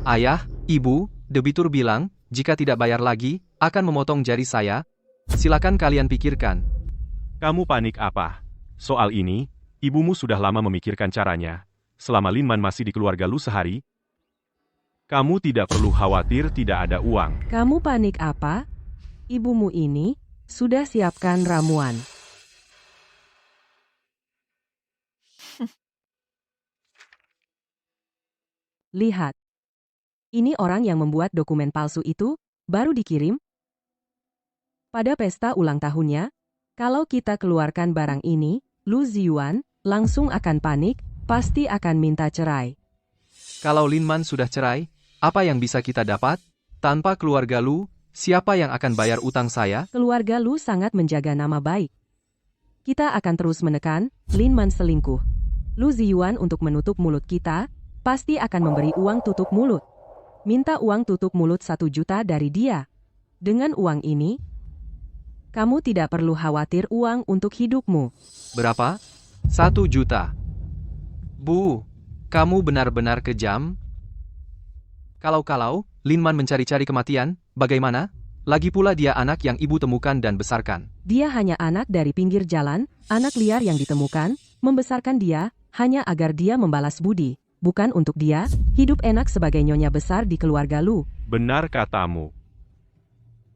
Ayah, ibu, debitur bilang, jika tidak bayar lagi, akan memotong jari saya. Silakan kalian pikirkan. Kamu panik apa? Soal ini, ibumu sudah lama memikirkan caranya. Selama Lin Man masih di keluarga Lu sehari, kamu tidak perlu khawatir tidak ada uang. Kamu panik apa? Ibumu ini sudah siapkan ramuan. Lihat. Ini orang yang membuat dokumen palsu itu, baru dikirim. Pada pesta ulang tahunnya, kalau kita keluarkan barang ini, Lu Ziyuan langsung akan panik, pasti akan minta cerai. Kalau Lin Man sudah cerai, apa yang bisa kita dapat? Tanpa keluarga Lu, siapa yang akan bayar utang saya? Keluarga Lu sangat menjaga nama baik. Kita akan terus menekan, Lin Man selingkuh. Lu Ziyuan untuk menutup mulut kita, pasti akan memberi uang tutup mulut. Minta uang tutup mulut 1 juta dari dia. Dengan uang ini, kamu tidak perlu khawatir uang untuk hidupmu. Berapa? 1 juta. Bu, kamu benar-benar kejam. Kalau Lin Man mencari-cari kematian, bagaimana? Lagi pula dia anak yang ibu temukan dan besarkan. Dia hanya anak dari pinggir jalan, anak liar yang ditemukan, membesarkan dia, hanya agar dia membalas budi. Bukan untuk dia, hidup enak sebagai nyonya besar di keluarga Lu. Benar katamu.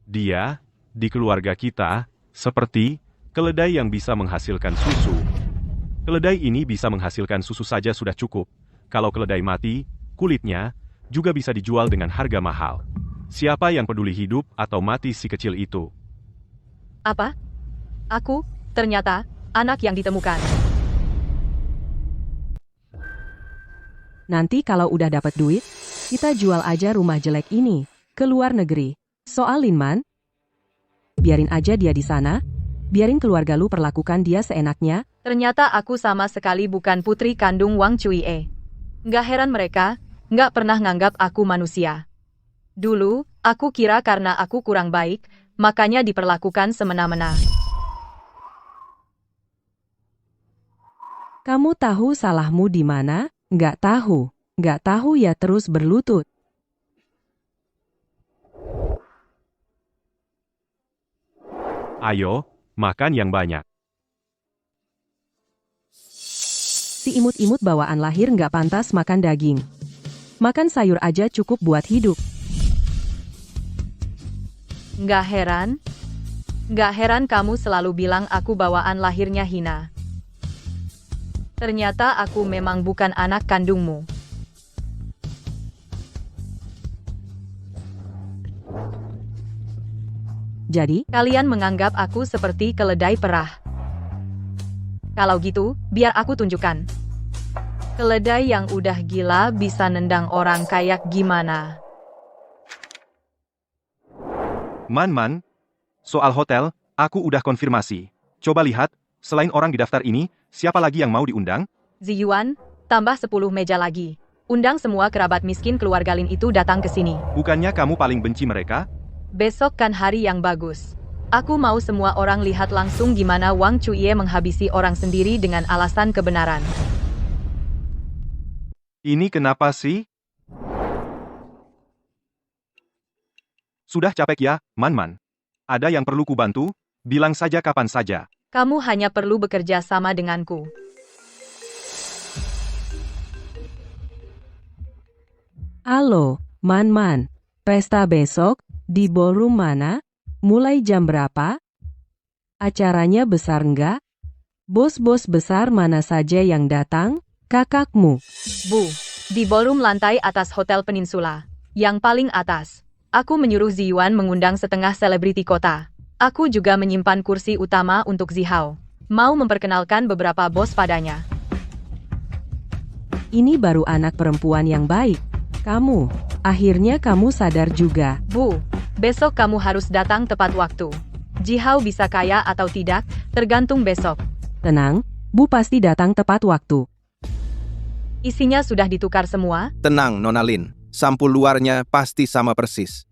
Dia, di keluarga kita, seperti keledai yang bisa menghasilkan susu. Keledai ini bisa menghasilkan susu saja sudah cukup. Kalau keledai mati, kulitnya juga bisa dijual dengan harga mahal. Siapa yang peduli hidup atau mati si kecil itu? Apa? Aku, ternyata, anak yang ditemukan. Nanti kalau udah dapat duit, kita jual aja rumah jelek ini, ke luar negeri. Soal Lin Man, biarin aja dia di sana, biarin keluarga Lu perlakukan dia seenaknya. Ternyata aku sama sekali bukan putri kandung Wang Cuie. Nggak heran mereka, nggak pernah nganggap aku manusia. Dulu, aku kira karena aku kurang baik, makanya diperlakukan semena-mena. Kamu tahu salahmu di mana? Nggak tahu ya terus berlutut. Ayo, makan yang banyak. Si imut-imut bawaan lahir nggak pantas makan daging. Makan sayur aja cukup buat hidup. Nggak heran kamu selalu bilang aku bawaan lahirnya hina. Ternyata aku memang bukan anak kandungmu. Jadi, Kalian menganggap aku seperti keledai perah. Kalau gitu, biar aku tunjukkan. Keledai yang udah gila bisa nendang orang kayak gimana. Man, soal hotel, aku udah konfirmasi. Coba lihat, selain orang di daftar ini, siapa lagi yang mau diundang? Ziyuan, tambah 10 meja lagi. Undang semua kerabat miskin keluarga Lin itu datang ke sini. Bukannya kamu paling benci mereka? Besok kan hari yang bagus. Aku mau semua orang lihat langsung gimana Wang Cuie menghabisi orang sendiri dengan alasan kebenaran. Ini kenapa sih? Sudah capek ya, Man. Ada yang perlu kubantu? Bilang saja kapan saja. Kamu hanya perlu bekerja sama denganku. halo, Man. Pesta besok, di ballroom mana? Mulai jam berapa? Acaranya besar nggak? Bos-bos besar mana saja yang datang? Kakakmu. Bu, di ballroom lantai atas Hotel Peninsula. Yang paling atas. Aku menyuruh Ziyuan mengundang setengah selebriti kota. Aku juga menyimpan kursi utama untuk Zihao. Mau memperkenalkan beberapa bos padanya. Ini baru anak perempuan yang baik. Akhirnya kamu sadar juga. Bu, besok kamu harus datang tepat waktu. Zihao bisa kaya atau tidak, tergantung besok. Tenang, Bu pasti datang tepat waktu. Isinya sudah ditukar semua? Tenang, Nona Lin. Sampul luarnya pasti sama persis.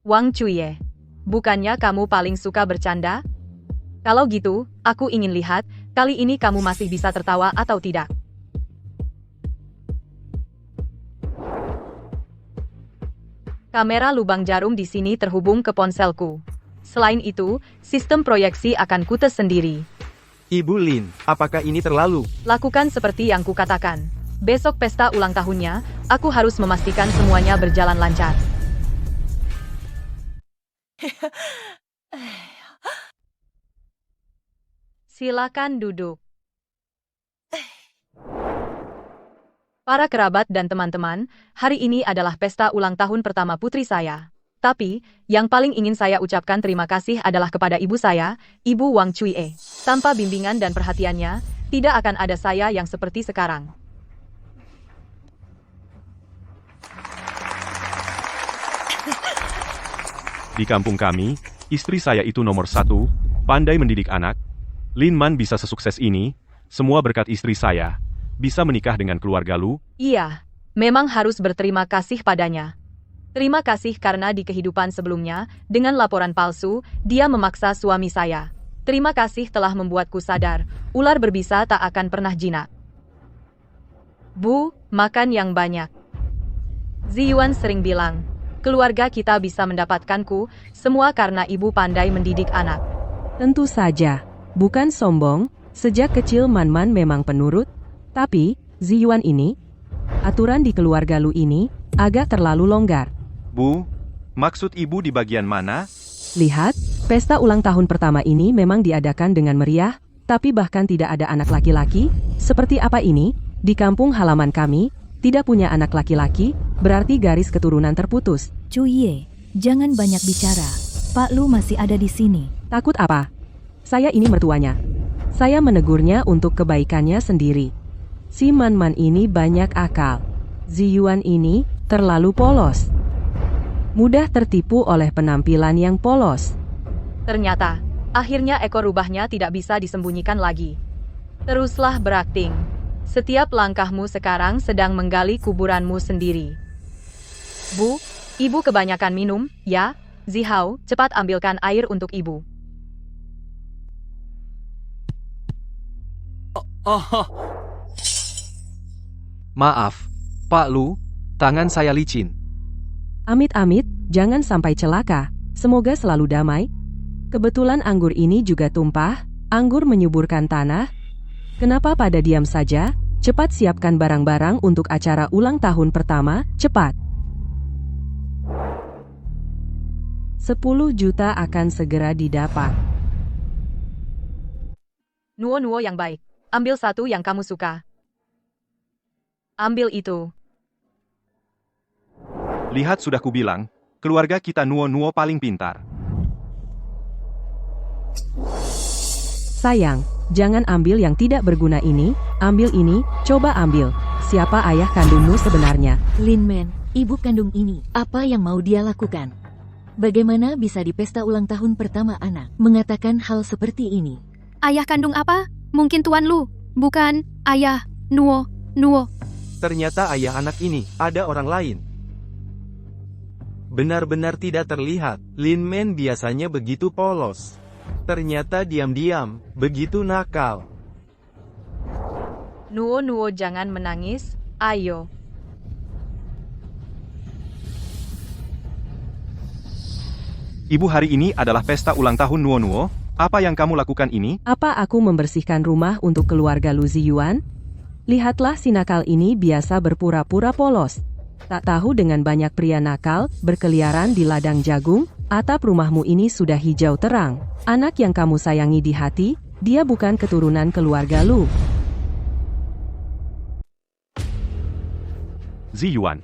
Wang Cuye, bukannya kamu paling suka bercanda? Kalau gitu, aku ingin lihat, kali ini kamu masih bisa tertawa atau tidak. Kamera lubang jarum di sini terhubung ke ponselku. Selain itu, sistem proyeksi akan kutes sendiri. Ibu Lin, apakah ini terlalu? Lakukan seperti yang kukatakan. Besok pesta ulang tahunnya, aku harus memastikan semuanya berjalan lancar. Silakan duduk. Para kerabat dan teman-teman, hari ini adalah pesta ulang tahun pertama putri saya. Tapi, yang paling ingin saya ucapkan terima kasih adalah kepada ibu saya, Ibu Wang Cui. Tanpa bimbingan dan perhatiannya, tidak akan ada saya yang seperti sekarang. Di kampung kami, istri saya itu nomor 1, pandai mendidik anak. Lin Man bisa sesukses ini, semua berkat istri saya. Bisa menikah dengan keluarga Lu. Iya, memang harus berterima kasih padanya. Terima kasih karena di kehidupan sebelumnya, dengan laporan palsu, dia memaksa suami saya. Terima kasih telah membuatku sadar, ular berbisa tak akan pernah jinak. Bu, makan yang banyak. Ziyuan sering bilang, keluarga kita bisa mendapatkanku, semua karena ibu pandai mendidik anak. Tentu saja, bukan sombong, sejak kecil Man memang penurut, tapi, Ziyuan ini, aturan di keluarga Lu ini, agak terlalu longgar. Bu, maksud ibu di bagian mana? Lihat, pesta ulang tahun pertama ini memang diadakan dengan meriah, tapi bahkan tidak ada anak laki-laki, seperti apa ini, di kampung halaman kami, tidak punya anak laki-laki, berarti garis keturunan terputus. Cuye, jangan banyak bicara. Pak Lu masih ada di sini. Takut apa? Saya ini mertuanya. Saya menegurnya untuk kebaikannya sendiri. Si Man ini banyak akal. Ziyuan ini terlalu polos. Mudah tertipu oleh penampilan yang polos. Ternyata, akhirnya ekor rubahnya tidak bisa disembunyikan lagi. Teruslah berakting. Setiap langkahmu sekarang sedang menggali kuburanmu sendiri. Bu, ibu kebanyakan minum, ya? Zihao, cepat ambilkan air untuk ibu. Maaf, Pak Lu, tangan saya licin. Amit-amit, jangan sampai celaka. Semoga selalu damai. Kebetulan anggur ini juga tumpah, anggur menyuburkan tanah. Kenapa pada diam saja? Cepat siapkan barang-barang untuk acara ulang tahun pertama, cepat. 10 juta akan segera didapat. Nuo yang baik. Ambil satu yang kamu suka. Ambil itu. Lihat sudah kubilang, keluarga kita Nuo paling pintar. Sayang, jangan ambil yang tidak berguna ini, ambil ini, coba ambil. Siapa ayah kandungmu sebenarnya? Lin Man, ibu kandung ini, apa yang mau dia lakukan? Bagaimana bisa di pesta ulang tahun pertama anak mengatakan hal seperti ini? Ayah kandung apa? Mungkin Tuan Lu, bukan ayah Nuo. Ternyata ayah anak ini, ada orang lain. Benar-benar tidak terlihat, Lin Man biasanya begitu polos. Ternyata diam-diam, begitu nakal. Nuo jangan menangis, ayo. Ibu, hari ini adalah pesta ulang tahun Nuo. Apa yang kamu lakukan ini? Apa aku membersihkan rumah untuk keluarga Lu Ziyuan? Lihatlah si nakal ini biasa berpura-pura polos. Tak tahu dengan banyak pria nakal berkeliaran di ladang jagung, atap rumahmu ini sudah hijau terang. Anak yang kamu sayangi di hati, dia bukan keturunan keluarga Lu. Ziyuan,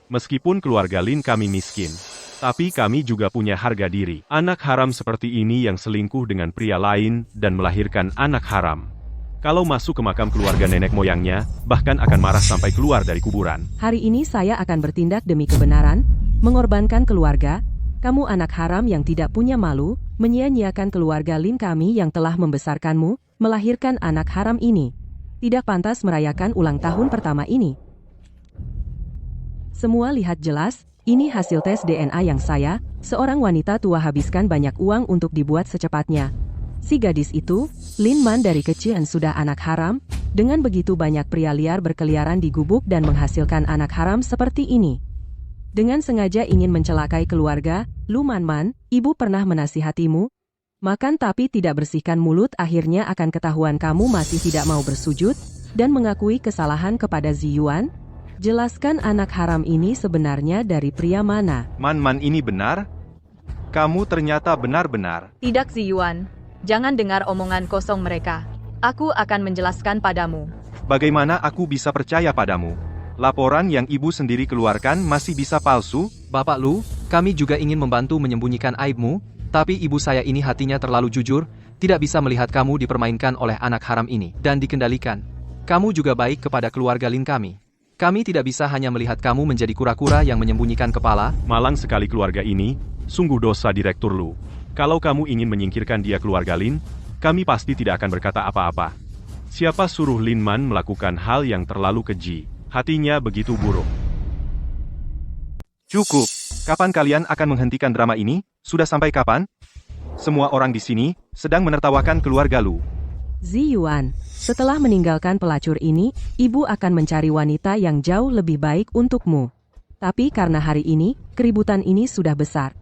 meskipun keluarga Lin kami miskin, tapi kami juga punya harga diri. Anak haram seperti ini yang selingkuh dengan pria lain dan melahirkan anak haram. Kalau masuk ke makam keluarga nenek moyangnya, bahkan akan marah sampai keluar dari kuburan. Hari ini saya akan bertindak demi kebenaran, mengorbankan keluarga. Kamu anak haram yang tidak punya malu, menyia-nyiakan keluarga Lin kami yang telah membesarkanmu, melahirkan anak haram ini. Tidak pantas merayakan ulang tahun pertama ini. Semua lihat jelas, ini hasil tes DNA yang saya, seorang wanita tua habiskan banyak uang untuk dibuat secepatnya. Si gadis itu, Lin Man dari kecil sudah anak haram, dengan begitu banyak pria liar berkeliaran di gubuk dan menghasilkan anak haram seperti ini. Dengan sengaja ingin mencelakai keluarga, Lu Man, ibu pernah menasihatimu? Makan tapi tidak bersihkan mulut akhirnya akan ketahuan kamu masih tidak mau bersujud, dan mengakui kesalahan kepada Ziyuan? Jelaskan anak haram ini sebenarnya dari pria mana? Man ini benar? Kamu ternyata benar-benar. Tidak Ziyuan, jangan dengar omongan kosong mereka. Aku akan menjelaskan padamu. Bagaimana aku bisa percaya padamu? Laporan yang ibu sendiri keluarkan masih bisa palsu? Bapak Lu, kami juga ingin membantu menyembunyikan aibmu, tapi ibu saya ini hatinya terlalu jujur, tidak bisa melihat kamu dipermainkan oleh anak haram ini, dan dikendalikan. Kamu juga baik kepada keluarga Lin kami. Kami tidak bisa hanya melihat kamu menjadi kura-kura yang menyembunyikan kepala. Malang sekali keluarga ini, sungguh dosa Direktur Lu. Kalau kamu ingin menyingkirkan dia keluarga Lin, kami pasti tidak akan berkata apa-apa. Siapa suruh Lin Man melakukan hal yang terlalu keji? Hatinya begitu buruk. Cukup. Kapan kalian akan menghentikan drama ini? Sudah sampai kapan? Semua orang di sini sedang menertawakan keluarga Lu. Ziyuan, setelah meninggalkan pelacur ini, ibu akan mencari wanita yang jauh lebih baik untukmu. Tapi karena hari ini, keributan ini sudah besar.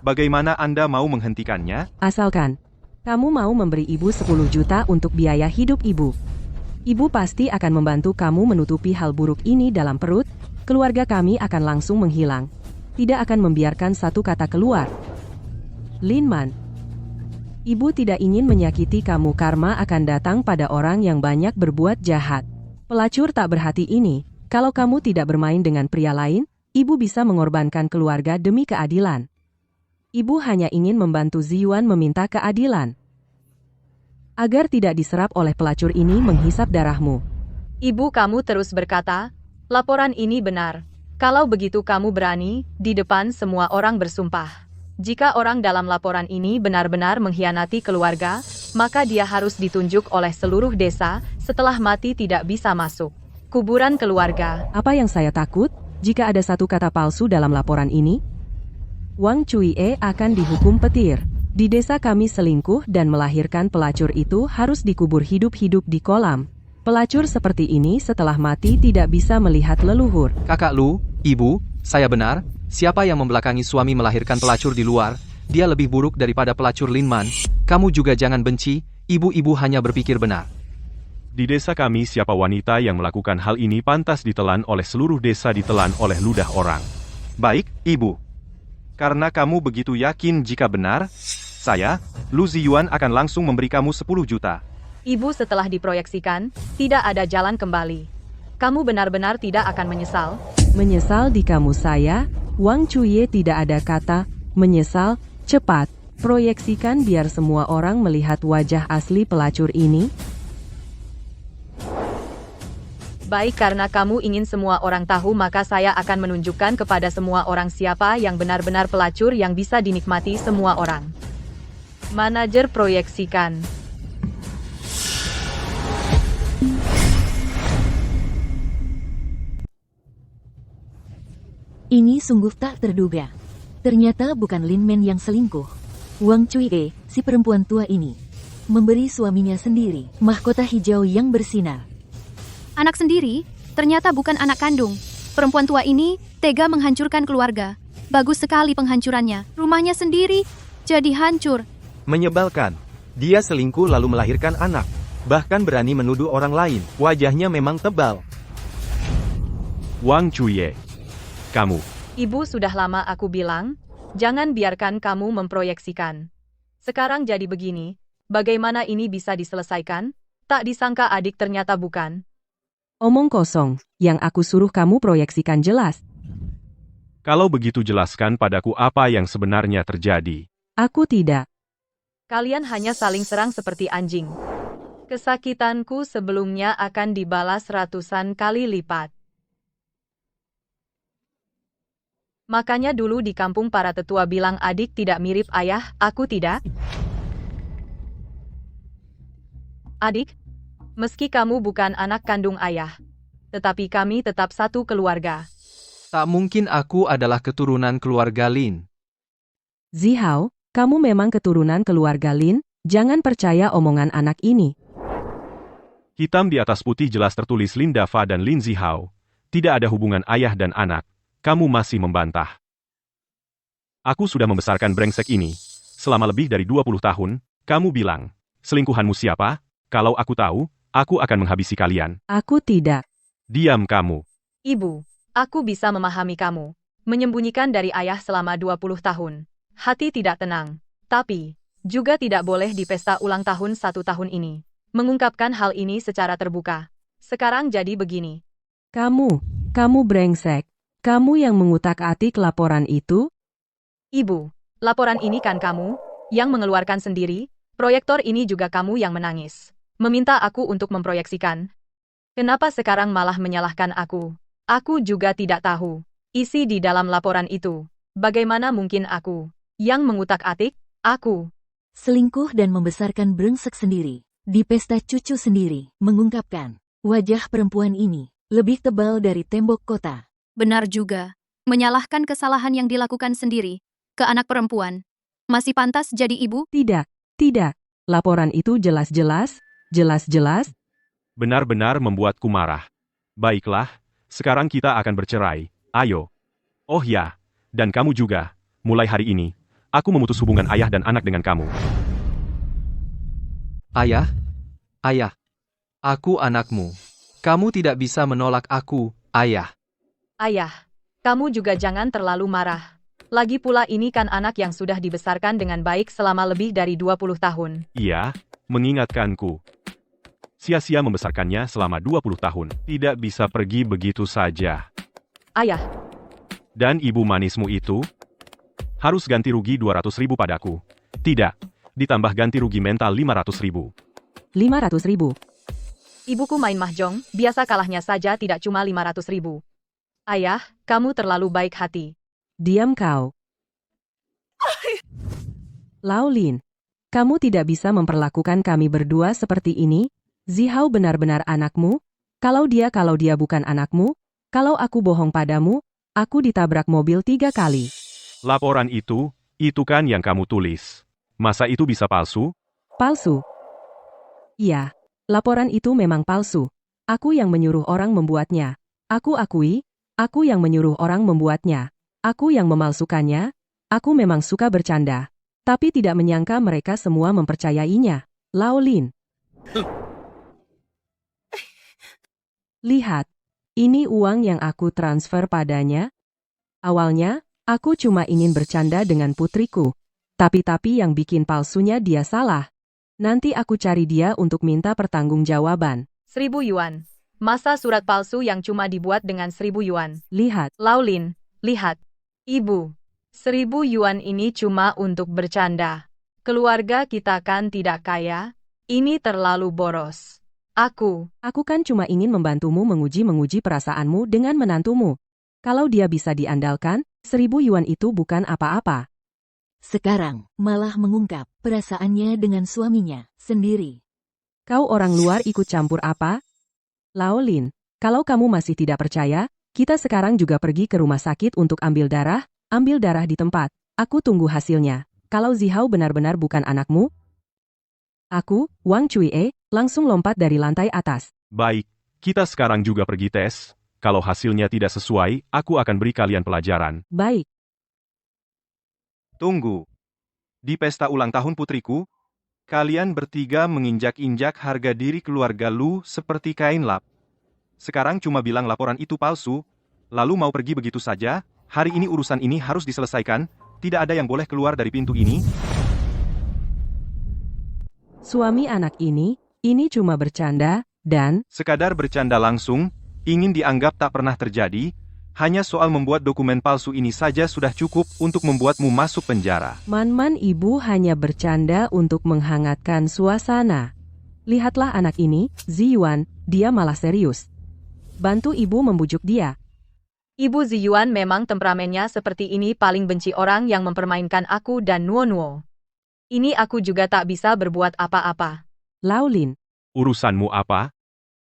Bagaimana Anda mau menghentikannya? Asalkan kamu mau memberi ibu 10 juta untuk biaya hidup ibu. Ibu pasti akan membantu kamu menutupi hal buruk ini dalam perut. Keluarga kami akan langsung menghilang. Tidak akan membiarkan satu kata keluar. Lin Man, ibu tidak ingin menyakiti kamu. Karma akan datang pada orang yang banyak berbuat jahat. Pelacur tak berhati ini, kalau kamu tidak bermain dengan pria lain, ibu bisa mengorbankan keluarga demi keadilan. Ibu hanya ingin membantu Ziyuan meminta keadilan, agar tidak diserap oleh pelacur ini menghisap darahmu. Ibu kamu terus berkata, laporan ini benar. Kalau begitu kamu berani, di depan semua orang bersumpah. Jika orang dalam laporan ini benar-benar mengkhianati keluarga, maka dia harus ditunjuk oleh seluruh desa, setelah mati tidak bisa masuk kuburan keluarga. Apa yang saya takut, jika ada satu kata palsu dalam laporan ini? Wang Cuie akan dihukum petir. Di desa kami selingkuh dan melahirkan pelacur itu harus dikubur hidup-hidup di kolam. Pelacur seperti ini setelah mati tidak bisa melihat leluhur. Kakak Lu, ibu, saya benar, siapa yang membelakangi suami melahirkan pelacur di luar, dia lebih buruk daripada pelacur Lin Man. Kamu juga jangan benci, ibu-ibu hanya berpikir benar. Di desa kami siapa wanita yang melakukan hal ini pantas ditelan oleh seluruh desa, ditelan oleh ludah orang. Baik, ibu. Karena kamu begitu yakin jika benar, saya, Lu Ziyuan akan langsung memberi kamu 10 juta. Ibu setelah diproyeksikan, tidak ada jalan kembali. Kamu benar-benar tidak akan menyesal. Menyesal di kamu saya, Wang Cuye tidak ada kata, menyesal, cepat. Proyeksikan biar semua orang melihat wajah asli pelacur ini. Baik, karena kamu ingin semua orang tahu, maka saya akan menunjukkan kepada semua orang siapa yang benar-benar pelacur yang bisa dinikmati semua orang. Manajer proyeksikan. Ini sungguh tak terduga. Ternyata bukan Lin Man yang selingkuh. Wang Cuie, si perempuan tua ini, memberi suaminya sendiri mahkota hijau yang bersinar. Anak sendiri, ternyata bukan anak kandung. Perempuan tua ini tega menghancurkan keluarga. Bagus sekali penghancurannya. Rumahnya sendiri jadi hancur. Menyebalkan. Dia selingkuh lalu melahirkan anak. Bahkan berani menuduh orang lain. Wajahnya memang tebal. Wang Cuye, kamu. Ibu sudah lama aku bilang, jangan biarkan kamu memproyeksikan. Sekarang jadi begini, bagaimana ini bisa diselesaikan? Tak disangka adik ternyata bukan. Omong kosong, yang aku suruh kamu proyeksikan jelas. Kalau begitu jelaskan padaku apa yang sebenarnya terjadi. Aku tidak. Kalian hanya saling serang seperti anjing. Kesakitanku sebelumnya akan dibalas ratusan kali lipat. Makanya dulu di kampung para tetua bilang adik tidak mirip ayah, aku tidak. Adik, meski kamu bukan anak kandung ayah, tetapi kami tetap satu keluarga. Tak mungkin aku adalah keturunan keluarga Lin. Zihao, kamu memang keturunan keluarga Lin, jangan percaya omongan anak ini. Hitam di atas putih jelas tertulis Lin Dafa dan Lin Zihao. Tidak ada hubungan ayah dan anak. kamu masih membantah. Aku sudah membesarkan brengsek ini selama lebih dari 20 tahun. Kamu bilang, selingkuhanmu siapa? Kalau aku tahu, aku akan menghabisi kalian. Aku tidak. Diam kamu. Ibu, aku bisa memahami kamu. Menyembunyikan dari ayah selama 20 tahun. Hati tidak tenang. Tapi, juga tidak boleh di pesta ulang tahun 1 tahun ini. Mengungkapkan hal ini secara terbuka. Sekarang jadi begini. Kamu brengsek. Kamu yang mengutak-atik laporan itu? Ibu, laporan ini kan kamu yang mengeluarkan sendiri. Proyektor ini juga kamu yang menangis. Meminta aku untuk memproyeksikan. Kenapa sekarang malah menyalahkan aku? Aku juga tidak tahu isi di dalam laporan itu. Bagaimana mungkin aku yang mengutak-atik? Aku Selingkuh dan membesarkan brengsek sendiri. Di pesta cucu sendiri, mengungkapkan, wajah perempuan ini lebih tebal dari tembok kota. Benar juga. Menyalahkan kesalahan yang dilakukan sendiri ke anak perempuan. Masih pantas jadi ibu? Tidak. Laporan itu jelas-jelas. Benar-benar membuatku marah. Baiklah, sekarang kita akan bercerai. Ayo. Oh ya, dan kamu juga. Mulai hari ini, aku memutus hubungan ayah dan anak dengan kamu. Ayah, aku anakmu. Kamu tidak bisa menolak aku, ayah. Ayah, kamu juga jangan terlalu marah. Lagi pula ini kan anak yang sudah dibesarkan dengan baik selama lebih dari 20 tahun. Iya, mengingatkanku. Sia-sia membesarkannya selama 20 tahun. Tidak bisa pergi begitu saja. Ayah, Dan ibu manismu itu harus ganti rugi 200.000 padaku. Tidak, ditambah ganti rugi mental 500.000. 500.000. ibuku main mahjong, biasa kalahnya saja tidak cuma 500.000. Ayah, kamu terlalu baik hati. Diam kau. Laolin, kamu tidak bisa memperlakukan kami berdua seperti ini. Zihao benar-benar anakmu? Kalau dia bukan anakmu? Kalau aku bohong padamu, aku ditabrak mobil 3 kali. Laporan itu kan yang kamu tulis. Masa itu bisa palsu? Palsu? Iya, laporan itu memang palsu. Aku yang menyuruh orang membuatnya. Aku akui, aku yang menyuruh orang membuatnya. Aku yang memalsukannya. Aku memang suka bercanda. Tapi tidak menyangka mereka semua mempercayainya. Laolin. Lihat, ini uang yang aku transfer padanya. Awalnya, aku cuma ingin bercanda dengan putriku. Tapi yang bikin palsunya dia salah. Nanti aku cari dia untuk minta pertanggungjawaban. 1.000 yuan. Masa surat palsu yang cuma dibuat dengan 1.000 yuan? Lihat. Laolin, lihat. Ibu, 1.000 yuan ini cuma untuk bercanda. Keluarga kita kan tidak kaya. Ini terlalu boros. Aku kan cuma ingin membantumu menguji perasaanmu dengan menantumu. Kalau dia bisa diandalkan, 1.000 yuan itu bukan apa-apa. Sekarang, malah mengungkap perasaannya dengan suaminya sendiri. Kau orang luar ikut campur apa? Laolin, kalau kamu masih tidak percaya, kita sekarang juga pergi ke rumah sakit untuk ambil darah di tempat. Aku tunggu hasilnya. Kalau Zihao benar-benar bukan anakmu, aku, Wang Cuie, langsung lompat dari lantai atas. Baik, kita sekarang juga pergi tes. Kalau hasilnya tidak sesuai, aku akan beri kalian pelajaran. Baik. Tunggu. Di pesta ulang tahun putriku, kalian bertiga menginjak-injak harga diri keluarga Lu seperti kain lap. Sekarang cuma bilang laporan itu palsu, lalu mau pergi begitu saja. Hari ini urusan ini harus diselesaikan. Tidak ada yang boleh keluar dari pintu ini. Suami anak ini cuma bercanda, dan Sekadar bercanda langsung, ingin dianggap tak pernah terjadi. Hanya soal membuat dokumen palsu ini saja sudah cukup untuk membuatmu masuk penjara. Man ibu hanya bercanda untuk menghangatkan suasana. Lihatlah anak ini, Ziyuan, dia malah serius. Bantu ibu membujuk dia. Ibu Ziyuan memang temperamennya seperti ini, paling benci orang yang mempermainkan aku dan Nuo. Ini aku juga tak bisa berbuat apa-apa. Laolin. Urusanmu apa?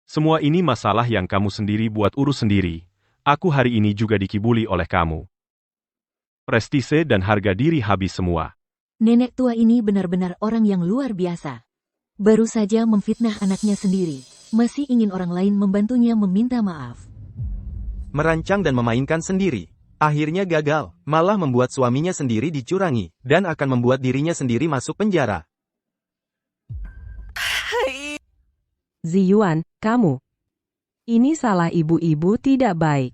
Semua ini masalah yang kamu sendiri buat, urus sendiri. Aku hari ini juga dikibuli oleh kamu. Prestise dan harga diri habis semua. Nenek tua ini benar-benar orang yang luar biasa. Baru saja memfitnah anaknya sendiri, masih ingin orang lain membantunya meminta maaf. Merancang dan memainkan sendiri. Akhirnya gagal, malah membuat suaminya sendiri dicurangi, dan akan membuat dirinya sendiri masuk penjara. Ziyuan, kamu. Ini salah ibu-ibu tidak baik.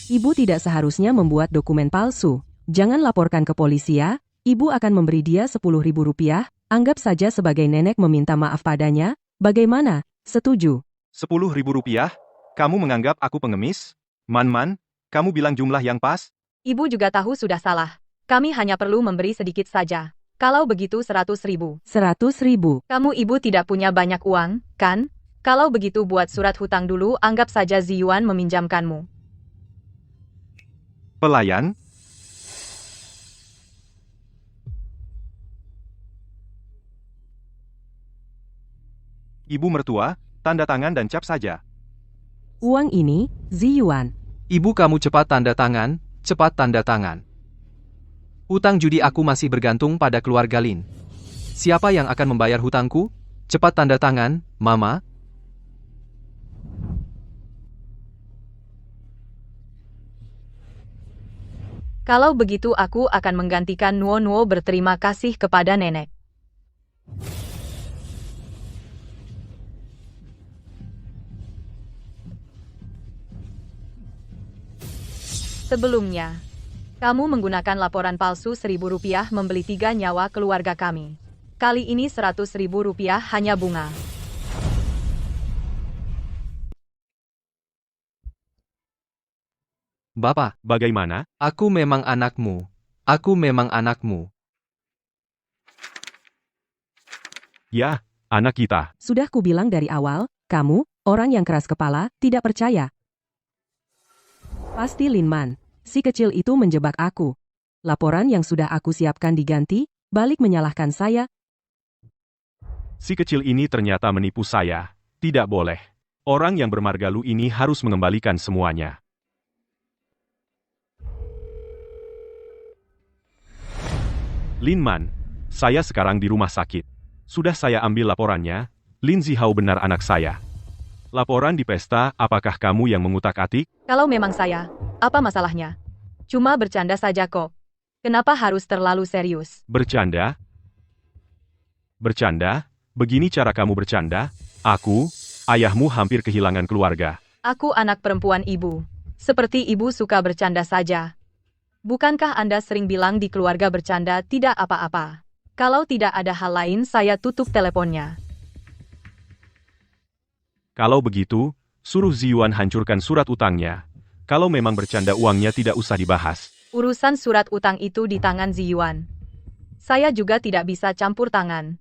Ibu tidak seharusnya membuat dokumen palsu. Jangan laporkan ke polisi ya. Ibu akan memberi dia 10.000 rupiah. Anggap saja sebagai nenek meminta maaf padanya. Bagaimana? Setuju? 10.000 rupiah? Kamu menganggap aku pengemis? Man, kamu bilang jumlah yang pas? Ibu juga tahu sudah salah. Kami hanya perlu memberi sedikit saja. Kalau begitu 100.000. 100.000. Kamu ibu tidak punya banyak uang, kan? Kalau begitu buat surat hutang dulu, anggap saja Ziyuan meminjamkanmu. Pelayan? Ibu mertua, tanda tangan dan cap saja. Uang ini, Ziyuan. Ibu kamu cepat tanda tangan, cepat tanda tangan. Hutang judi aku masih bergantung pada keluarga Lin. Siapa yang akan membayar hutangku? Cepat tanda tangan, Mama. Kalau begitu aku akan menggantikan Nuo berterima kasih kepada nenek. Sebelumnya, kamu menggunakan laporan palsu 1.000 rupiah membeli 3 nyawa keluarga kami. Kali ini 100.000 rupiah hanya bunga. Bapak, Bagaimana? aku memang anakmu. Aku memang anakmu. Ya, anak kita. Sudah kubilang dari awal, kamu, orang yang keras kepala, tidak percaya. Pasti Lin Man. Si kecil itu menjebak aku. Laporan yang sudah aku siapkan diganti, balik menyalahkan saya. Si kecil ini ternyata menipu saya. Tidak boleh. Orang yang bermarga Lu ini harus mengembalikan semuanya. Lin Man, saya sekarang di rumah sakit. Sudah saya ambil laporannya, Lin Zihao benar anak saya. Laporan di pesta, apakah kamu yang mengutak-atik? Kalau memang saya, apa masalahnya? Cuma bercanda saja kok. Kenapa harus terlalu serius? Bercanda? Bercanda? Begini cara kamu bercanda? Aku, ayahmu hampir kehilangan keluarga. Aku anak perempuan ibu. Seperti ibu suka bercanda saja. Bukankah Anda sering bilang di keluarga bercanda tidak apa-apa? Kalau tidak ada hal lain saya tutup teleponnya. Kalau begitu, suruh Ziyuan hancurkan surat utangnya. Kalau memang bercanda uangnya tidak usah dibahas. Urusan surat utang itu di tangan Ziyuan. Saya juga tidak bisa campur tangan.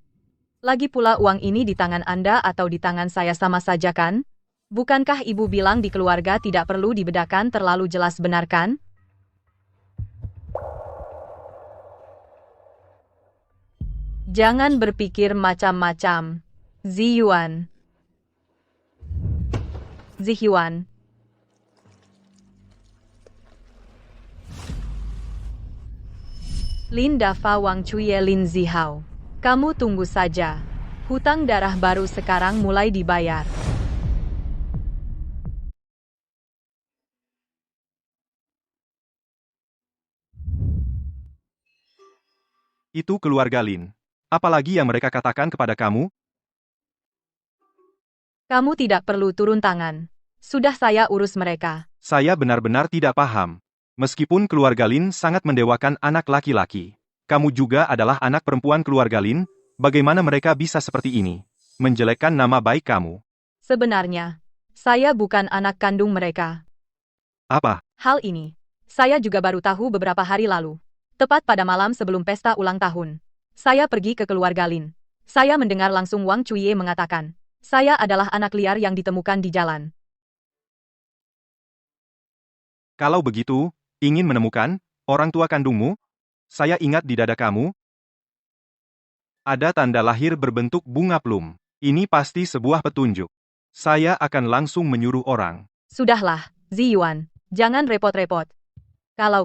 Lagi pula uang ini di tangan Anda atau di tangan saya sama saja kan? Bukankah ibu bilang di keluarga tidak perlu dibedakan terlalu jelas benar kan? Jangan berpikir macam-macam. Ziyuan. Zihyuan. Lin Dafa Wang Cuye Lin Zihao. Kamu tunggu saja. Hutang darah baru sekarang mulai dibayar. Itu keluarga Lin. Apalagi yang mereka katakan kepada kamu? Kamu tidak perlu turun tangan. Sudah saya urus mereka. Saya benar-benar tidak paham. Meskipun keluarga Lin sangat mendewakan anak laki-laki, kamu juga adalah anak perempuan keluarga Lin, bagaimana mereka bisa seperti ini? Menjelekkan nama baik kamu. Sebenarnya, saya bukan anak kandung mereka. Apa? Hal ini, saya juga baru tahu beberapa hari lalu. Tepat pada malam sebelum pesta ulang tahun. Saya pergi ke keluarga Lin. Saya mendengar langsung Wang Cuye mengatakan, saya adalah anak liar yang ditemukan di jalan. Kalau begitu, ingin menemukan orang tua kandungmu? Saya ingat di dada kamu ada tanda lahir berbentuk bunga plum. Ini pasti sebuah petunjuk. Saya akan langsung menyuruh orang. Sudahlah, Ziyuan, jangan repot-repot. Kalau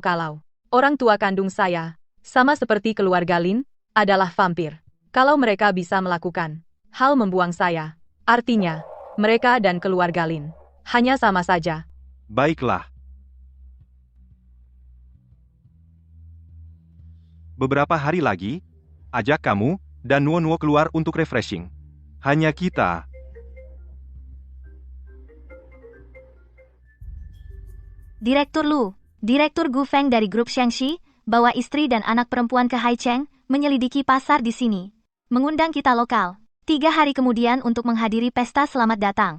orang tua kandung saya, sama seperti keluarga Lin, adalah vampir. Kalau mereka bisa melakukan hal membuang saya, artinya, mereka dan keluarga Lin hanya sama saja. Baiklah. Beberapa hari lagi, ajak kamu dan Nuo-Nuo keluar untuk refreshing. Hanya kita. Direktur Lu, Direktur Gu Feng dari grup Shangxi, bawa istri dan anak perempuan ke Haicheng, menyelidiki pasar di sini. Mengundang kita lokal. 3 hari kemudian untuk menghadiri pesta selamat datang.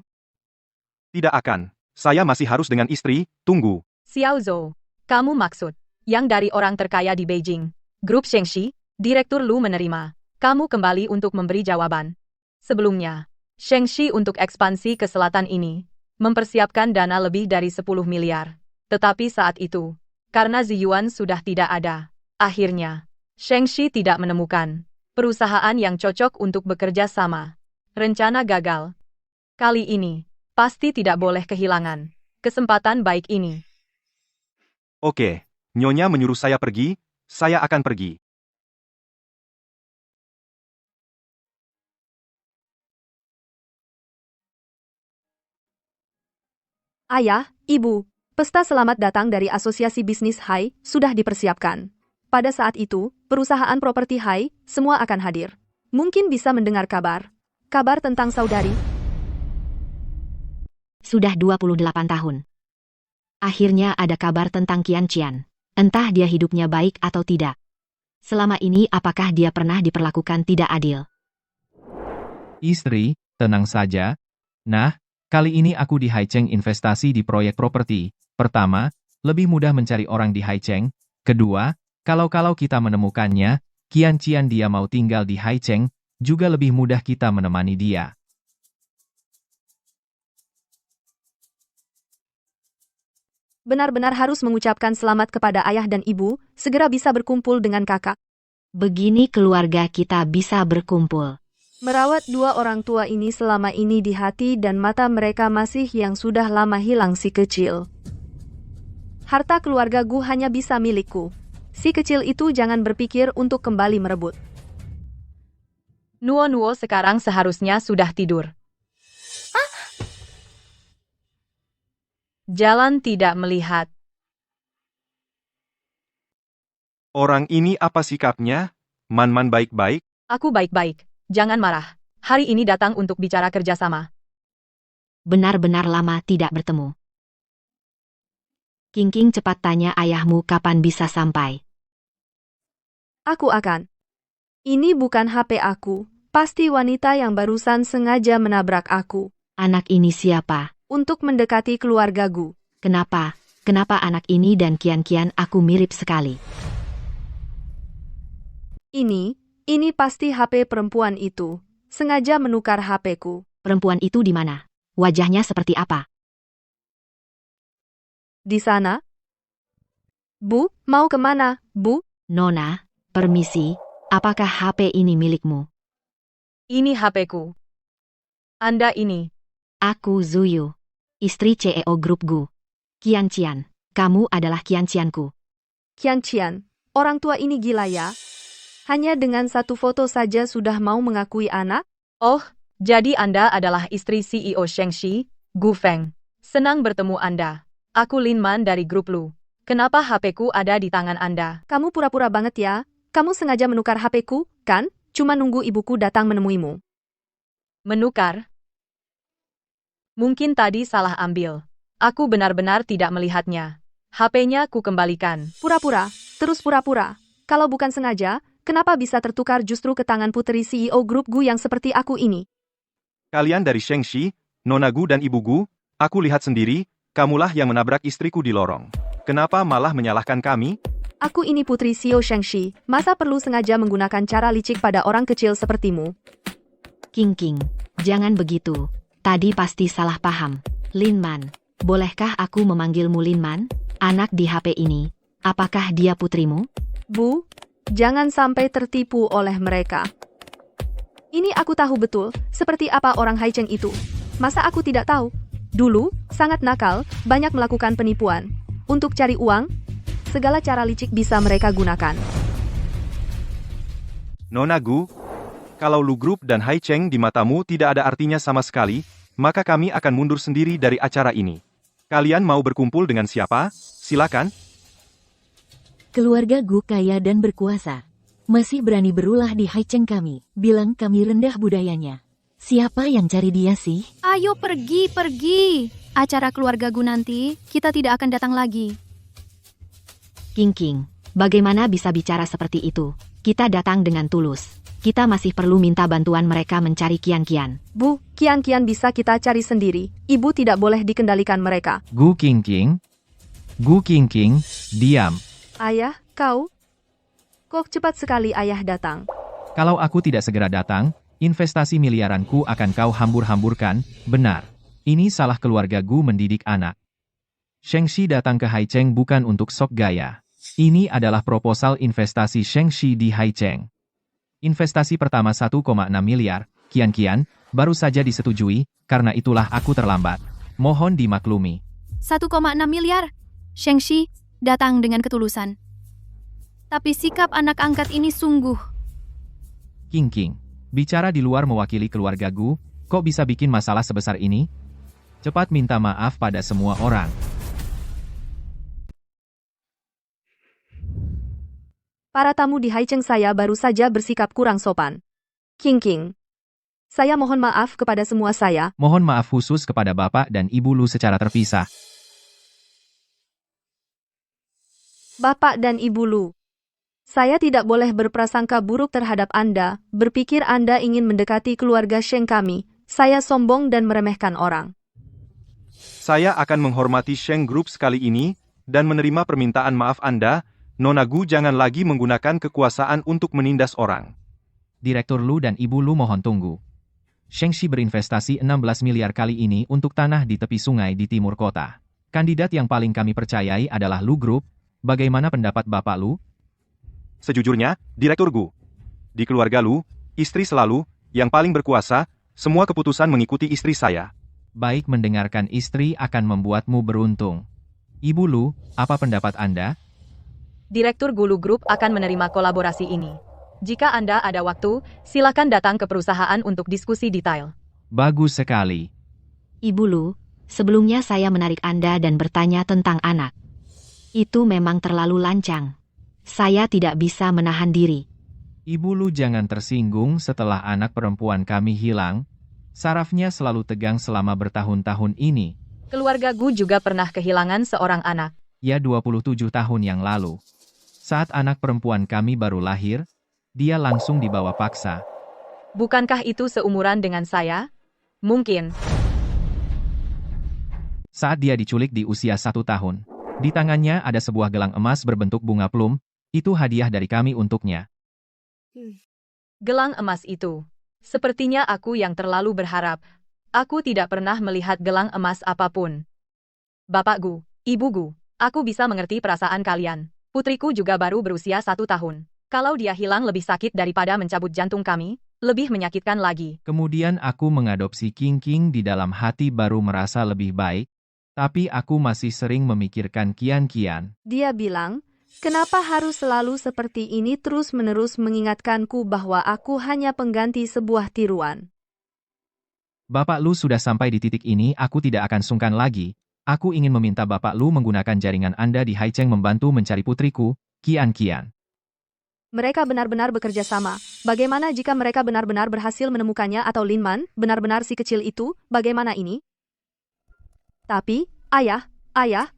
Tidak akan. Saya masih harus dengan istri, tunggu. Xiao Zhou, kamu maksud yang dari orang terkaya di Beijing, grup Shangxi, Direktur Lu menerima. Kamu kembali untuk memberi jawaban. Sebelumnya, Shangxi untuk ekspansi ke selatan ini mempersiapkan dana lebih dari 10 miliar. Tetapi saat itu, karena Ziyuan sudah tidak ada, akhirnya Shangxi tidak menemukan perusahaan yang cocok untuk bekerja sama. Rencana gagal. Kali ini, pasti tidak boleh kehilangan kesempatan baik ini. Oke, Nyonya menyuruh saya pergi, saya akan pergi. Ayah, Ibu, pesta selamat datang dari Asosiasi Bisnis Hai sudah dipersiapkan. Pada saat itu, perusahaan properti Hai semua akan hadir. Mungkin bisa mendengar kabar. Kabar tentang saudari. Sudah 28 tahun. Akhirnya ada kabar tentang Qian Qian. Entah dia hidupnya baik atau tidak. Selama ini apakah dia pernah diperlakukan tidak adil? Istri, tenang saja. Nah, kali ini aku di Haicheng investasi di proyek properti. Pertama, lebih mudah mencari orang di Haicheng. Kedua, kalau kita menemukannya, Qian Qian dia mau tinggal di Haicheng, juga lebih mudah kita menemani dia. Benar-benar harus mengucapkan selamat kepada ayah dan ibu, segera bisa berkumpul dengan kakak. Begini keluarga kita bisa berkumpul. Merawat 2 orang tua ini selama ini di hati dan mata mereka masih yang sudah lama hilang si kecil. Harta keluarga Gu hanya bisa milikku. Si kecil itu jangan berpikir untuk kembali merebut. Nuo-Nuo sekarang seharusnya sudah tidur. Jalan tidak melihat. Orang ini apa sikapnya? Man-man baik-baik? Aku baik-baik. Jangan marah. Hari ini datang untuk bicara kerjasama. Benar-benar lama tidak bertemu. King cepat tanya ayahmu kapan bisa sampai. Aku akan. Ini bukan HP aku. Pasti wanita yang barusan sengaja menabrak aku. Anak ini siapa? Untuk mendekati keluarga Gu. Kenapa? Kenapa anak ini dan Qian Qian aku mirip sekali? Ini pasti HP perempuan itu. Sengaja menukar HP-ku. Perempuan itu di mana? Wajahnya seperti apa? Di sana. Bu, mau kemana, Bu? Nona, permisi. Apakah HP ini milikmu? Ini HP-ku. Anda ini. Aku Zuyu. Istri CEO Grup Gu. Qian Qian, kamu adalah Qian Qianku. Qian Qian, orang tua ini gila ya. Hanya dengan satu foto saja sudah mau mengakui anak? Oh, jadi Anda adalah istri CEO Shangxi, Gu Feng. Senang bertemu Anda. Aku Lin Man dari Grup Lu. Kenapa HP-ku ada di tangan Anda? Kamu pura-pura banget ya. Kamu sengaja menukar HP-ku, kan? Cuma nunggu ibuku datang menemuimu. Menukar? Mungkin tadi salah ambil. Aku benar-benar tidak melihatnya. HP-nya ku kembalikan. Pura-pura, terus pura-pura. Kalau bukan sengaja, kenapa bisa tertukar justru ke tangan putri CEO Grup Gu yang seperti aku ini? Kalian dari Shangxi, Nona Gu dan Ibu Gu, aku lihat sendiri, kamulah yang menabrak istriku di lorong. Kenapa malah menyalahkan kami? Aku ini putri CEO Shangxi, masa perlu sengaja menggunakan cara licik pada orang kecil sepertimu? King, jangan begitu. Tadi pasti salah paham. Lin Man, bolehkah aku memanggilmu Lin Man? Anak di HP ini, apakah dia putrimu? Bu, jangan sampai tertipu oleh mereka. Ini aku tahu betul, seperti apa orang Haicheng itu. Masa aku tidak tahu? Dulu, sangat nakal, banyak melakukan penipuan. Untuk cari uang, segala cara licik bisa mereka gunakan. Nona Gu, kalau Lu Group dan Haicheng di matamu tidak ada artinya sama sekali, maka kami akan mundur sendiri dari acara ini. Kalian mau berkumpul dengan siapa? Silakan. Keluarga Gu kaya dan berkuasa. Masih berani berulah di Haicheng kami, bilang kami rendah budayanya. Siapa yang cari dia sih? Ayo pergi. Acara keluarga Gu nanti, kita tidak akan datang lagi. King, bagaimana bisa bicara seperti itu? Kita datang dengan tulus. Kita masih perlu minta bantuan mereka mencari Kian. Bu, Kian bisa kita cari sendiri. Ibu tidak boleh dikendalikan mereka. Gu King, diam. Ayah, kau? Kok cepat sekali ayah datang? Kalau aku tidak segera datang, investasi miliaranku akan kau hambur-hamburkan, benar. Ini salah keluarga Gu mendidik anak. Shengxi datang ke Haicheng bukan untuk sok gaya. Ini adalah proposal investasi Shengxi di Haicheng. Investasi pertama 1,6 miliar, Kian, baru saja disetujui, karena itulah aku terlambat. Mohon dimaklumi. 1,6 miliar. Shengxi datang dengan ketulusan. Tapi sikap anak angkat ini sungguh. King, bicara di luar mewakili keluarga Gu, kok bisa bikin masalah sebesar ini? Cepat minta maaf pada semua orang. Para tamu di Haicheng saya baru saja bersikap kurang sopan. King, saya mohon maaf kepada semua saya. Mohon maaf khusus kepada Bapak dan Ibu Lu secara terpisah. Bapak dan Ibu Lu, saya tidak boleh berprasangka buruk terhadap Anda, berpikir Anda ingin mendekati keluarga Sheng kami. Saya sombong dan meremehkan orang. Saya akan menghormati Sheng Group sekali ini, dan menerima permintaan maaf Anda. Nona Gu jangan lagi menggunakan kekuasaan untuk menindas orang. Direktur Lu dan Ibu Lu mohon tunggu. Shengxi berinvestasi 16 miliar kali ini untuk tanah di tepi sungai di timur kota. Kandidat yang paling kami percayai adalah Lu Group. Bagaimana pendapat Bapak Lu? Sejujurnya, Direktur Gu, di keluarga Lu, istri selalu, yang paling berkuasa, semua keputusan mengikuti istri saya. Baik, mendengarkan istri akan membuatmu beruntung. Ibu Lu, apa pendapat Anda? Direktur Gulu Group akan menerima kolaborasi ini. Jika Anda ada waktu, silakan datang ke perusahaan untuk diskusi detail. Bagus sekali. Ibu Lu, sebelumnya saya menarik Anda dan bertanya tentang anak. Itu memang terlalu lancang. Saya tidak bisa menahan diri. Ibu Lu jangan tersinggung setelah anak perempuan kami hilang. Sarafnya selalu tegang selama bertahun-tahun ini. Keluarga Gu juga pernah kehilangan seorang anak. Ya 27 tahun yang lalu. Saat anak perempuan kami baru lahir, dia langsung dibawa paksa. Bukankah itu seumuran dengan saya? Mungkin. Saat dia diculik di usia 1 tahun. Di tangannya ada sebuah gelang emas berbentuk bunga plum. Itu hadiah dari kami untuknya. Gelang emas itu. Sepertinya aku yang terlalu berharap. Aku tidak pernah melihat gelang emas apapun. Bapak Gu, Ibu Gu, aku bisa mengerti perasaan kalian. Putriku juga baru berusia 1 tahun. Kalau dia hilang lebih sakit daripada mencabut jantung kami, lebih menyakitkan lagi. Kemudian aku mengadopsi King di dalam hati baru merasa lebih baik. Tapi aku masih sering memikirkan Kian. Dia bilang, kenapa harus selalu seperti ini terus-menerus mengingatkanku bahwa aku hanya pengganti sebuah tiruan. Bapak Lu sudah sampai di titik ini, aku tidak akan sungkan lagi. Aku ingin meminta Bapak Lu menggunakan jaringan Anda di Haicheng membantu mencari putriku, Kian. Mereka benar-benar bekerja sama. Bagaimana jika mereka benar-benar berhasil menemukannya atau Lin Man, benar-benar si kecil itu, bagaimana ini? Tapi, ayah,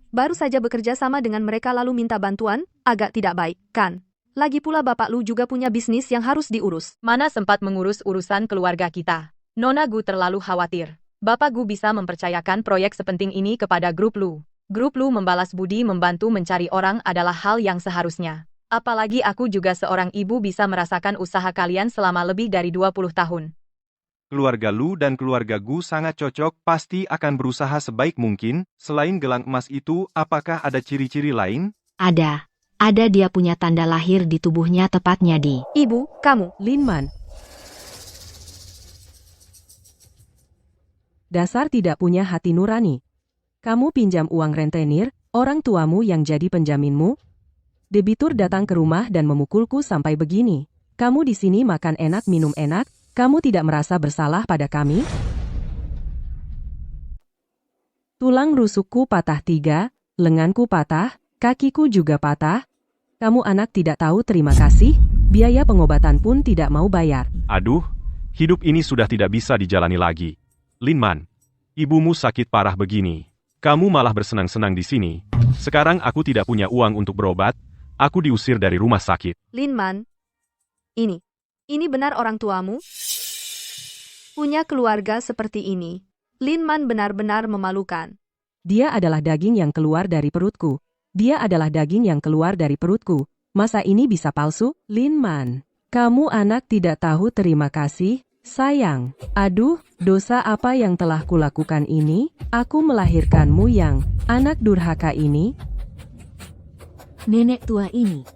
baru saja bekerja sama dengan mereka lalu minta bantuan, agak tidak baik, kan? Lagi pula Bapak Lu juga punya bisnis yang harus diurus. Mana sempat mengurus urusan keluarga kita. Nona Gu terlalu khawatir. Bapak Gu bisa mempercayakan proyek sepenting ini kepada Grup Lu. Grup Lu membalas budi membantu mencari orang adalah hal yang seharusnya. Apalagi aku juga seorang ibu bisa merasakan usaha kalian selama lebih dari 20 tahun. Keluarga Lu dan keluarga Gu sangat cocok, pasti akan berusaha sebaik mungkin. Selain gelang emas itu, apakah ada ciri-ciri lain? Ada dia punya tanda lahir di tubuhnya tepatnya di... Ibu, kamu. Lin Man. Dasar tidak punya hati nurani. Kamu pinjam uang rentenir, orang tuamu yang jadi penjaminmu. Debitur datang ke rumah dan memukulku sampai begini. Kamu di sini makan enak minum enak, kamu tidak merasa bersalah pada kami? Tulang rusukku patah 3, lenganku patah, kakiku juga patah. Kamu anak tidak tahu terima kasih? Biaya pengobatan pun tidak mau bayar. Aduh, hidup ini sudah tidak bisa dijalani lagi. Lin Man, ibumu sakit parah begini. Kamu malah bersenang-senang di sini. Sekarang aku tidak punya uang untuk berobat. Aku diusir dari rumah sakit. Lin Man, ini benar orang tuamu? Punya keluarga seperti ini. Lin Man benar-benar memalukan. Dia adalah daging yang keluar dari perutku. Dia adalah daging yang keluar dari perutku. Masa ini bisa palsu? Lin Man, kamu anak tidak tahu terima kasih, sayang. Aduh, dosa apa yang telah kulakukan ini? Aku melahirkanmu yang anak durhaka ini. Nenek tua ini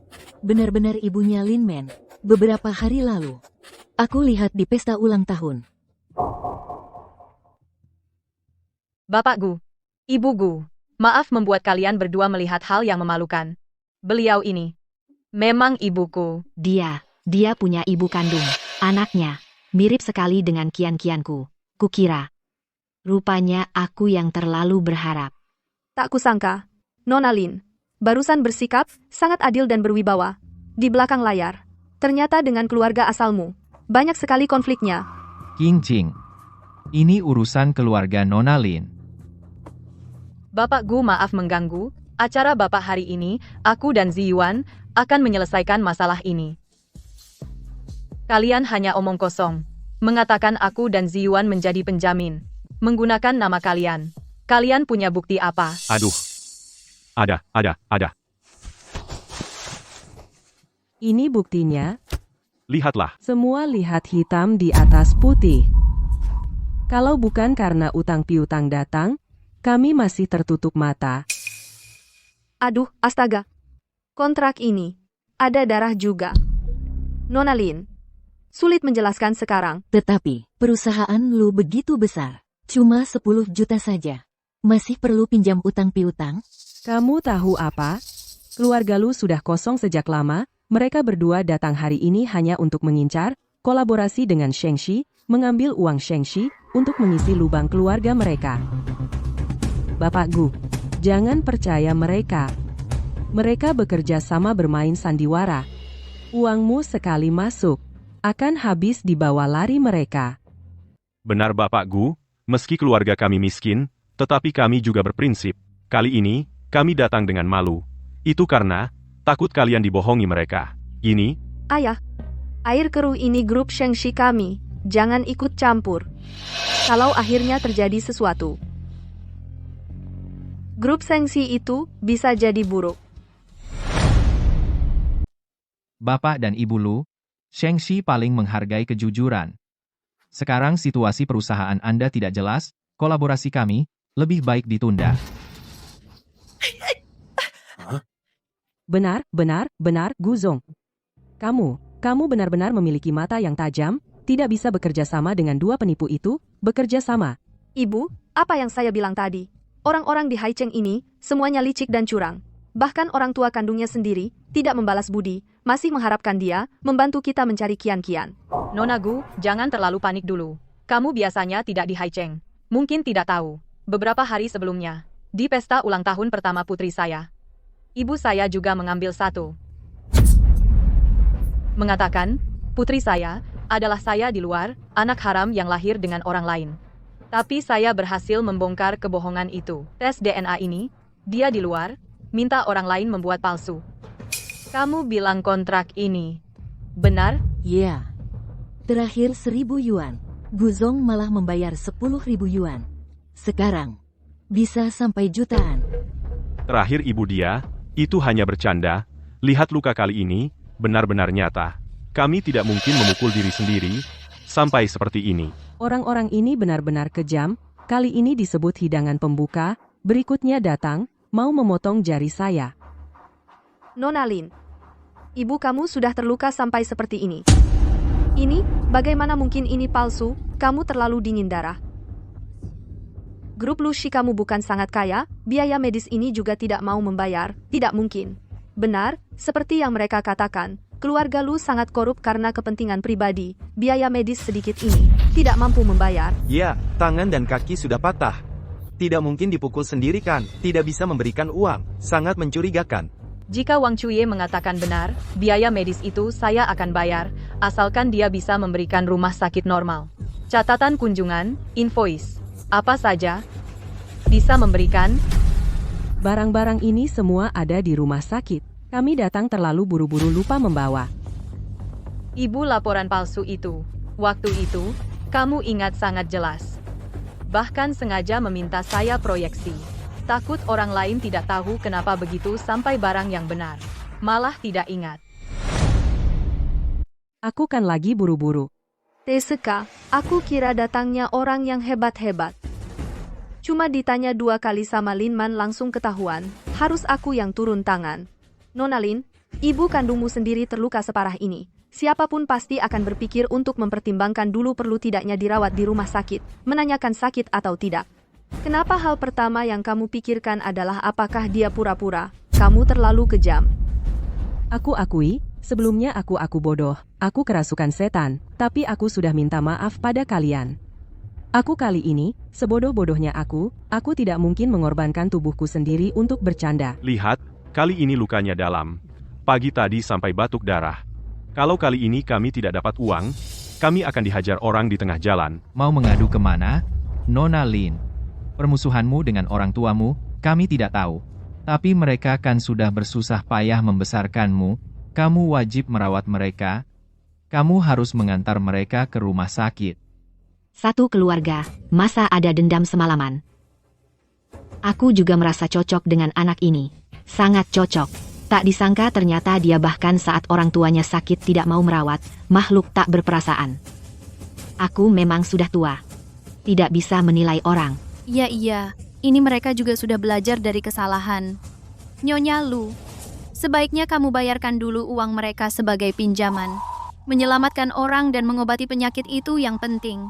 benar-benar ibunya Lin Man. Beberapa hari lalu, aku lihat di pesta ulang tahun. Bapak Gu, Ibu Gu, maaf membuat kalian berdua melihat hal yang memalukan. Beliau ini memang ibuku. Dia punya ibu kandung. Anaknya mirip sekali dengan kian-kianku. Kukira. Rupanya aku yang terlalu berharap. Tak kusangka, Nona Lin barusan bersikap sangat adil dan berwibawa. Di belakang layar, ternyata dengan keluarga asalmu, banyak sekali konfliknya. King Ching. Ini urusan keluarga Nona Lin. Bapak Gu, maaf mengganggu. Acara Bapak hari ini, aku dan Ziyuan akan menyelesaikan masalah ini. Kalian hanya omong kosong. Mengatakan aku dan Ziyuan menjadi penjamin. Menggunakan nama kalian. Kalian punya bukti apa? Aduh. Ada. Ini buktinya. Lihatlah. Semua lihat hitam di atas putih. Kalau bukan karena utang piutang datang, kami masih tertutup mata. Aduh, astaga. Kontrak ini, ada darah juga. Nona Lin, sulit menjelaskan sekarang. Tetapi, perusahaan lu begitu besar. Cuma 10 juta saja. Masih perlu pinjam utang piutang? Kamu tahu apa? Keluarga lu sudah kosong sejak lama. Mereka berdua datang hari ini hanya untuk mengincar kolaborasi dengan Shengxi, mengambil uang Shengxi untuk mengisi lubang keluarga mereka. Bapak Gu, jangan percaya mereka. Mereka bekerja sama bermain sandiwara. Uangmu sekali masuk, akan habis dibawa lari mereka. Benar Bapak Gu, meski keluarga kami miskin, tetapi kami juga berprinsip. Kali ini, kami datang dengan malu. Itu karena, takut kalian dibohongi mereka. Ini, Ayah, air keruh ini grup Shengxi kami. Jangan ikut campur. Kalau akhirnya terjadi sesuatu, grup Shengxi itu bisa jadi buruk. Bapak dan Ibu Lu, Shengxi paling menghargai kejujuran. Sekarang situasi perusahaan Anda tidak jelas, kolaborasi kami lebih baik ditunda. Benar, Guzong. Kamu benar-benar memiliki mata yang tajam, tidak bisa bekerja sama dengan dua penipu itu, bekerja sama. Ibu, apa yang saya bilang tadi? Orang-orang di Haicheng ini, semuanya licik dan curang. Bahkan orang tua kandungnya sendiri, tidak membalas budi, masih mengharapkan dia, membantu kita mencari kian-kian. Nona Gu, jangan terlalu panik dulu. Kamu biasanya tidak di Haicheng. Mungkin tidak tahu. Beberapa hari sebelumnya, di pesta ulang tahun pertama putri saya, ibu saya juga mengambil satu. Mengatakan, putri saya adalah saya di luar, anak haram yang lahir dengan orang lain. Tapi saya berhasil membongkar kebohongan itu. Tes DNA ini, dia di luar, minta orang lain membuat palsu. Kamu bilang kontrak ini benar? Ya. Terakhir 1.000 yuan. Guzong malah membayar 10.000 yuan. Sekarang, bisa sampai jutaan. terakhir ibu dia, itu hanya bercanda. Lihat luka kali ini, benar-benar nyata. Kami tidak mungkin memukul diri sendiri, sampai seperti ini. Orang-orang ini benar-benar kejam, kali ini disebut hidangan pembuka, berikutnya datang, mau memotong jari saya. Nona Lin, ibu kamu sudah terluka sampai seperti ini. Ini, bagaimana mungkin ini palsu, kamu terlalu dingin darah. Grup Lushi kamu bukan sangat kaya, biaya medis ini juga tidak mau membayar, tidak mungkin. Benar, seperti yang mereka katakan, keluarga Lu sangat korup karena kepentingan pribadi, biaya medis sedikit ini, tidak mampu membayar. Ya, tangan dan kaki sudah patah. Tidak mungkin dipukul sendiri kan, tidak bisa memberikan uang, sangat mencurigakan. Jika Wang Chuye mengatakan benar, biaya medis itu saya akan bayar, asalkan dia bisa memberikan rumah sakit normal. Catatan kunjungan, invoice, apa saja, bisa memberikan. Barang-barang ini semua ada di rumah sakit. Kami datang terlalu buru-buru lupa membawa. Ibu, laporan palsu itu. Waktu itu, kamu ingat sangat jelas. Bahkan sengaja meminta saya proyeksi. Takut orang lain tidak tahu kenapa begitu sampai barang yang benar. Malah tidak ingat. Aku kan lagi buru-buru. Teseka, aku kira datangnya orang yang hebat-hebat. Cuma ditanya 2 kali sama Lin Man langsung ketahuan, harus aku yang turun tangan. Nona Lin, ibu kandungmu sendiri terluka separah ini. Siapapun pasti akan berpikir untuk mempertimbangkan dulu perlu tidaknya dirawat di rumah sakit, menanyakan sakit atau tidak. Kenapa hal pertama yang kamu pikirkan adalah apakah dia pura-pura? Kamu terlalu kejam. Aku akui, sebelumnya aku bodoh, aku kerasukan setan, tapi aku sudah minta maaf pada kalian. Aku kali ini, sebodoh-bodohnya aku tidak mungkin mengorbankan tubuhku sendiri untuk bercanda. Lihat, kali ini lukanya dalam. Pagi tadi sampai batuk darah. Kalau kali ini kami tidak dapat uang, kami akan dihajar orang di tengah jalan. Mau mengadu kemana? Nona Lin. Permusuhanmu dengan orang tuamu, kami tidak tahu. Tapi mereka kan sudah bersusah payah membesarkanmu, kamu wajib merawat mereka. Kamu harus mengantar mereka ke rumah sakit. Satu keluarga, masa ada dendam semalaman? Aku juga merasa cocok dengan anak ini. Sangat cocok. Tak disangka ternyata dia bahkan saat orang tuanya sakit tidak mau merawat, makhluk tak berperasaan. Aku memang sudah tua. Tidak bisa menilai orang. Iya, ini mereka juga sudah belajar dari kesalahan. Nyonya Lu, sebaiknya kamu bayarkan dulu uang mereka sebagai pinjaman. Menyelamatkan orang dan mengobati penyakit itu yang penting.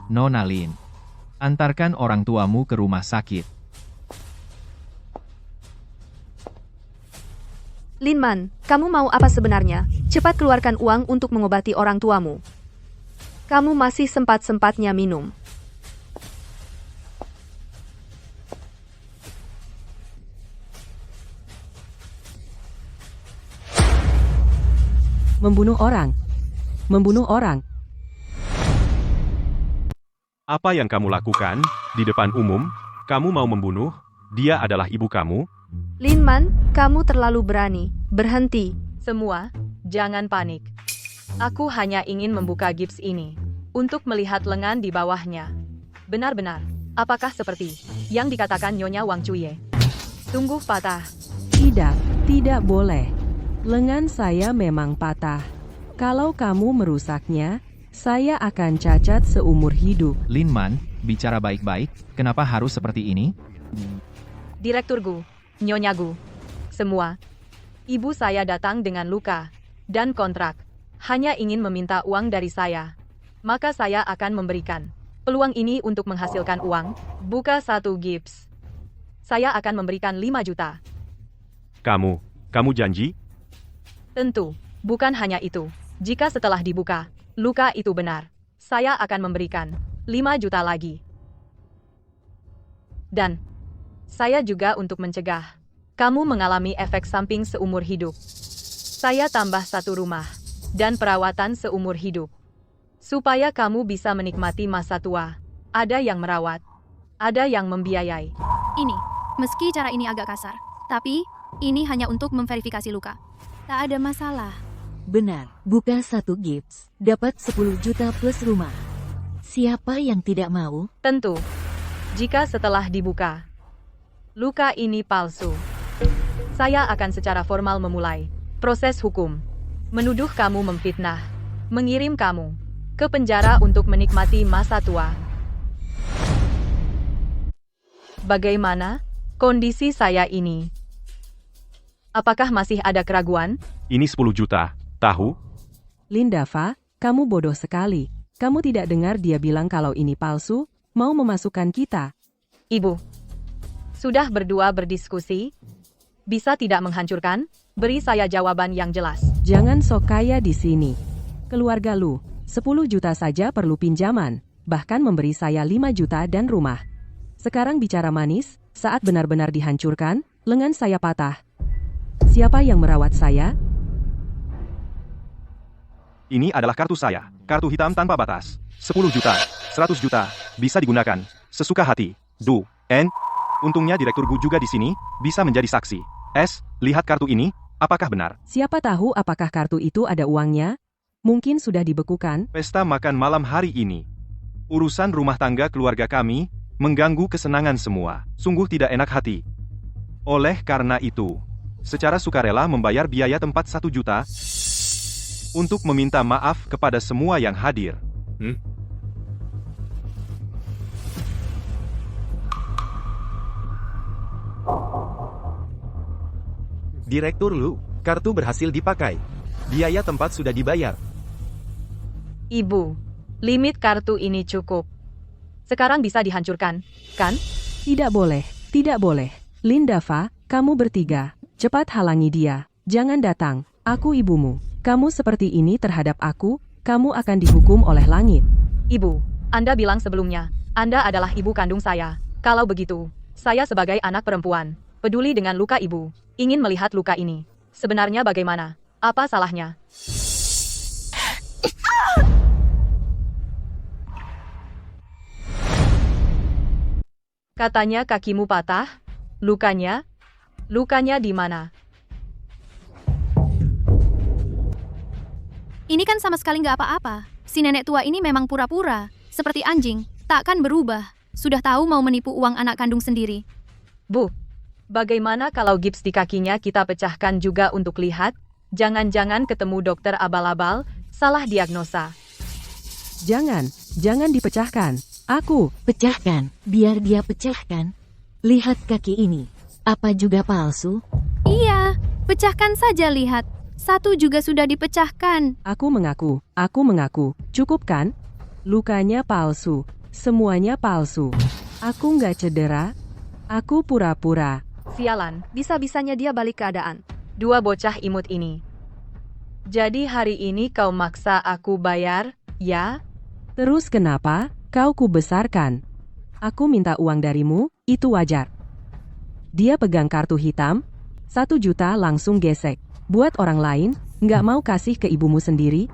Nona Lin, antarkan orang tuamu ke rumah sakit. Lin Man, kamu mau apa sebenarnya? Cepat keluarkan uang untuk mengobati orang tuamu. Kamu masih sempat-sempatnya minum. Membunuh orang. Membunuh orang. Apa yang kamu lakukan? Di depan umum, kamu mau membunuh? Dia adalah ibu kamu? Lin Man, kamu terlalu berani. Berhenti. Semua, jangan panik. Aku hanya ingin membuka gips ini untuk melihat lengan di bawahnya. Benar-benar, apakah seperti yang dikatakan Nyonya Wang Chuye? Sungguh patah. Tidak boleh. Lengan saya memang patah. Kalau kamu merusaknya, saya akan cacat seumur hidup. Lin Man, bicara baik-baik, kenapa harus seperti ini? Direktur Gu, Nyonya Gu, semua. Ibu saya datang dengan luka dan kontrak. Hanya ingin meminta uang dari saya. Maka saya akan memberikan peluang ini untuk menghasilkan uang. Buka 1 gips. Saya akan memberikan 5 juta. Kamu janji? Tentu, bukan hanya itu. Jika setelah dibuka, luka itu benar, saya akan memberikan 5 juta lagi. Dan saya juga untuk mencegah kamu mengalami efek samping seumur hidup. Saya tambah 1 rumah dan perawatan seumur hidup. Supaya kamu bisa menikmati masa tua. Ada yang merawat, ada yang membiayai. Ini, meski cara ini agak kasar, tapi ini hanya untuk memverifikasi luka. Tak ada masalah. Benar, buka 1 gips, dapat 10 juta plus rumah. Siapa yang tidak mau? Tentu, jika setelah dibuka, luka ini palsu, saya akan secara formal memulai proses hukum. Menuduh kamu memfitnah, mengirim kamu ke penjara untuk menikmati masa tua. Bagaimana kondisi saya ini? Apakah masih ada keraguan? Ini 10 juta, tahu? Lindava, kamu bodoh sekali. Kamu tidak dengar dia bilang kalau ini palsu, mau memasukkan kita. Ibu, sudah berdua berdiskusi? Bisa tidak menghancurkan? Beri saya jawaban yang jelas. Jangan sok kaya di sini. Keluarga Lu, 10 juta saja perlu pinjaman, bahkan memberi saya 5 juta dan rumah. Sekarang bicara manis, saat benar-benar dihancurkan, lengan saya patah. Siapa yang merawat saya? Ini adalah kartu saya. Kartu hitam tanpa batas. 10 juta, 100 juta, bisa digunakan. Sesuka hati. Untungnya Direktur Gu juga di sini, bisa menjadi saksi. Lihat kartu ini, apakah benar? Siapa tahu apakah kartu itu ada uangnya? Mungkin sudah dibekukan. Pesta makan malam hari ini. Urusan rumah tangga keluarga kami, mengganggu kesenangan semua. Sungguh tidak enak hati. Oleh karena itu, secara sukarela membayar biaya tempat 1 juta, untuk meminta maaf kepada semua yang hadir. Direktur Lu, kartu berhasil dipakai. Biaya tempat sudah dibayar. Ibu, limit kartu ini cukup. Sekarang bisa dihancurkan, kan? Tidak boleh, tidak boleh. Lindava, kamu bertiga, cepat halangi dia. Jangan datang, aku ibumu. Kamu seperti ini terhadap aku, kamu akan dihukum oleh langit. Ibu, Anda bilang sebelumnya, Anda adalah ibu kandung saya. Kalau begitu, saya sebagai anak perempuan, peduli dengan luka ibu, ingin melihat luka ini. Sebenarnya bagaimana? Apa salahnya? Katanya kakimu patah, lukanya di mana? Ini kan sama sekali nggak apa-apa. Si nenek tua ini memang pura-pura. Seperti anjing, takkan berubah. Sudah tahu mau menipu uang anak kandung sendiri. Bu, bagaimana kalau gips di kakinya kita pecahkan juga untuk lihat? Jangan-jangan ketemu dokter abal-abal, salah diagnosa. Jangan dipecahkan. Aku. Pecahkan, biar dia pecahkan. Lihat kaki ini. Apa juga palsu? Iya, pecahkan saja lihat. 1 juga sudah dipecahkan. Aku mengaku. Cukup kan? Lukanya palsu. Semuanya palsu. Aku nggak cedera. Aku pura-pura. Sialan, Bisa-bisanya dia balik keadaan. 2 bocah imut ini. Jadi hari ini kau maksa aku bayar, ya? Terus kenapa? Kau kubesarkan. Aku minta uang darimu, itu wajar. Dia pegang kartu hitam, 1 juta langsung gesek. Buat orang lain, nggak mau kasih ke ibumu sendiri?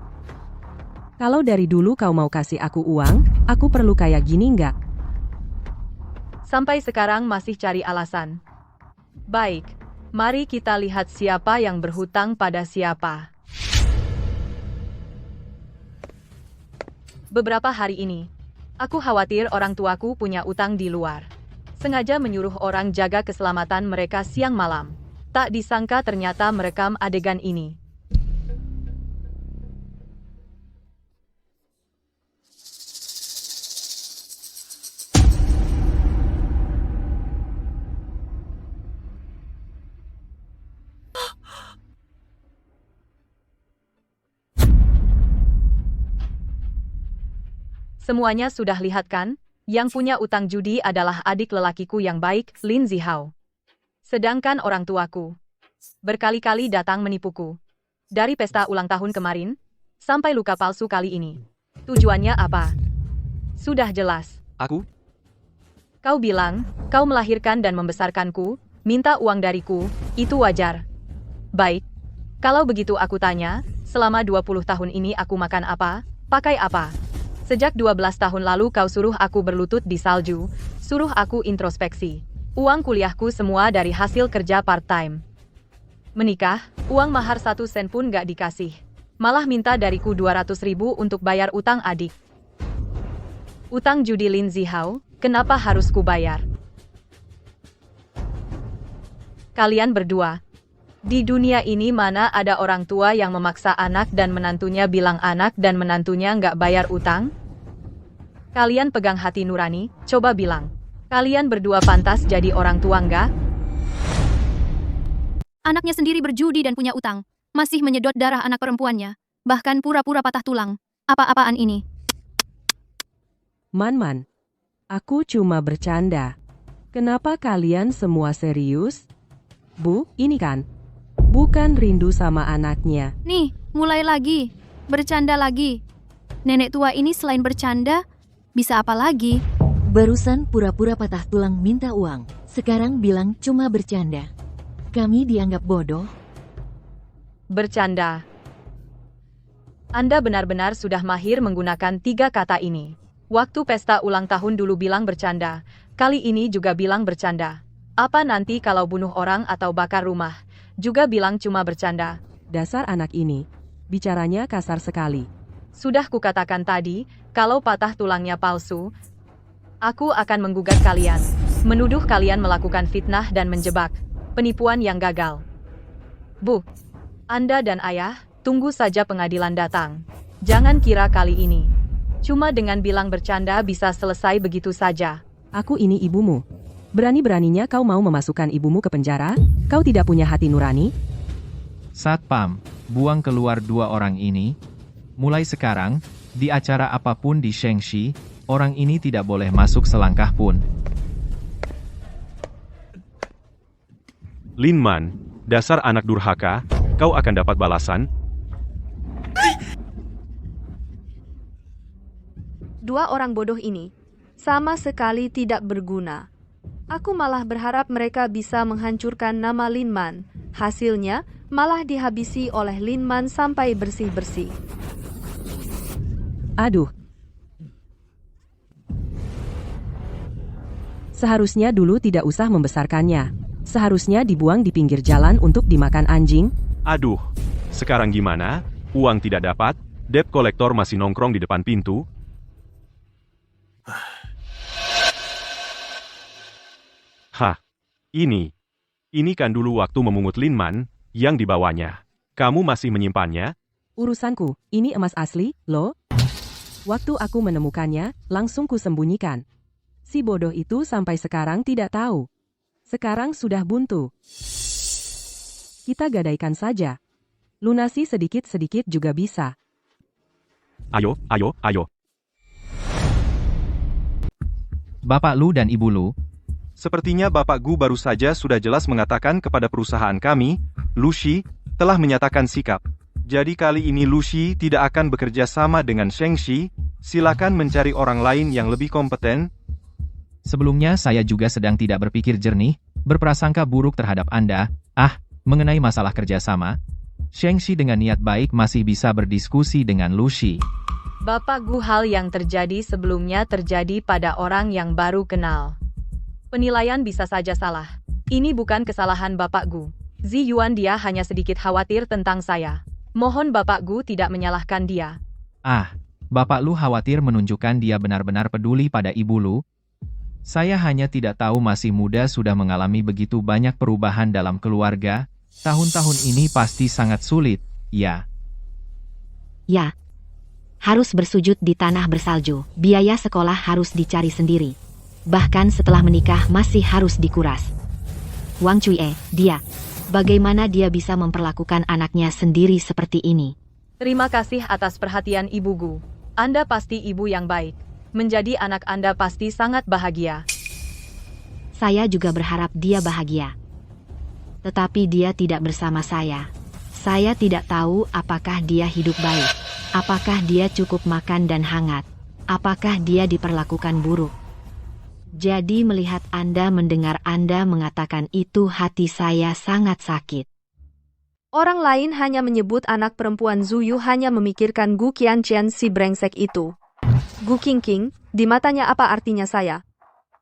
Kalau dari dulu kau mau kasih aku uang, aku perlu kayak gini nggak? Sampai sekarang masih cari alasan. Baik, mari kita lihat siapa yang berhutang pada siapa. Beberapa hari ini, aku khawatir orang tuaku punya utang di luar. Sengaja menyuruh orang jaga keselamatan mereka siang malam. Tak disangka ternyata merekam adegan ini. Semuanya sudah lihat kan? Yang punya utang judi adalah adik lelakiku yang baik, Lin Zihao. Sedangkan orang tuaku berkali-kali datang menipuku. Dari pesta ulang tahun kemarin, sampai luka palsu kali ini. Tujuannya apa? Sudah jelas. Aku? Kau bilang, kau melahirkan dan membesarkanku, minta uang dariku, itu wajar. Baik. Kalau begitu aku tanya, selama 20 tahun ini aku makan apa, pakai apa? Sejak 12 tahun lalu kau suruh aku berlutut di salju, suruh aku introspeksi. Uang kuliahku semua dari hasil kerja part-time. Menikah, uang mahar 1 sen pun gak dikasih. Malah minta dariku 200.000 untuk bayar utang adik. Utang judi Lin Zihao, kenapa harus kubayar? Kalian berdua. Di dunia ini mana ada orang tua yang memaksa anak dan menantunya bilang anak dan menantunya nggak bayar utang? Kalian pegang hati nurani, coba bilang. Kalian berdua pantas jadi orang tua nggak? Anaknya sendiri berjudi dan punya utang. Masih menyedot darah anak perempuannya. Bahkan pura-pura patah tulang. Apa-apaan ini? Man, aku cuma bercanda. Kenapa kalian semua serius? Bu, ini kan? Bukan rindu sama anaknya. Nih, mulai lagi. Bercanda lagi. Nenek tua ini selain bercanda, bisa apa lagi? Barusan pura-pura patah tulang minta uang. Sekarang bilang cuma bercanda. Kami dianggap bodoh. Bercanda. Anda benar-benar sudah mahir menggunakan 3 kata ini. Waktu pesta ulang tahun dulu bilang bercanda, kali ini juga bilang bercanda. Apa nanti kalau bunuh orang atau bakar rumah, juga bilang cuma bercanda? Dasar anak ini, bicaranya kasar sekali. Sudah kukatakan tadi, kalau patah tulangnya palsu, aku akan menggugat kalian. Menuduh kalian melakukan fitnah dan menjebak. Penipuan yang gagal. Bu, Anda dan ayah, tunggu saja pengadilan datang. Jangan kira kali ini. Cuma dengan bilang bercanda bisa selesai begitu saja. Aku ini ibumu. Berani-beraninya kau mau memasukkan ibumu ke penjara? Kau tidak punya hati nurani? Satpam, buang keluar 2 orang ini. Mulai sekarang, di acara apapun di Shengxi, orang ini tidak boleh masuk selangkah pun. Lin Man, dasar anak durhaka, kau akan dapat balasan. 2 orang bodoh ini sama sekali tidak berguna. Aku malah berharap mereka bisa menghancurkan nama Lin Man. Hasilnya malah dihabisi oleh Lin Man sampai bersih-bersih. Aduh. Seharusnya dulu tidak usah membesarkannya. Seharusnya dibuang di pinggir jalan untuk dimakan anjing. Aduh, sekarang gimana? Uang tidak dapat, debt kolektor masih nongkrong di depan pintu. Hah, ini kan dulu waktu memungut Lin Man yang dibawanya. Kamu masih menyimpannya? Urusanku, ini emas asli, loh. Waktu aku menemukannya, langsung kusembunyikan. Si bodoh itu sampai sekarang tidak tahu. Sekarang sudah buntu. Kita gadaikan saja. Lunasi sedikit-sedikit juga bisa. Ayo. Bapak Lu dan Ibu Lu, Sepertinya Bapak Gu baru saja sudah jelas mengatakan kepada perusahaan kami, Lushi, telah menyatakan sikap. Jadi kali ini Lushi tidak akan bekerja sama dengan Shengxi, silakan mencari orang lain yang lebih kompeten. sebelumnya saya juga sedang tidak berpikir jernih, berprasangka buruk terhadap Anda. Mengenai masalah kerjasama, Shengxi dengan niat baik masih bisa berdiskusi dengan Lushi. Bapak Gu, hal yang terjadi sebelumnya terjadi pada orang yang baru kenal. Penilaian bisa saja salah. Ini bukan kesalahan Bapak Gu. Zi Yuan dia hanya sedikit khawatir tentang saya. Mohon Bapak Gu tidak menyalahkan dia. Bapak Lu khawatir menunjukkan dia benar-benar peduli pada Ibu Lu. Saya hanya tidak tahu masih muda sudah mengalami begitu banyak perubahan dalam keluarga. Tahun-tahun ini pasti sangat sulit, ya. Ya. Harus bersujud di tanah bersalju. Biaya sekolah harus dicari sendiri. Bahkan setelah menikah masih harus dikuras. Wang Cuie, dia. Bagaimana dia bisa memperlakukan anaknya sendiri seperti ini? Terima kasih atas perhatian Ibu Gu. Anda pasti ibu yang baik. Menjadi anak Anda pasti sangat bahagia. Saya juga berharap dia bahagia. Tetapi dia tidak bersama saya. Saya tidak tahu apakah dia hidup baik. Apakah dia cukup makan dan hangat. Apakah dia diperlakukan buruk. Jadi melihat Anda mendengar Anda mengatakan itu hati saya sangat sakit. Orang lain hanya menyebut anak perempuan Zuyu hanya memikirkan Gu Qianqian si brengsek itu. Gu Qingqing, di matanya apa artinya saya?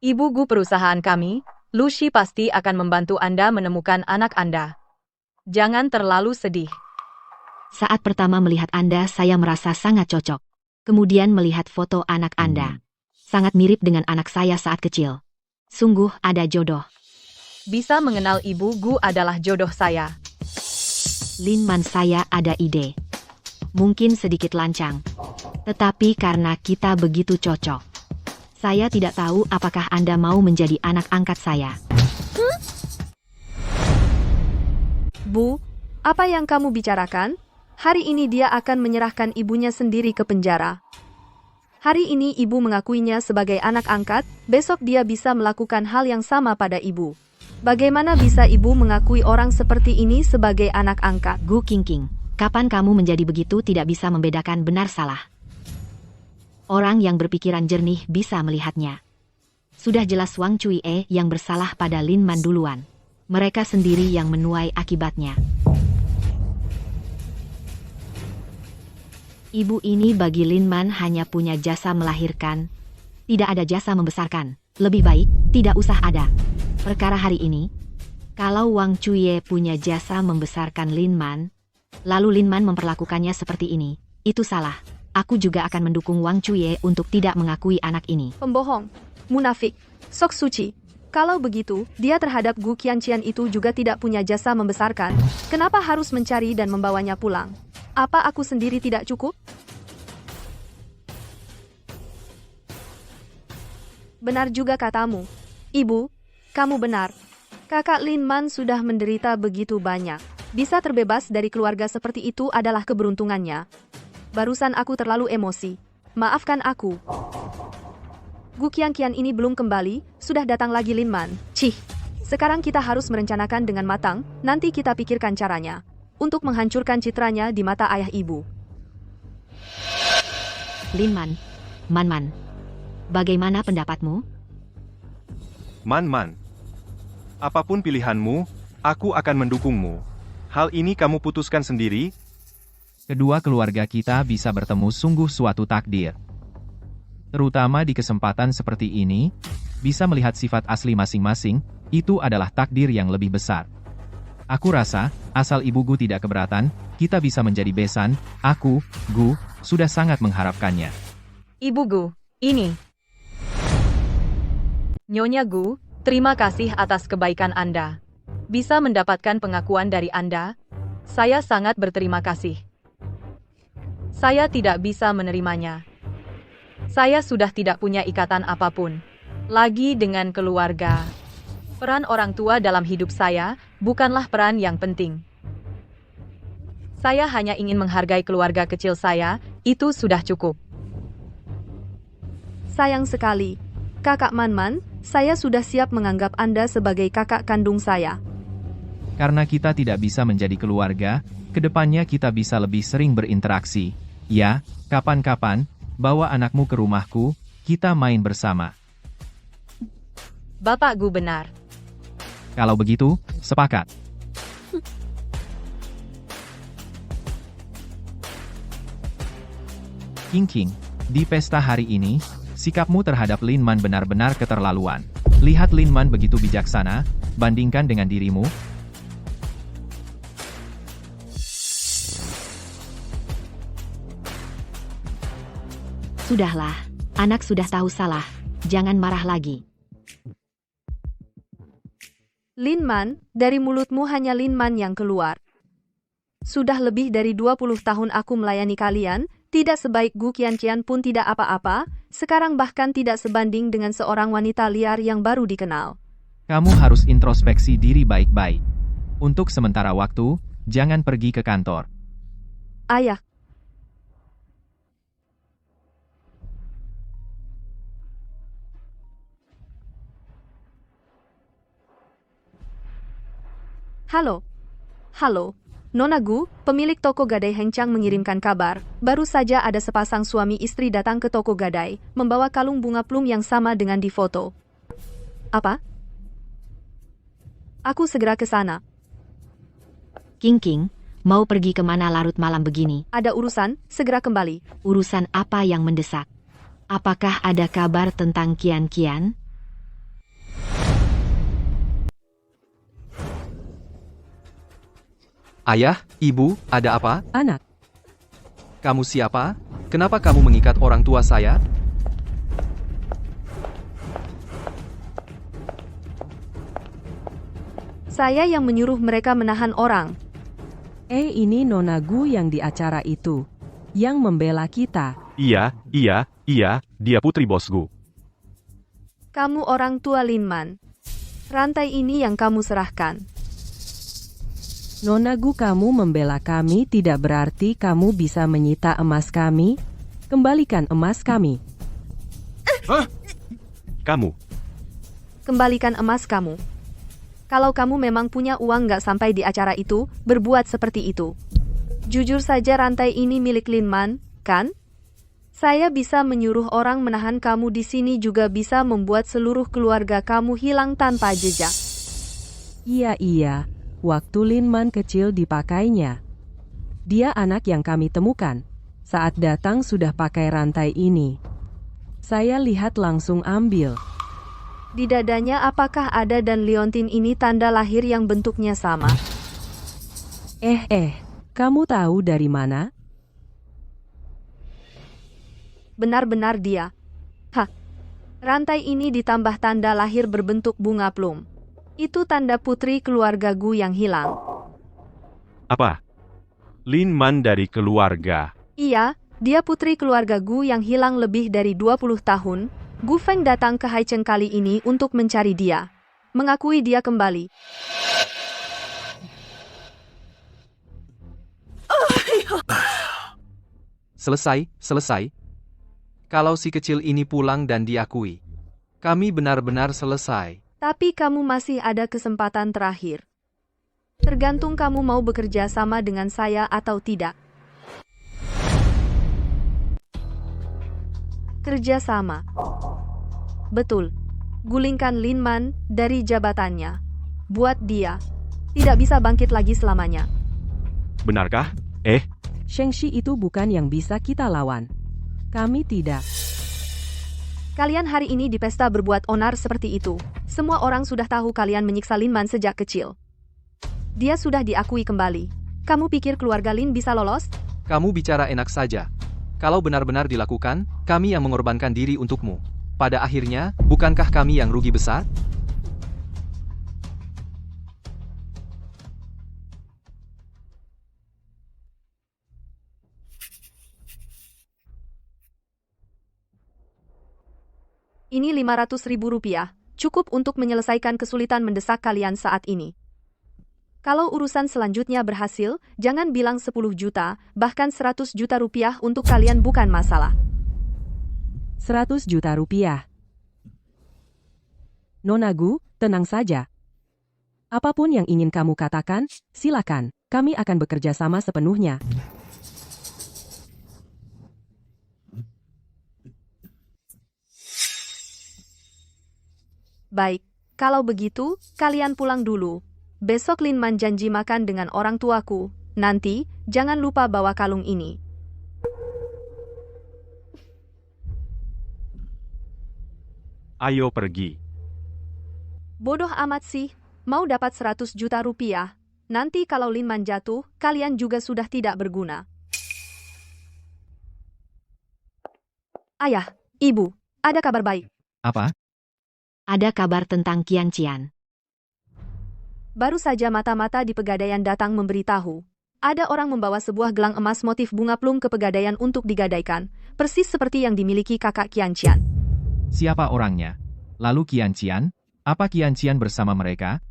Ibu Gu, perusahaan kami, Lushi pasti akan membantu Anda menemukan anak Anda. Jangan terlalu sedih. Saat pertama melihat Anda saya merasa sangat cocok. Kemudian melihat foto anak Anda. Sangat mirip dengan anak saya saat kecil. Sungguh ada jodoh. Bisa mengenal Ibu Gu adalah jodoh saya. Lin Man, saya ada ide. Mungkin sedikit lancang. Tetapi karena kita begitu cocok. Saya tidak tahu apakah Anda mau menjadi anak angkat saya. Bu, apa yang kamu bicarakan? Hari ini dia akan menyerahkan ibunya sendiri ke penjara. Hari ini ibu mengakuinya sebagai anak angkat, besok dia bisa melakukan hal yang sama pada ibu. Bagaimana bisa ibu mengakui orang seperti ini sebagai anak angkat? Gu Qingqing, kapan kamu menjadi begitu tidak bisa membedakan benar salah? Orang yang berpikiran jernih bisa melihatnya. Sudah jelas Wang Cuie yang bersalah pada Lin Man duluan. Mereka sendiri yang menuai akibatnya. Ibu ini bagi Linman hanya punya jasa melahirkan. Tidak ada jasa membesarkan. Lebih baik, tidak usah ada. Perkara hari ini, kalau Wang Chuye punya jasa membesarkan Linman, lalu Linman memperlakukannya seperti ini, itu salah. Aku juga akan mendukung Wang Chuye untuk tidak mengakui anak ini. Pembohong, munafik, sok suci. Kalau begitu, dia terhadap Gu Qianqian itu juga tidak punya jasa membesarkan. Kenapa harus mencari dan membawanya pulang? Apa aku sendiri tidak cukup? Benar juga katamu. Ibu, kamu benar. Kakak Linman sudah menderita begitu banyak. Bisa terbebas dari keluarga seperti itu adalah keberuntungannya. Barusan aku terlalu emosi. Maafkan aku. Gu Qianqian ini belum kembali, sudah datang lagi Linman. Cih, sekarang kita harus merencanakan dengan matang, nanti kita pikirkan caranya. Untuk menghancurkan citranya di mata ayah ibu. Linman, Man, bagaimana pendapatmu? Man, apapun pilihanmu, aku akan mendukungmu. Hal ini kamu putuskan sendiri. Kedua keluarga kita bisa bertemu sungguh suatu takdir. Terutama di kesempatan seperti ini, bisa melihat sifat asli masing-masing, itu adalah takdir yang lebih besar. Aku rasa, asal Ibu Gu tidak keberatan, kita bisa menjadi besan. Aku, Gu, sudah sangat mengharapkannya. Ibu Gu, ini. Nyonya Gu, terima kasih atas kebaikan Anda. Bisa mendapatkan pengakuan dari Anda, saya sangat berterima kasih. Saya tidak bisa menerimanya. Saya sudah tidak punya ikatan apapun lagi dengan keluarga. Peran orang tua dalam hidup saya bukanlah peran yang penting. Saya hanya ingin menghargai keluarga kecil saya, itu sudah cukup. Sayang sekali. Kakak Man, saya sudah siap menganggap Anda sebagai kakak kandung saya. Karena kita tidak bisa menjadi keluarga, kedepannya kita bisa lebih sering berinteraksi. Ya, kapan-kapan, bawa anakmu ke rumahku, kita main bersama. Bapak Gu benar. Kalau begitu, sepakat. King, di pesta hari ini, sikapmu terhadap Linman benar-benar keterlaluan. Lihat Linman begitu bijaksana, bandingkan dengan dirimu. Sudahlah, anak sudah tahu salah, jangan marah lagi. Linman, dari mulutmu hanya Linman yang keluar. Sudah lebih dari 20 tahun aku melayani kalian, tidak sebaik Gu Qianqian pun tidak apa-apa, sekarang bahkan tidak sebanding dengan seorang wanita liar yang baru dikenal. Kamu harus introspeksi diri baik-baik. Untuk sementara waktu, jangan pergi ke kantor. Ayah. Halo, Nona Gu, pemilik toko gadai Hengchang mengirimkan kabar. Baru saja ada sepasang suami istri datang ke toko gadai, membawa kalung bunga plum yang sama dengan di foto. Apa? Aku segera ke sana. King, mau pergi kemana larut malam begini? Ada urusan, segera kembali. Urusan apa yang mendesak? Apakah ada kabar tentang Qian? Ayah, ibu, ada apa? Anak. Kamu siapa? Kenapa kamu mengikat orang tua saya? Saya yang menyuruh mereka menahan orang. Ini Nona Gu yang di acara itu. Yang membela kita. Iya, dia putri bosku. Kamu orang tua Linman. Rantai ini yang kamu serahkan. Nona Gu, kamu membela kami tidak berarti kamu bisa menyita emas kami. Kembalikan emas kami. Kamu. Kembalikan emas kamu. Kalau kamu memang punya uang nggak sampai di acara itu, berbuat seperti itu. Jujur saja rantai ini milik Linman, kan? Saya bisa menyuruh orang menahan kamu di sini juga bisa membuat seluruh keluarga kamu hilang tanpa jejak. Iya. Waktu Linman kecil dipakainya. Dia anak yang kami temukan. Saat datang sudah pakai rantai ini. Saya lihat langsung ambil. Di dadanya apakah ada dan liontin ini tanda lahir yang bentuknya sama? Kamu tahu dari mana? Benar-benar dia. Rantai ini ditambah tanda lahir berbentuk bunga plum. Itu tanda putri keluarga Gu yang hilang. Apa? Lin Man dari keluarga. Iya, dia putri keluarga Gu yang hilang lebih dari 20 tahun. Gu Feng datang ke Haicheng kali ini untuk mencari dia. Mengakui dia kembali. Selesai. Kalau si kecil ini pulang dan diakui, kami benar-benar selesai. Tapi kamu masih ada kesempatan terakhir. Tergantung kamu mau bekerja sama dengan saya atau tidak. Kerja sama. Betul. Gulingkan Lin Man dari jabatannya. Buat dia tidak bisa bangkit lagi selamanya. Benarkah? Shengxi itu bukan yang bisa kita lawan. Kami tidak. Kalian hari ini di pesta berbuat onar seperti itu. Semua orang sudah tahu kalian menyiksa Lin Man sejak kecil. Dia sudah diakui kembali. Kamu pikir keluarga Lin bisa lolos? Kamu bicara enak saja. Kalau benar-benar dilakukan, kami yang mengorbankan diri untukmu. Pada akhirnya, bukankah kami yang rugi besar? Ini 500.000 rupiah, cukup untuk menyelesaikan kesulitan mendesak kalian saat ini. Kalau urusan selanjutnya berhasil, jangan bilang 10 juta, bahkan 100 juta rupiah untuk kalian bukan masalah. 100 juta rupiah. Nona Gu, tenang saja. Apapun yang ingin kamu katakan, silakan. Kami akan bekerja sama sepenuhnya. Baik, kalau begitu, kalian pulang dulu. Besok Lin Man janji makan dengan orang tuaku. Nanti, jangan lupa bawa kalung ini. Ayo pergi. Bodoh amat sih, mau dapat 100 juta rupiah. Nanti kalau Lin Man jatuh, kalian juga sudah tidak berguna. Ayah, Ibu, ada kabar baik. Apa? Ada kabar tentang Qian Qian. Baru saja mata-mata di pegadaian datang memberitahu. Ada orang membawa sebuah gelang emas motif bunga plum ke pegadaian untuk digadaikan, persis seperti yang dimiliki kakak Qian Qian. Siapa orangnya? Lalu Qian Qian? Apa Qian Qian bersama mereka?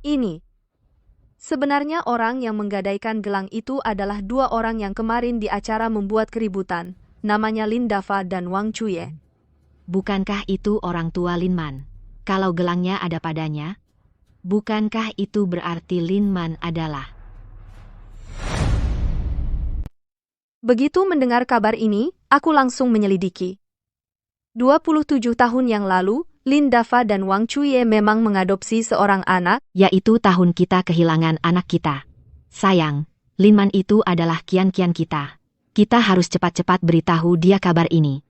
Ini. Sebenarnya orang yang menggadaikan gelang itu adalah dua orang yang kemarin di acara membuat keributan. Namanya Lin Dafa dan Wang Chuye. Bukankah itu orang tua Lin Man? Kalau gelangnya ada padanya, bukankah itu berarti Lin Man adalah... Begitu mendengar kabar ini, aku langsung menyelidiki. 27 tahun yang lalu, Lin Dafa dan Wang Chuye memang mengadopsi seorang anak, yaitu tahun kita kehilangan anak kita. Sayang, Lin Man itu adalah Qian Qian kita. Kita harus cepat-cepat beritahu dia kabar ini.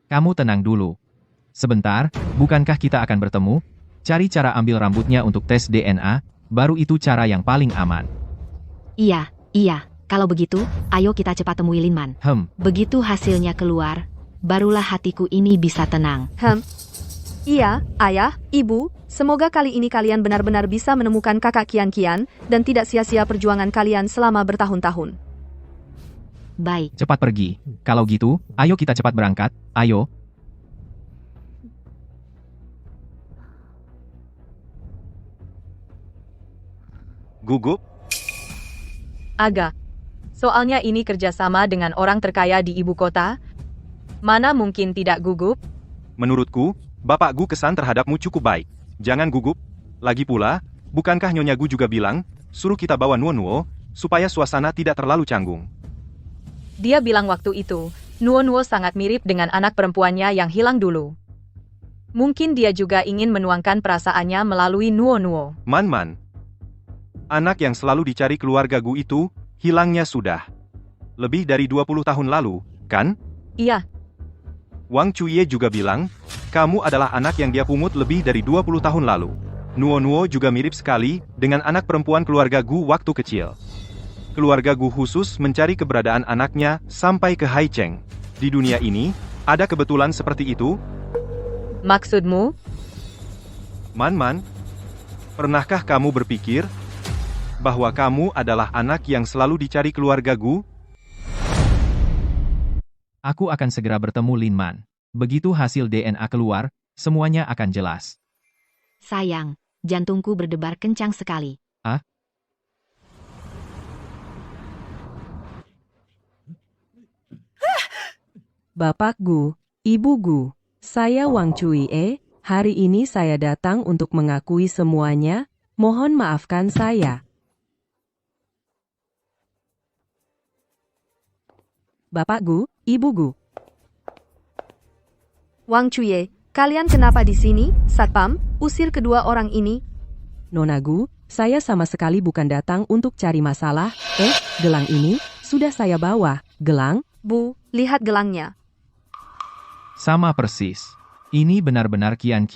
Kamu tenang dulu. Sebentar, bukankah kita akan bertemu? Cari cara ambil rambutnya untuk tes DNA, baru itu cara yang paling aman. Iya. Kalau begitu, ayo kita cepat temui Lin Man. Begitu hasilnya keluar, barulah hatiku ini bisa tenang. Iya, Ayah, Ibu, semoga kali ini kalian benar-benar bisa menemukan kakak Qian Qian, dan tidak sia-sia perjuangan kalian selama bertahun-tahun. Baik. Cepat pergi. Kalau gitu, ayo kita cepat berangkat, ayo. Gugup? Agak. Soalnya ini kerjasama dengan orang terkaya di ibu kota. Mana mungkin tidak gugup? Menurutku, Bapak Gu kesan terhadapmu cukup baik. Jangan gugup. Lagi pula, bukankah Nyonya Gu juga bilang, suruh kita bawa Nuo-Nuo, supaya suasana tidak terlalu canggung. Dia bilang waktu itu, Nuo-Nuo sangat mirip dengan anak perempuannya yang hilang dulu. Mungkin dia juga ingin menuangkan perasaannya melalui Nuo-Nuo. Man. Anak yang selalu dicari keluarga Gu itu, hilangnya sudah. Lebih dari 20 tahun lalu, kan? Iya, Wang Chuye juga bilang, kamu adalah anak yang dia pungut lebih dari 20 tahun lalu. Nuo juga mirip sekali dengan anak perempuan keluarga Gu waktu kecil. Keluarga Gu khusus mencari keberadaan anaknya sampai ke Haicheng. Di dunia ini, ada kebetulan seperti itu? maksudmu? Man, pernahkah kamu berpikir bahwa kamu adalah anak yang selalu dicari keluarga Gu? Aku akan segera bertemu Lin Man. Begitu hasil DNA keluar, semuanya akan jelas. Sayang, jantungku berdebar kencang sekali. Ah? Bapak Gu, Ibu Gu, saya Wang Chuye. Hari ini saya datang untuk mengakui semuanya. Mohon maafkan saya. Bapak Gu, Ibu Gu. Wang Chuye, kalian kenapa di sini? Satpam, usir kedua orang ini. Nona Gu, saya sama sekali bukan datang untuk cari masalah. Gelang ini sudah saya bawa. Gelang? Bu, lihat gelangnya. Sama persis. Ini benar-benar Kian.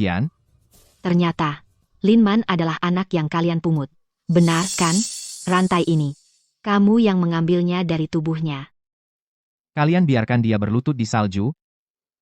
Ternyata, Lin Man adalah anak yang kalian pungut. Benar kan? Rantai ini. Kamu yang mengambilnya dari tubuhnya. Kalian biarkan dia berlutut di salju,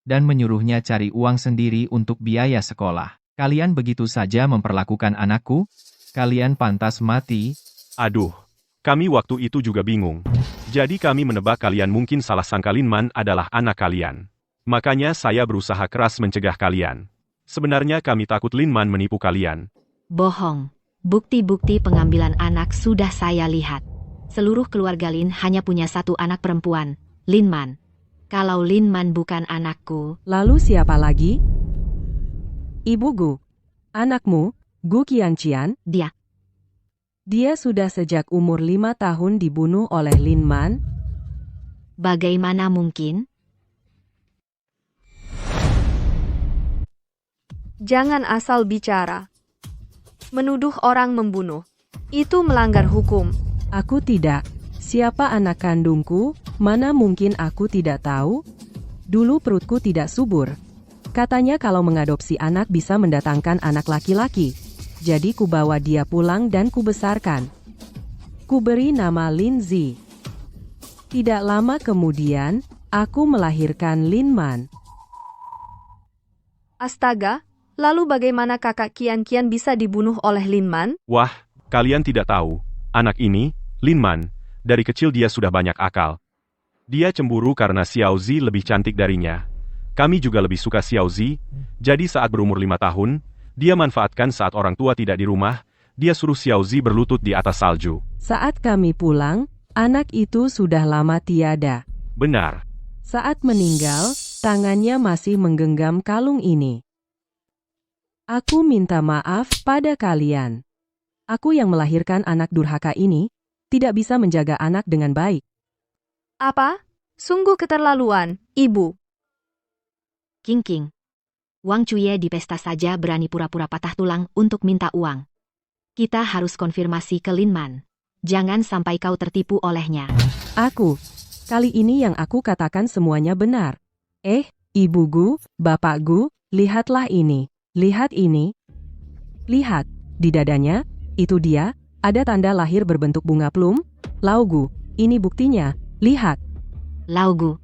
dan menyuruhnya cari uang sendiri untuk biaya sekolah. Kalian begitu saja memperlakukan anakku? Kalian pantas mati. Aduh, kami waktu itu juga bingung. Jadi kami menebak kalian mungkin salah sangka Lin Man adalah anak kalian. Makanya saya berusaha keras mencegah kalian. Sebenarnya kami takut Lin Man menipu kalian. Bohong. Bukti-bukti pengambilan anak sudah saya lihat. Seluruh keluarga Lin hanya punya satu anak perempuan, Lin Man. Kalau Lin Man bukan anakku, Lalu siapa lagi? Ibu Gu. Anakmu, Gu Qianqian? dia. Dia sudah sejak umur 5 tahun dibunuh oleh Lin Man? Bagaimana mungkin? Jangan asal bicara. Menuduh orang membunuh. Itu melanggar hukum. Aku tidak. Siapa anak kandungku? Mana mungkin aku tidak tahu? Dulu perutku tidak subur. Katanya kalau mengadopsi anak bisa mendatangkan anak laki-laki. Jadi ku bawa dia pulang dan ku besarkan. Ku beri nama Lin Zi. Tidak lama kemudian, aku melahirkan Lin Man. Astaga, lalu bagaimana kakak Qian bisa dibunuh oleh Lin Man? Wah, kalian tidak tahu. Anak ini, Lin Man, dari kecil dia sudah banyak akal. Dia cemburu karena Xiao Zi lebih cantik darinya. Kami juga lebih suka Xiao Zi, jadi saat berumur 5 tahun, dia manfaatkan saat orang tua tidak di rumah, dia suruh Xiao Zi berlutut di atas salju. Saat kami pulang, anak itu sudah lama tiada. Benar. Saat meninggal, tangannya masih menggenggam kalung ini. Aku minta maaf pada kalian. Aku yang melahirkan anak durhaka ini, tidak bisa menjaga anak dengan baik. Apa? Sungguh keterlaluan, Ibu. King. Wang Chuye di pesta saja berani pura-pura patah tulang untuk minta uang. Kita harus konfirmasi ke Lin Man. Jangan sampai kau tertipu olehnya. Kali ini yang aku katakan semuanya benar. Ibu Gu, Bapak Gu, lihatlah ini. Lihat ini. Lihat, di dadanya, itu dia, ada tanda lahir berbentuk bunga plum. Lau Gu, ini buktinya, lihat. Lau Gu,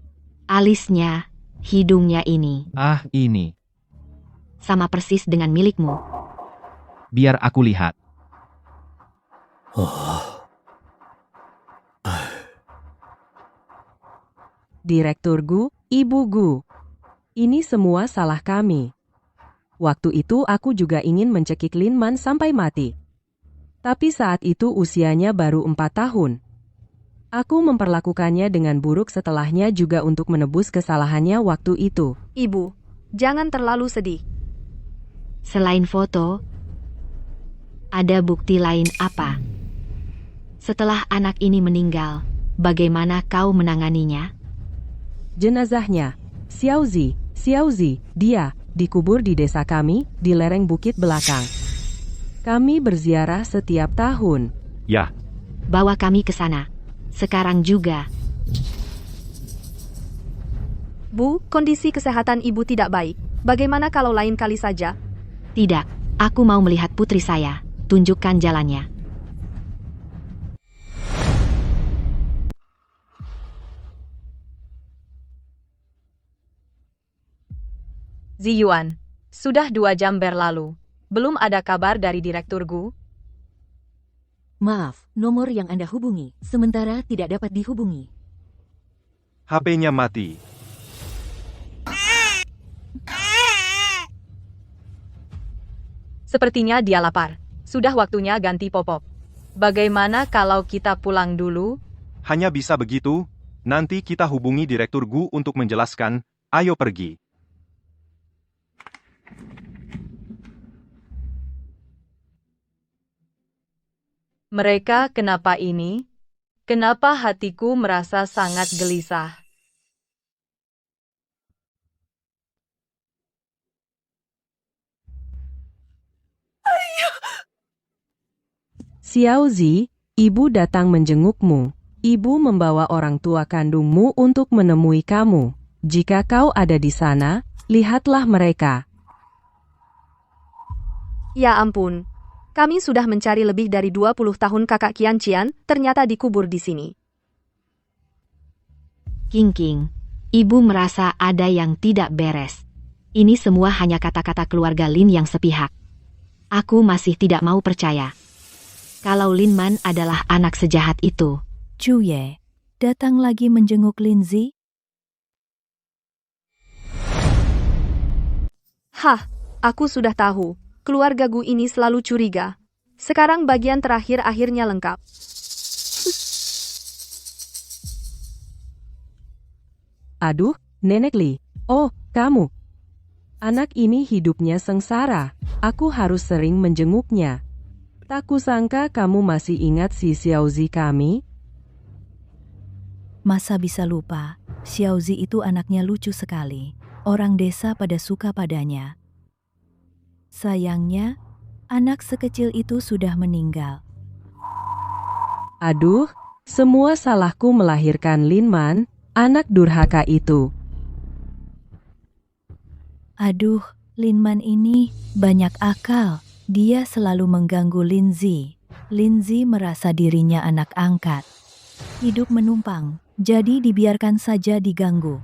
alisnya, hidungnya ini. Ini. Sama persis dengan milikmu. Biar aku lihat. Direktur Gu, Ibu Gu. Ini semua salah kami. Waktu itu aku juga ingin mencekik Lin Man sampai mati. Tapi saat itu usianya baru 4 tahun. Aku memperlakukannya dengan buruk setelahnya juga untuk menebus kesalahannya waktu itu. Ibu, jangan terlalu sedih. Selain foto, ada bukti lain apa? Setelah anak ini meninggal, bagaimana kau menanganinya? Jenazahnya, Xiao Zi, dia dikubur di desa kami, di lereng bukit belakang. Kami berziarah setiap tahun. Ya. Bawa kami ke sana. Sekarang juga. Bu, kondisi kesehatan ibu tidak baik. Bagaimana kalau lain kali saja? Tidak, aku mau melihat putri saya. Tunjukkan jalannya. Ziyuan, sudah 2 jam berlalu. Belum ada kabar dari Direktur Gu? Maaf, nomor yang Anda hubungi sementara tidak dapat dihubungi. HP-nya mati. Sepertinya dia lapar. Sudah waktunya ganti popok. Bagaimana kalau kita pulang dulu? Hanya bisa begitu, nanti kita hubungi Direktur Gu untuk menjelaskan, ayo pergi. Mereka kenapa ini? Kenapa hatiku merasa sangat gelisah? Xiaozi, ibu datang menjengukmu. Ibu membawa orang tua kandungmu untuk menemui kamu. Jika kau ada di sana, lihatlah mereka. Ya ampun. Kami sudah mencari lebih dari 20 tahun kakak Qianqian, ternyata dikubur di sini. King, ibu merasa ada yang tidak beres. Ini semua hanya kata-kata keluarga Lin yang sepihak. Aku masih tidak mau percaya. Kalau Lin Man adalah anak sejahat itu. Juye, datang lagi menjenguk Linzi? Hah, aku sudah tahu. Keluarga Gu ini selalu curiga. Sekarang bagian terakhir akhirnya lengkap. Aduh, Nenek Li. Oh, kamu. Anak ini hidupnya sengsara. Aku harus sering menjenguknya. Tak kusangka kamu masih ingat si Xiaozi kami. Masa bisa lupa, Xiaozi itu anaknya lucu sekali. Orang desa pada suka padanya. Sayangnya, anak sekecil itu sudah meninggal. Aduh, semua salahku melahirkan Lin Man, anak durhaka itu. Aduh, Lin Man ini banyak akal. Dia selalu mengganggu Linzi. Linzi merasa dirinya anak angkat. Hidup menumpang, jadi dibiarkan saja diganggu.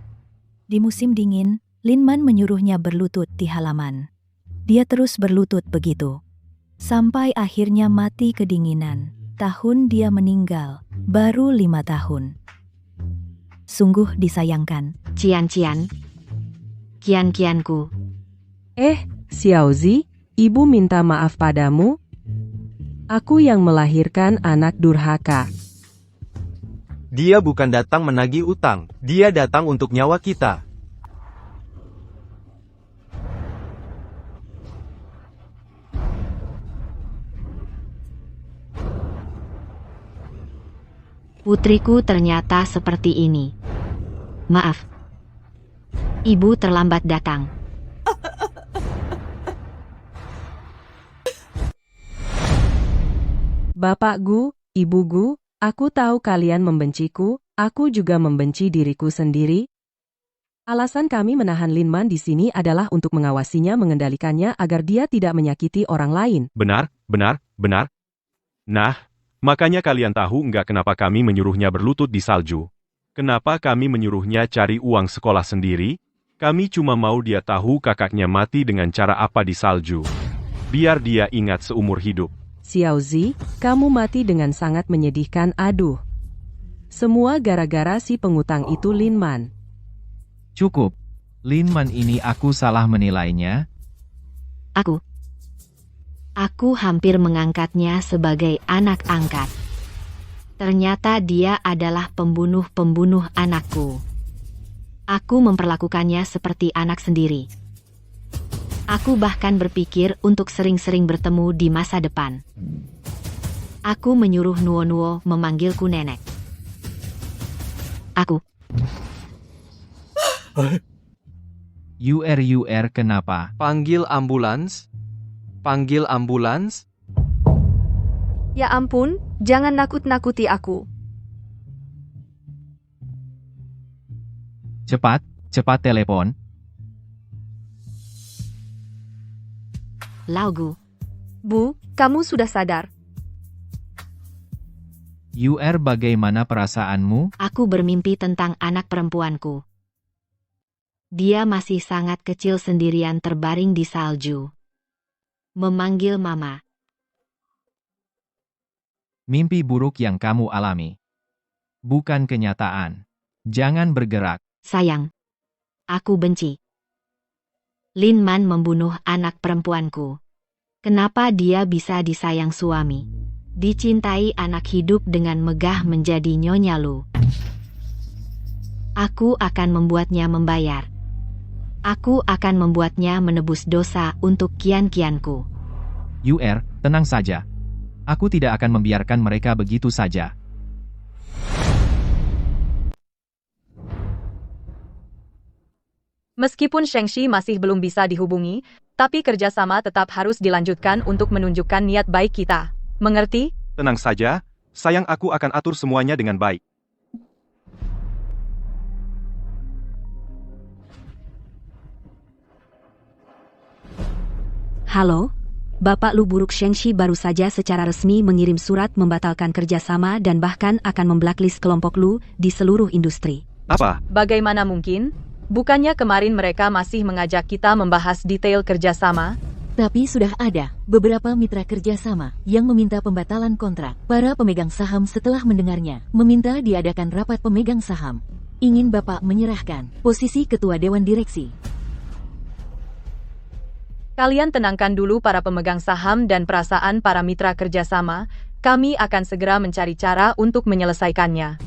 Di musim dingin, Lin Man menyuruhnya berlutut di halaman. Dia terus berlutut begitu. Sampai akhirnya mati kedinginan. Tahun dia meninggal, baru 5 tahun. Sungguh disayangkan. Qian, Qianku. Xiaozi, ibu minta maaf padamu. Aku yang melahirkan anak durhaka. Dia bukan datang menagih utang, dia datang untuk nyawa kita. Putriku ternyata seperti ini. Maaf. Ibu terlambat datang. Bapak Gu, Ibu Gu, aku tahu kalian membenciku, aku juga membenci diriku sendiri. Alasan kami menahan Lin Man di sini adalah untuk mengawasinya, mengendalikannya agar dia tidak menyakiti orang lain. Benar. Nah, makanya kalian tahu nggak kenapa kami menyuruhnya berlutut di salju? Kenapa kami menyuruhnya cari uang sekolah sendiri? Kami cuma mau dia tahu kakaknya mati dengan cara apa di salju. Biar dia ingat seumur hidup. Xiaozi, kamu mati dengan sangat menyedihkan. Aduh. Semua gara-gara si pengutang itu Lin Man. Cukup. Lin Man ini aku salah menilainya. Aku hampir mengangkatnya sebagai anak angkat. Ternyata dia adalah pembunuh anakku. Aku memperlakukannya seperti anak sendiri. Aku bahkan berpikir untuk sering-sering bertemu di masa depan. Aku menyuruh Nuo memanggilku nenek. UR kenapa? Panggil ambulans? Panggil ambulans? Ya ampun, jangan nakut-nakuti aku. Cepat, cepat telepon. Laugu. Bu, kamu sudah sadar. UR, bagaimana perasaanmu? Aku bermimpi tentang anak perempuanku. Dia masih sangat kecil sendirian terbaring di salju. Memanggil mama. Mimpi buruk yang kamu alami. Bukan kenyataan. Jangan bergerak. Sayang. Aku benci. Lin Man membunuh anak perempuanku. Kenapa dia bisa disayang suami? Dicintai anak hidup dengan megah menjadi Nyonya Lu. Aku akan membuatnya membayar. Aku akan membuatnya menebus dosa untuk kian-kianku. UR, tenang saja. Aku tidak akan membiarkan mereka begitu saja. Meskipun Shengxi masih belum bisa dihubungi, tapi kerjasama tetap harus dilanjutkan untuk menunjukkan niat baik kita. Mengerti? Tenang saja, sayang, aku akan atur semuanya dengan baik. Halo, Bapak Lu Buruk Shengxi baru saja secara resmi mengirim surat membatalkan kerjasama dan bahkan akan memblacklist kelompok Lu di seluruh industri. Apa? Bagaimana mungkin? Bukannya kemarin mereka masih mengajak kita membahas detail kerjasama? Tapi sudah ada beberapa mitra kerjasama yang meminta pembatalan kontrak. Para pemegang saham setelah mendengarnya, meminta diadakan rapat pemegang saham. Ingin Bapak menyerahkan posisi Ketua Dewan Direksi. Kalian tenangkan dulu para pemegang saham dan perasaan para mitra kerjasama. Kami akan segera mencari cara untuk menyelesaikannya.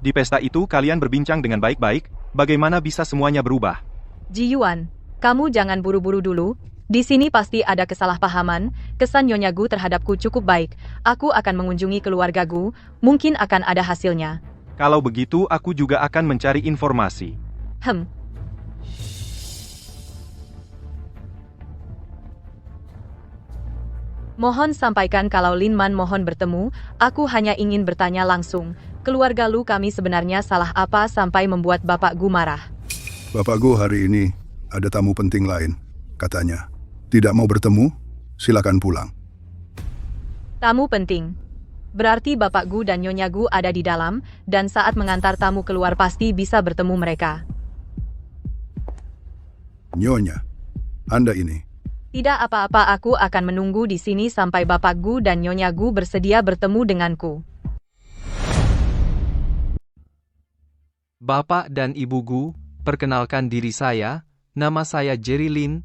Di pesta itu kalian berbincang dengan baik-baik, bagaimana bisa semuanya berubah? Ji Yuan, kamu jangan buru-buru dulu. Di sini pasti ada kesalahpahaman. Kesan Nyonya Gu terhadapku cukup baik. Aku akan mengunjungi keluarga Gu. Mungkin akan ada hasilnya. Kalau begitu, aku juga akan mencari informasi. Mohon sampaikan kalau Lin Man mohon bertemu. Aku hanya ingin bertanya langsung. Keluarga Lu kami sebenarnya salah apa sampai membuat Bapak Gu marah? Bapak Gu hari ini ada tamu penting lain, katanya. Tidak mau bertemu? Silakan pulang. Tamu penting. Berarti Bapak Gu dan Nyonya Gu ada di dalam, dan saat mengantar tamu keluar pasti bisa bertemu mereka. Nyonya, Anda ini. Tidak apa-apa, aku akan menunggu di sini sampai Bapak Gu dan Nyonya Gu bersedia bertemu denganku. Bapak dan Ibu Gu, perkenalkan diri saya, nama saya Jerry Lin,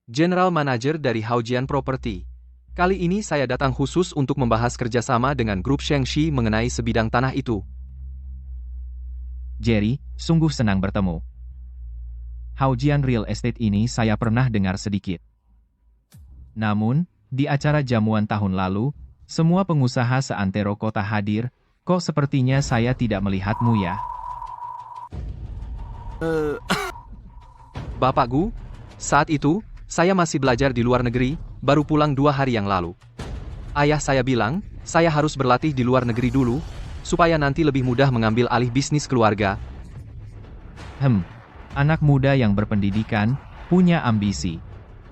General Manager dari Haojian Property. Kali ini saya datang khusus untuk membahas kerjasama dengan grup Shengxi mengenai sebidang tanah itu. Jerry, sungguh senang bertemu. Haojian Real Estate ini saya pernah dengar sedikit. Namun, di acara jamuan tahun lalu, semua pengusaha seantero kota hadir, kok sepertinya saya tidak melihatmu ya? Bapak Gu, saat itu, saya masih belajar di luar negeri, baru pulang 2 hari yang lalu. Ayah saya bilang, saya harus berlatih di luar negeri dulu, supaya nanti lebih mudah mengambil alih bisnis keluarga. Anak muda yang berpendidikan, punya ambisi.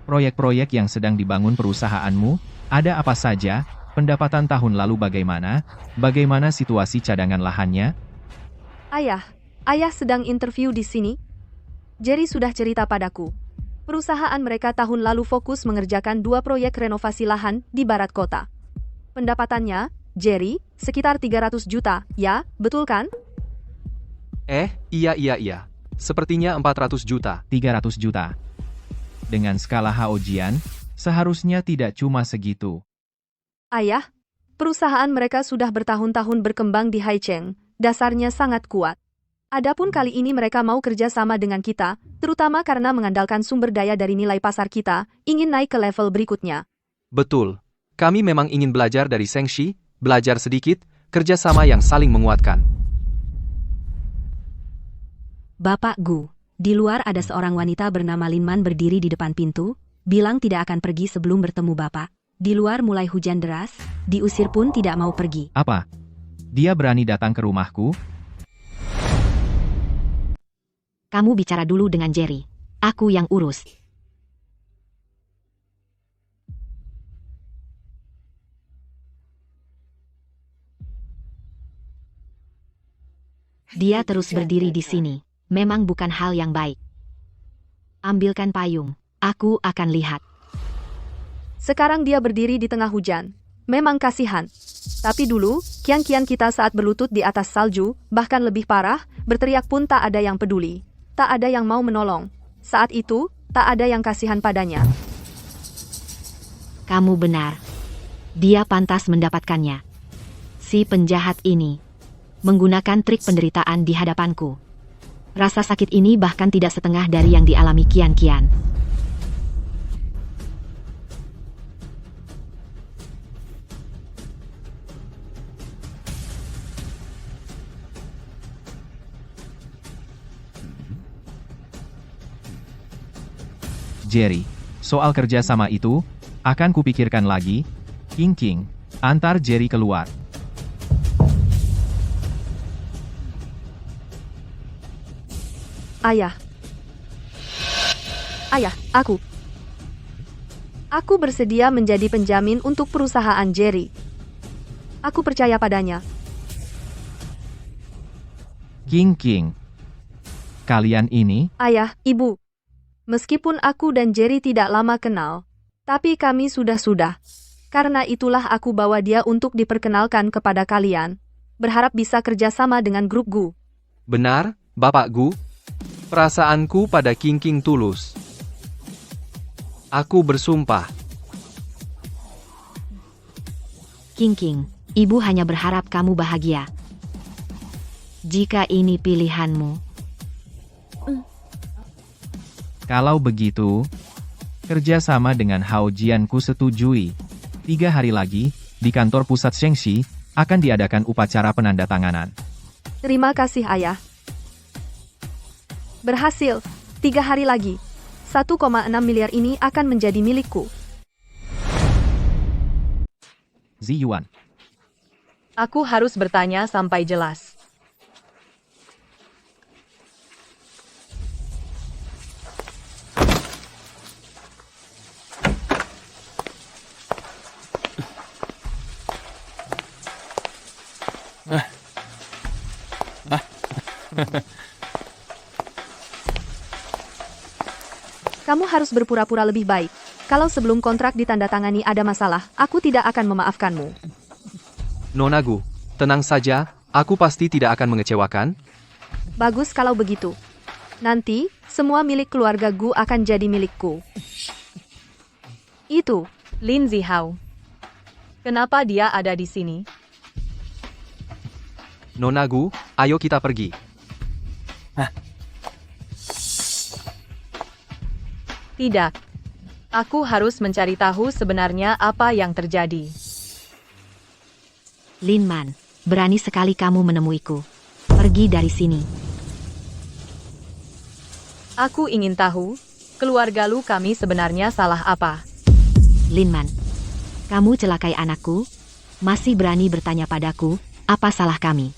Proyek-proyek yang sedang dibangun perusahaanmu, ada apa saja? Pendapatan tahun lalu bagaimana? Bagaimana situasi cadangan lahannya? Ayah sedang interview di sini. Jerry sudah cerita padaku. Perusahaan mereka tahun lalu fokus mengerjakan 2 proyek renovasi lahan di barat kota. Pendapatannya, Jerry, sekitar 300 juta, ya, betul kan? Iya. Sepertinya 400 juta. 300 juta. Dengan skala Haojian, seharusnya tidak cuma segitu. Ayah, perusahaan mereka sudah bertahun-tahun berkembang di Haicheng, dasarnya sangat kuat. Adapun kali ini mereka mau kerja sama dengan kita, terutama karena mengandalkan sumber daya dari nilai pasar kita, ingin naik ke level berikutnya. Betul. Kami memang ingin belajar dari Shengxi, belajar sedikit, kerjasama yang saling menguatkan. Bapak Gu, di luar ada seorang wanita bernama Lin Man berdiri di depan pintu, bilang tidak akan pergi sebelum bertemu Bapak. Di luar mulai hujan deras, diusir pun tidak mau pergi. Apa? Dia berani datang ke rumahku? Kamu bicara dulu dengan Jerry. Aku yang urus. Dia terus berdiri di sini. Memang bukan hal yang baik. Ambilkan payung. Aku akan lihat. Sekarang dia berdiri di tengah hujan. Memang kasihan. Tapi dulu, kian-kian kita saat berlutut di atas salju, bahkan lebih parah, berteriak pun tak ada yang peduli. Tak ada yang mau menolong. Saat itu, tak ada yang kasihan padanya. Kamu benar. Dia pantas mendapatkannya. Si penjahat ini menggunakan trik penderitaan di hadapanku. Rasa sakit ini bahkan tidak setengah dari yang dialami Kian-Kian. Jerry, soal kerja sama itu, akan kupikirkan lagi. King, antar Jerry keluar. Ayah. Ayah, aku. Aku bersedia menjadi penjamin untuk perusahaan Jerry. Aku percaya padanya. King. Kalian ini? Ayah, ibu. Meskipun aku dan Jerry tidak lama kenal, tapi kami sudah. Karena itulah aku bawa dia untuk diperkenalkan kepada kalian. Berharap bisa kerjasama dengan grup Gu. Benar, Bapak Gu. Perasaanku pada King tulus. Aku bersumpah. King, ibu hanya berharap kamu bahagia. Jika ini pilihanmu. Kalau begitu, kerjasama dengan Hao Jian ku setujui. 3 hari lagi, di kantor pusat Shengxi, akan diadakan upacara penandatanganan. Terima kasih, Ayah. Berhasil. 3 hari lagi. 1,6 miliar ini akan menjadi milikku. Ziyuan. Aku harus bertanya sampai jelas. Kamu harus berpura-pura lebih baik. Kalau sebelum kontrak ditandatangani ada masalah, aku tidak akan memaafkanmu. Nona Gu, tenang saja, aku pasti tidak akan mengecewakan. Bagus kalau begitu. Nanti, semua milik keluarga Gu akan jadi milikku. Itu. Lin Zihao. Kenapa dia ada di sini? Nona Gu, ayo kita pergi. Tidak. Aku harus mencari tahu sebenarnya apa yang terjadi. Lin Man, berani sekali kamu menemuiku. Pergi dari sini. Aku ingin tahu, keluarga Lu kami sebenarnya salah apa? Lin Man, kamu celakai anakku? Masih berani bertanya padaku, apa salah kami?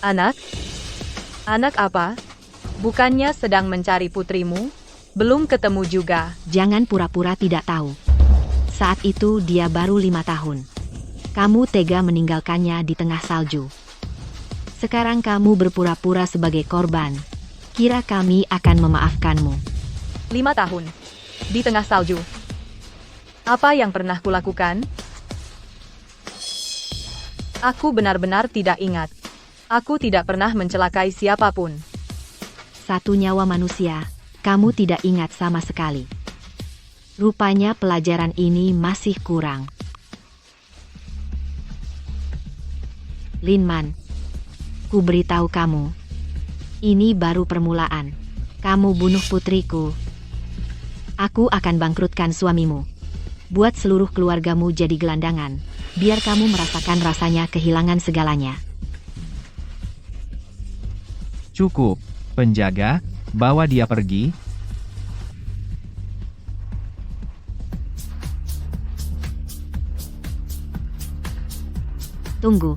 Anak? Anak apa? Bukannya sedang mencari putrimu? Belum ketemu juga. Jangan pura-pura tidak tahu. Saat itu dia baru 5 tahun. Kamu tega meninggalkannya di tengah salju. Sekarang kamu berpura-pura sebagai korban. Kira kami akan memaafkanmu. 5 tahun. Di tengah salju. Apa yang pernah kulakukan? Aku benar-benar tidak ingat. Aku tidak pernah mencelakai siapapun. 1 nyawa manusia. Kamu tidak ingat sama sekali. Rupanya pelajaran ini masih kurang. Lin Man, ku beritahu kamu. Ini baru permulaan. Kamu bunuh putriku. Aku akan bangkrutkan suamimu. Buat seluruh keluargamu jadi gelandangan. Biar kamu merasakan rasanya kehilangan segalanya. Cukup, penjaga. Bawa dia pergi. Tunggu.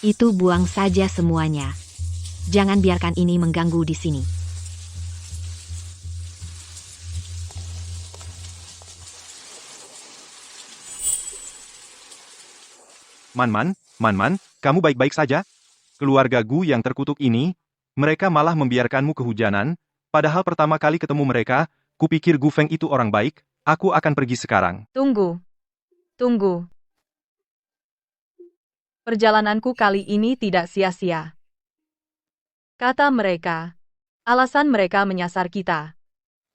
Itu buang saja semuanya. Jangan biarkan ini mengganggu di sini. Man, kamu baik-baik saja? Keluarga Gu yang terkutuk ini, mereka malah membiarkanmu kehujanan, padahal pertama kali ketemu mereka, kupikir Gu Feng itu orang baik, aku akan pergi sekarang. Tunggu. Perjalananku kali ini tidak sia-sia. Kata mereka, alasan mereka menyasar kita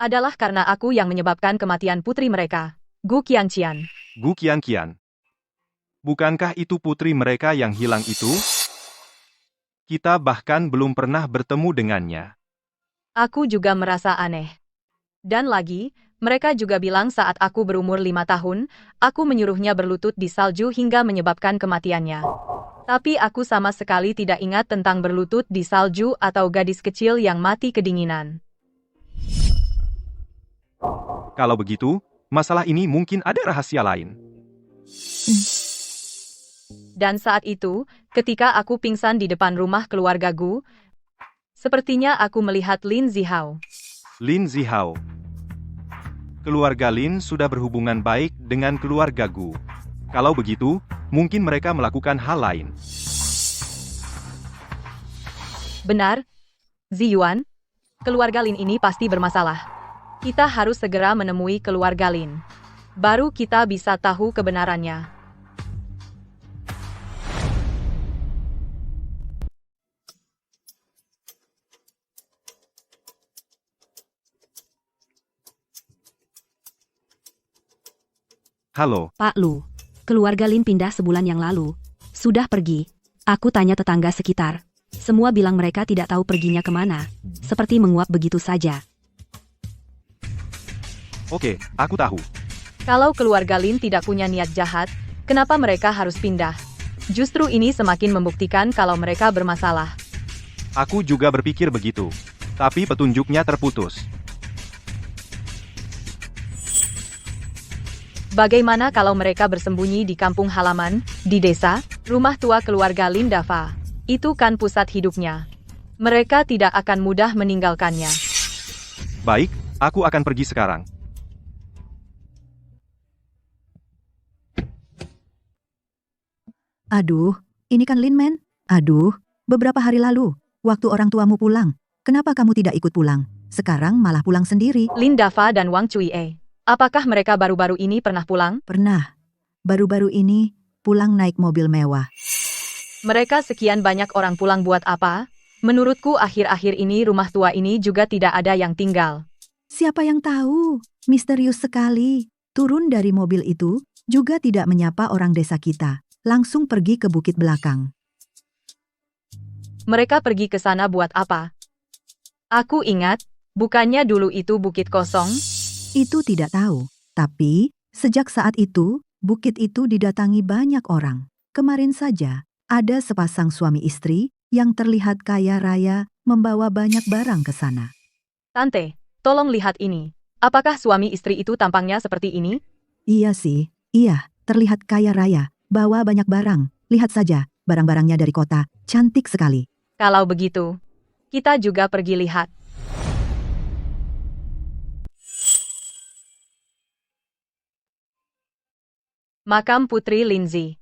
adalah karena aku yang menyebabkan kematian putri mereka, Gu Qianqian. Gu Qianqian. Bukankah itu putri mereka yang hilang itu? Kita bahkan belum pernah bertemu dengannya. Aku juga merasa aneh. Dan lagi, mereka juga bilang saat aku berumur 5 tahun, aku menyuruhnya berlutut di salju hingga menyebabkan kematiannya. Tapi aku sama sekali tidak ingat tentang berlutut di salju atau gadis kecil yang mati kedinginan. Kalau begitu, masalah ini mungkin ada rahasia lain. Dan saat itu, ketika aku pingsan di depan rumah keluarga Gu, sepertinya aku melihat Lin Zihao. Lin Zihao. Keluarga Lin sudah berhubungan baik dengan keluarga Gu. Kalau begitu, mungkin mereka melakukan hal lain. Benar, Ziyuan. Keluarga Lin ini pasti bermasalah. Kita harus segera menemui keluarga Lin. Baru kita bisa tahu kebenarannya. Halo. Pak Lu, keluarga Lin pindah sebulan yang lalu. Sudah pergi. Aku tanya tetangga sekitar. Semua bilang mereka tidak tahu perginya kemana. Seperti menguap begitu saja. Oke, aku tahu. Kalau keluarga Lin tidak punya niat jahat, kenapa mereka harus pindah? Justru ini semakin membuktikan kalau mereka bermasalah. Aku juga berpikir begitu. Tapi petunjuknya terputus. Bagaimana kalau mereka bersembunyi di kampung halaman, di desa, rumah tua keluarga Lin Dafa? Itu kan pusat hidupnya. Mereka tidak akan mudah meninggalkannya. Baik, aku akan pergi sekarang. Aduh, ini kan Lin Man. Aduh, beberapa hari lalu, waktu orang tuamu pulang, kenapa kamu tidak ikut pulang? Sekarang malah pulang sendiri. Lin Dafa dan Wang Cuie. Apakah mereka baru-baru ini pernah pulang? Pernah. Baru-baru ini, pulang naik mobil mewah. Mereka sekian banyak orang pulang buat apa? Menurutku akhir-akhir ini rumah tua ini juga tidak ada yang tinggal. Siapa yang tahu? Misterius sekali. Turun dari mobil itu, juga tidak menyapa orang desa kita. Langsung pergi ke bukit belakang. Mereka pergi ke sana buat apa? Aku ingat, bukannya dulu itu bukit kosong? Itu tidak tahu. Tapi, sejak saat itu, bukit itu didatangi banyak orang. Kemarin saja, ada sepasang suami istri yang terlihat kaya raya membawa banyak barang ke sana. Tante, tolong lihat ini. Apakah suami istri itu tampangnya seperti ini? Iya sih, iya, terlihat kaya raya, bawa banyak barang. Lihat saja, barang-barangnya dari kota, cantik sekali. Kalau begitu, kita juga pergi lihat. Makam Putri Linzi.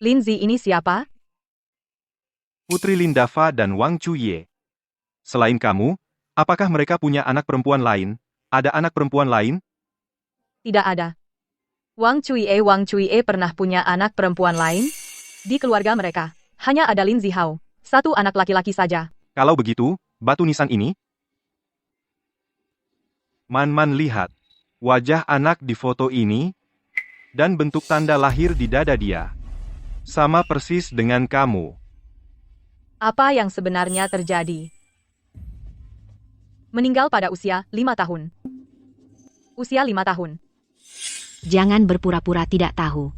Linzi ini siapa? Putri Lin Dafa dan Wang Cuye. Selain kamu, apakah mereka punya anak perempuan lain? Ada anak perempuan lain? Tidak ada. Wang Cuye pernah punya anak perempuan lain? Di keluarga mereka, hanya ada Lin Zihao, satu anak laki-laki saja. Kalau begitu, batu nisan ini? Man lihat. Wajah anak di foto ini, dan bentuk tanda lahir di dada dia. Sama persis dengan kamu. Apa yang sebenarnya terjadi? Meninggal pada usia 5 tahun. Usia 5 tahun. Jangan berpura-pura tidak tahu.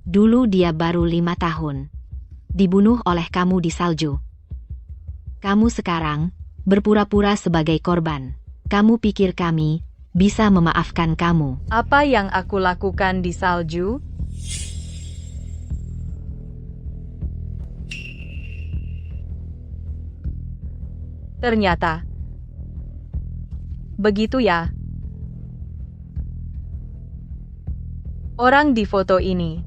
Dulu dia baru 5 tahun. Dibunuh oleh kamu di salju. Kamu sekarang berpura-pura sebagai korban. Kamu pikir kami bisa memaafkan kamu? Apa yang aku lakukan di salju? Ternyata. Begitu ya. Orang di foto ini.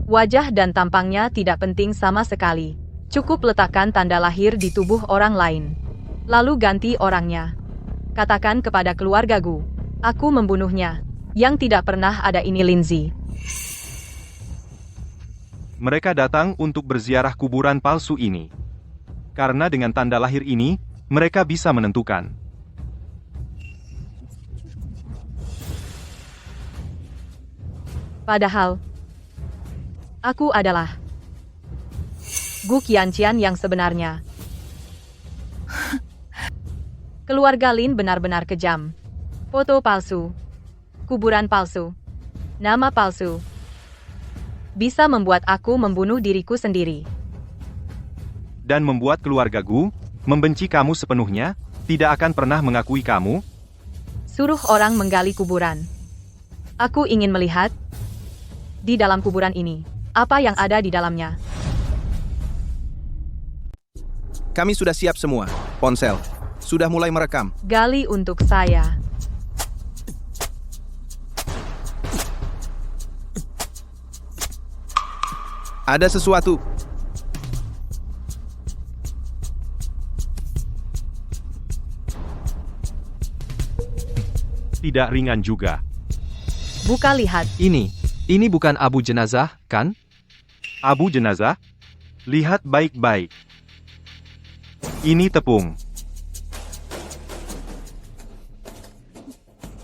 Wajah dan tampangnya tidak penting sama sekali. Cukup letakkan tanda lahir di tubuh orang lain. Lalu ganti orangnya. Katakan kepada keluargaku, aku membunuhnya. Yang tidak pernah ada ini Lindsay. Mereka datang untuk berziarah kuburan palsu ini. Karena dengan tanda lahir ini, mereka bisa menentukan. Padahal, aku adalah Gu Qianqian yang sebenarnya. Keluarga Lin benar-benar kejam. Foto palsu, kuburan palsu, nama palsu. Bisa membuat aku membunuh diriku sendiri. Dan membuat keluarga Gu membenci kamu sepenuhnya, tidak akan pernah mengakui kamu. Suruh orang menggali kuburan. Aku ingin melihat di dalam kuburan ini, apa yang ada di dalamnya. Kami sudah siap semua. Ponsel sudah mulai merekam. Gali untuk saya. Ada sesuatu. Tidak ringan juga. Buka lihat. Ini bukan abu jenazah, kan? Abu jenazah? Lihat baik-baik. Ini tepung.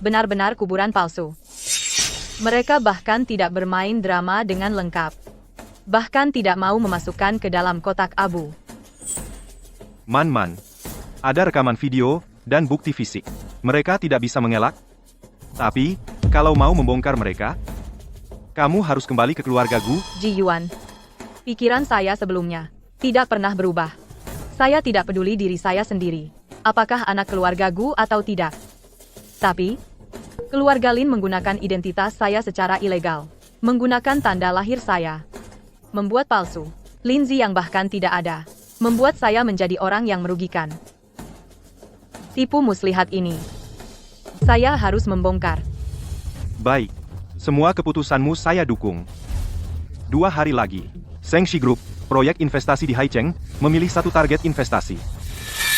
Benar-benar kuburan palsu. Mereka bahkan tidak bermain drama dengan lengkap. Bahkan tidak mau memasukkan ke dalam kotak abu. Man, ada rekaman video dan bukti fisik. Mereka tidak bisa mengelak. Tapi, kalau mau membongkar mereka, kamu harus kembali ke keluarga Gu. Ji Yuan. Pikiran saya sebelumnya tidak pernah berubah. Saya tidak peduli diri saya sendiri. Apakah anak keluarga Gu atau tidak. Tapi, keluarga Lin menggunakan identitas saya secara ilegal. Menggunakan tanda lahir saya. Membuat palsu. Lindsay yang bahkan tidak ada. Membuat saya menjadi orang yang merugikan. Tipu muslihat ini. Saya harus membongkar. Baik. Semua keputusanmu saya dukung. 2 hari lagi, Shengxi Group, proyek investasi di Haicheng, memilih satu target investasi.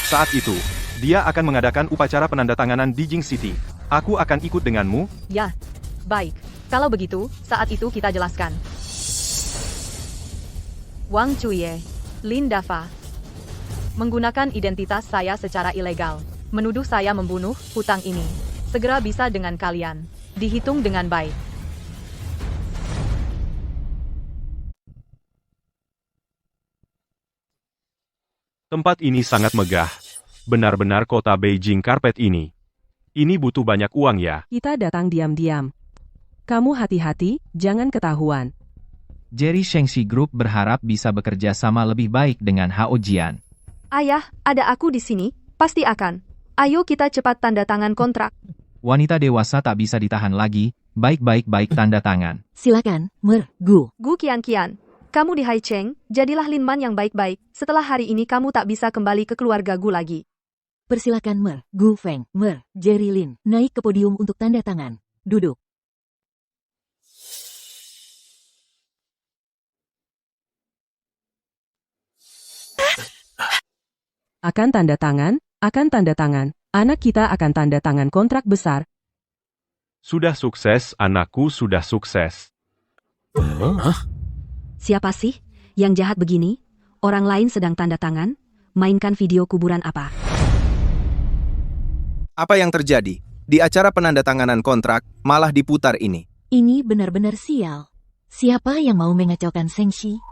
Saat itu, dia akan mengadakan upacara penandatanganan di Jing City. Aku akan ikut denganmu. Ya, baik. Kalau begitu, saat itu kita jelaskan. Wang Chuye, Lin Dafa, menggunakan identitas saya secara ilegal, menuduh saya membunuh hutang ini. Segera bisa dengan kalian. Dihitung dengan baik. Tempat ini sangat megah. Benar-benar kota Beijing karpet ini. Ini butuh banyak uang ya. Kita datang diam-diam. Kamu hati-hati, jangan ketahuan. Jerry Shengxi Group berharap bisa bekerja sama lebih baik dengan Hao Jian. Ayah, ada aku di sini, pasti akan. Ayo kita cepat tanda tangan kontrak. Wanita dewasa tak bisa ditahan lagi, baik tanda tangan. Silakan, Gu. Gu Qianqian, kamu di Haicheng, jadilah Linman yang baik-baik. Setelah hari ini kamu tak bisa kembali ke keluarga Gu lagi. Persilakan Gu Feng, Jerry Lin, naik ke podium untuk tanda tangan. Duduk. Akan tanda tangan. Anak kita akan tanda tangan kontrak besar. Sudah sukses, anakku sudah sukses. Siapa sih yang jahat begini? Orang lain sedang tanda tangan? Mainkan video kuburan apa? Apa yang terjadi? Di acara penandatanganan kontrak, malah diputar ini. Ini benar-benar sial. Siapa yang mau mengacaukan Shengxi?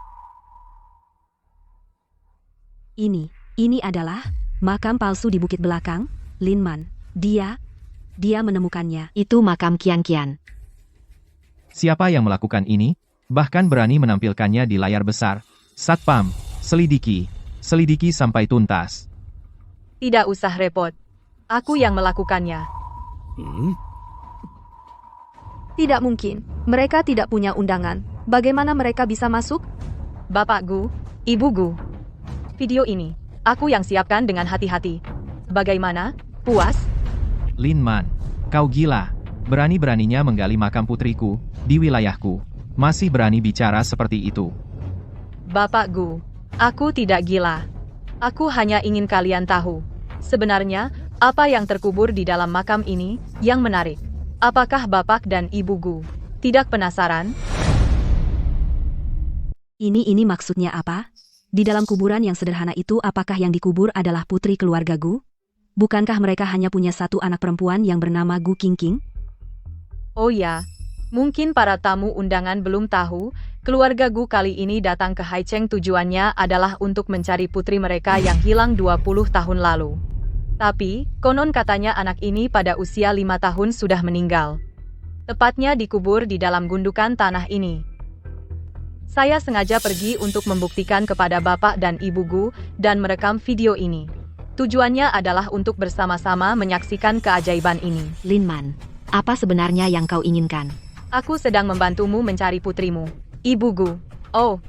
Ini adalah makam palsu di bukit belakang. Linman, dia menemukannya. Itu makam Qianqian. Siapa yang melakukan ini? Bahkan berani menampilkannya di layar besar. Satpam, selidiki sampai tuntas. Tidak usah repot. Aku yang melakukannya. Tidak mungkin. Mereka tidak punya undangan. Bagaimana mereka bisa masuk? Bapak Gu, Ibu Gu. Video ini Aku yang siapkan dengan hati-hati. Bagaimana? Puas? Lin Man, kau gila. Berani-beraninya menggali makam putriku, di wilayahku. Masih berani bicara seperti itu. Bapak Gu, aku tidak gila. Aku hanya ingin kalian tahu. Sebenarnya, apa yang terkubur di dalam makam ini, yang menarik. Apakah Bapak dan Ibu Gu tidak penasaran? Ini maksudnya apa? Di dalam kuburan yang sederhana itu apakah yang dikubur adalah putri keluarga Gu? Bukankah mereka hanya punya satu anak perempuan yang bernama Gu Qingqing? Oh ya, mungkin para tamu undangan belum tahu, keluarga Gu kali ini datang ke Haicheng tujuannya adalah untuk mencari putri mereka yang hilang 20 tahun lalu. Tapi, konon katanya anak ini pada usia 5 tahun sudah meninggal. Tepatnya dikubur di dalam gundukan tanah ini. Saya sengaja pergi untuk membuktikan kepada Bapak dan Ibu Gu dan merekam video ini. Tujuannya adalah untuk bersama-sama menyaksikan keajaiban ini. Lin Man, apa sebenarnya yang kau inginkan? Aku sedang membantumu mencari putrimu, Ibu Gu. Oh,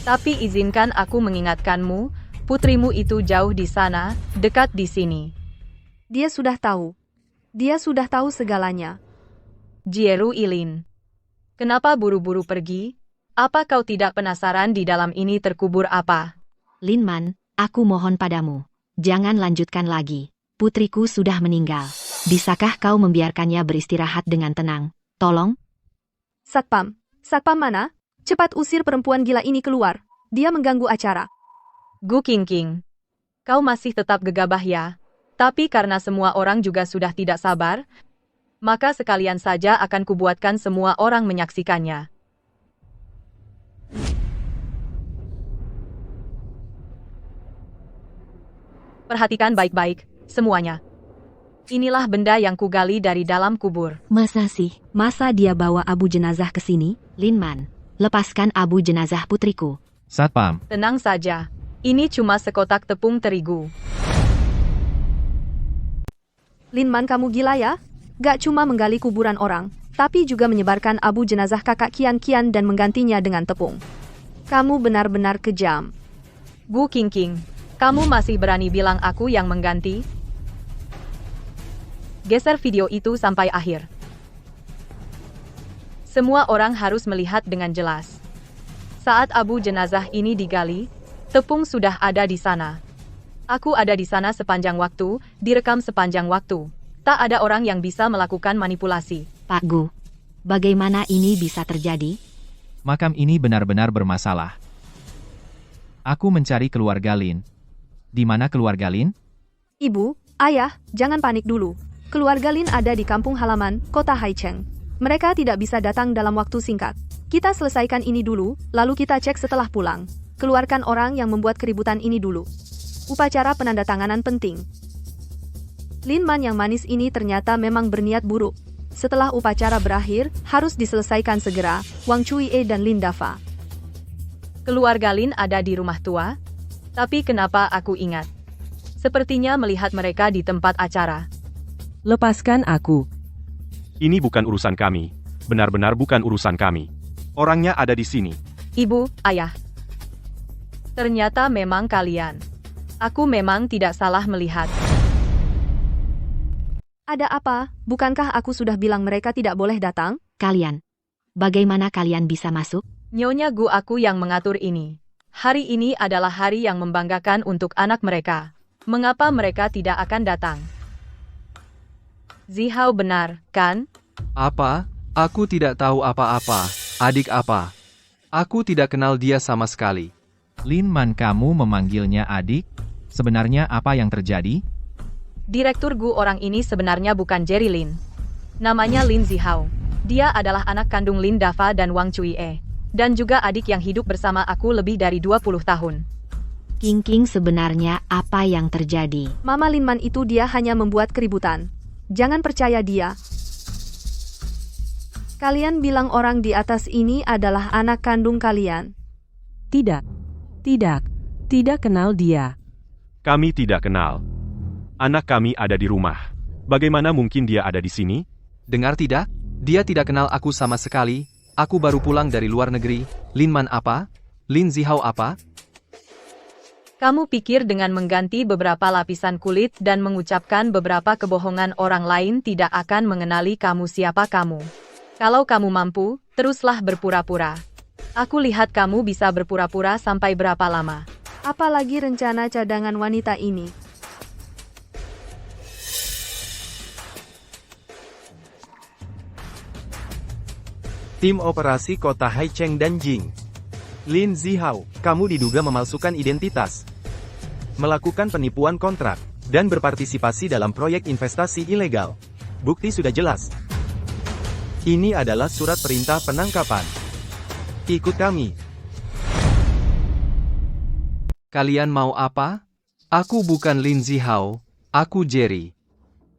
tapi izinkan aku mengingatkanmu, putrimu itu jauh di sana, dekat di sini. Dia sudah tahu. Dia sudah tahu segalanya. Jieru Ilin. Kenapa buru-buru pergi? Apa kau tidak penasaran di dalam ini terkubur apa? Lin Man, aku mohon padamu. Jangan lanjutkan lagi. Putriku sudah meninggal. Bisakah kau membiarkannya beristirahat dengan tenang? Tolong? Satpam. Satpam mana? Cepat usir perempuan gila ini keluar. Dia mengganggu acara. Gu Qingqing. Kau masih tetap gegabah ya? Tapi karena semua orang juga sudah tidak sabar, maka sekalian saja akan kubuatkan semua orang menyaksikannya. Perhatikan baik-baik, semuanya. Inilah benda yang kugali dari dalam kubur. Masa sih? Masa dia bawa abu jenazah ke sini? Lin Man, lepaskan abu jenazah putriku. Satpam. Tenang saja. Ini cuma sekotak tepung terigu. Lin Man, kamu gila ya? Gak cuma menggali kuburan orang, tapi juga menyebarkan abu jenazah kakak Kian dan menggantinya dengan tepung. Kamu benar-benar kejam. Gu Qingqing. Kamu masih berani bilang aku yang mengganti? Geser video itu sampai akhir. Semua orang harus melihat dengan jelas. Saat abu jenazah ini digali, tepung sudah ada di sana. Aku ada di sana sepanjang waktu, direkam sepanjang waktu. Tak ada orang yang bisa melakukan manipulasi. Pak Gu, bagaimana ini bisa terjadi? Makam ini benar-benar bermasalah. Aku mencari keluarga Lin. Di mana keluarga Lin? Ibu, ayah, jangan panik dulu. Keluarga Lin ada di kampung halaman, kota Haicheng. Mereka tidak bisa datang dalam waktu singkat. Kita selesaikan ini dulu, lalu kita cek setelah pulang. Keluarkan orang yang membuat keributan ini dulu. Upacara penandatanganan penting. Lin Man yang manis ini ternyata memang berniat buruk. Setelah upacara berakhir, harus diselesaikan segera, Wang Cui dan Lin Dafa. Keluarga Lin ada di rumah tua? Tapi kenapa aku ingat? Sepertinya melihat mereka di tempat acara. Lepaskan aku. Ini bukan urusan kami. Benar-benar bukan urusan kami. Orangnya ada di sini. Ibu, ayah. Ternyata memang kalian. Aku memang tidak salah melihat. Ada apa? Bukankah aku sudah bilang mereka tidak boleh datang? Kalian. Bagaimana kalian bisa masuk? Nyonya Gu aku yang mengatur ini. Hari ini adalah hari yang membanggakan untuk anak mereka. Mengapa mereka tidak akan datang? Zihao benar, kan? Apa? Aku tidak tahu apa-apa. Adik apa? Aku tidak kenal dia sama sekali. Lin Man, kamu memanggilnya adik? Sebenarnya apa yang terjadi? Direktur Gu orang ini sebenarnya bukan Jerry Lin. Namanya Lin Zihao. Dia adalah anak kandung Lin Dafa dan Wang Cui. Dan juga adik yang hidup bersama aku lebih dari 20 tahun. Qingqing, sebenarnya apa yang terjadi? Mama Lin Man itu dia hanya membuat keributan. Jangan percaya dia. Kalian bilang orang di atas ini adalah anak kandung kalian. Tidak. Tidak kenal dia. Kami tidak kenal. Anak kami ada di rumah. Bagaimana mungkin dia ada di sini? Dengar tidak? Dia tidak kenal aku sama sekali. Aku baru pulang dari luar negeri. Lin Man apa? Lin Zihao apa? Kamu pikir dengan mengganti beberapa lapisan kulit dan mengucapkan beberapa kebohongan orang lain tidak akan mengenali kamu siapa kamu? Kalau kamu mampu, teruslah berpura-pura. Aku lihat kamu bisa berpura-pura sampai berapa lama. Apalagi rencana cadangan wanita ini. Tim Operasi Kota Haicheng dan Jing. Lin Zihao, kamu diduga memalsukan identitas, melakukan penipuan kontrak, dan berpartisipasi dalam proyek investasi ilegal. Bukti sudah jelas. Ini adalah surat perintah penangkapan. Ikut kami. Kalian mau apa? Aku bukan Lin Zihao, aku Jerry.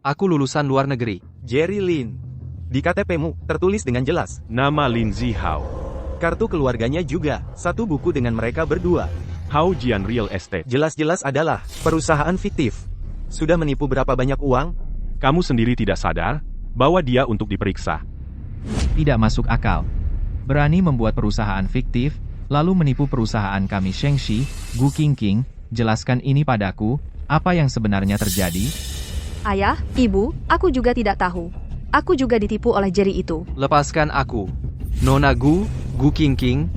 Aku lulusan luar negeri. Jerry Lin. Di KTP-mu, tertulis dengan jelas. Nama Lin Zihao. Kartu keluarganya juga, satu buku dengan mereka berdua. Hao Jian Real Estate. Jelas-jelas adalah perusahaan fiktif. Sudah menipu berapa banyak uang? Kamu sendiri tidak sadar bahwa dia untuk diperiksa. Tidak masuk akal. Berani membuat perusahaan fiktif, lalu menipu perusahaan kami Shengxi, Gu Qingqing, jelaskan ini padaku, apa yang sebenarnya terjadi? Ayah, ibu, aku juga tidak tahu. Aku juga ditipu oleh Jerry itu. Lepaskan aku. Nona Gu Qingqing.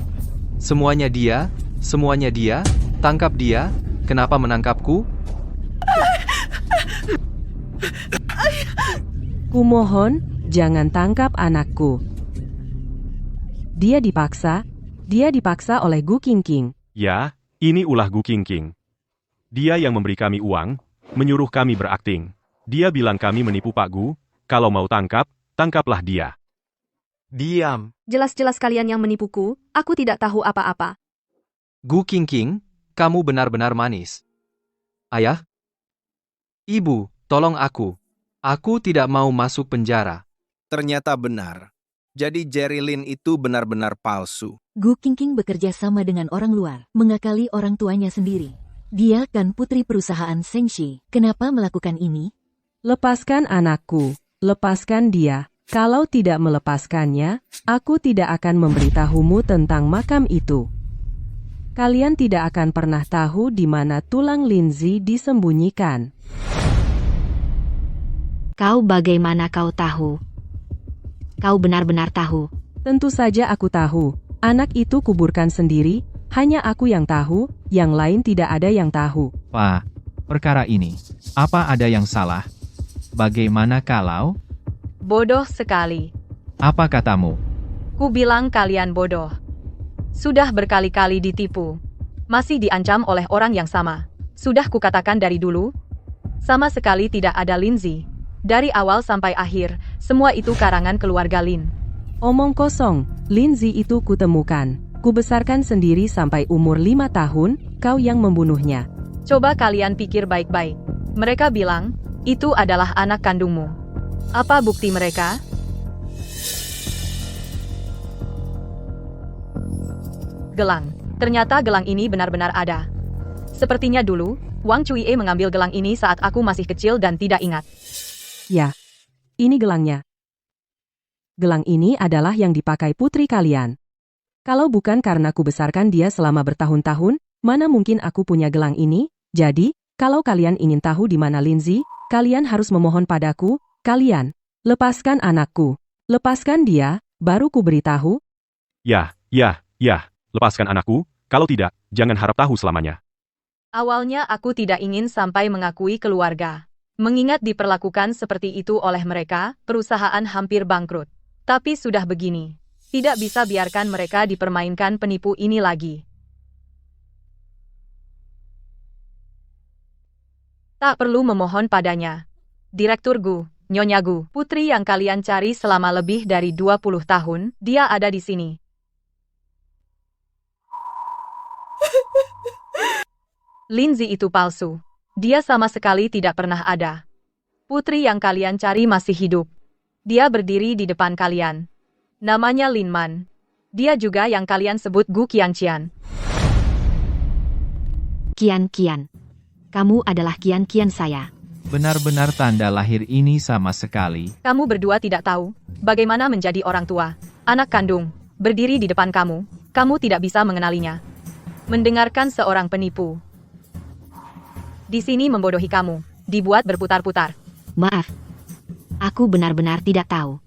Semuanya dia, tangkap dia, kenapa menangkapku? Kumohon, jangan tangkap anakku. Dia dipaksa oleh Gu Qingqing. Ya, ini ulah Gu Qingqing. Dia yang memberi kami uang, menyuruh kami berakting. Dia bilang kami menipu Pak Gu, kalau mau tangkap, tangkaplah dia. Diam. Jelas-jelas kalian yang menipuku, aku tidak tahu apa-apa. Gu Qingqing, kamu benar-benar manis. Ayah? Ibu, tolong aku. Aku tidak mau masuk penjara. Ternyata benar. Jadi Jerry Lin itu benar-benar palsu. Gu Qingqing bekerja sama dengan orang luar, mengakali orang tuanya sendiri. Dia kan putri perusahaan Shengxi. Kenapa melakukan ini? Lepaskan anakku. Lepaskan dia. Kalau tidak melepaskannya, aku tidak akan memberitahumu tentang makam itu. Kalian tidak akan pernah tahu di mana tulang Linzi disembunyikan. Kau bagaimana kau tahu? Kau benar-benar tahu? Tentu saja aku tahu. Anak itu kuburkan sendiri, hanya aku yang tahu, yang lain tidak ada yang tahu. Pak, perkara ini, apa ada yang salah? Bagaimana kalau? Bodoh sekali. Apa katamu? Ku bilang kalian bodoh. Sudah berkali-kali ditipu. Masih diancam oleh orang yang sama. Sudah kukatakan dari dulu. Sama sekali tidak ada Linzi. Dari awal sampai akhir, semua itu karangan keluarga Lin. Omong kosong, Linzi itu kutemukan. Kubesarkan sendiri sampai umur 5 tahun, kau yang membunuhnya. Coba kalian pikir baik-baik. Mereka bilang, itu adalah anak kandungmu. Apa bukti mereka? Gelang. Ternyata gelang ini benar-benar ada. Sepertinya dulu, Wang Cuie mengambil gelang ini saat aku masih kecil dan tidak ingat. Ya, ini gelangnya. Gelang ini adalah yang dipakai putri kalian. Kalau bukan karena ku besarkan dia selama bertahun-tahun, mana mungkin aku punya gelang ini? Jadi, kalau kalian ingin tahu di mana Linzi, kalian harus memohon padaku. Kalian, lepaskan anakku. Lepaskan dia, baru ku beritahu. Ya, lepaskan anakku, kalau tidak, jangan harap tahu selamanya. Awalnya aku tidak ingin sampai mengakui keluarga. Mengingat diperlakukan seperti itu oleh mereka, perusahaan hampir bangkrut. Tapi sudah begini. Tidak bisa biarkan mereka dipermainkan penipu ini lagi. Tak perlu memohon padanya. Direktur Gu. Nyonya Gu, putri yang kalian cari selama lebih dari 20 tahun, dia ada di sini. Linzi itu palsu. Dia sama sekali tidak pernah ada. Putri yang kalian cari masih hidup. Dia berdiri di depan kalian. Namanya Lin Man. Dia juga yang kalian sebut Gu Qianqian. Qian. Kamu adalah Qian saya. Benar-benar tanda lahir ini sama sekali. Kamu berdua tidak tahu bagaimana menjadi orang tua. Anak kandung, berdiri di depan kamu, kamu tidak bisa mengenalinya. Mendengarkan seorang penipu. Di sini membodohi kamu, dibuat berputar-putar. Maaf. Aku benar-benar tidak tahu.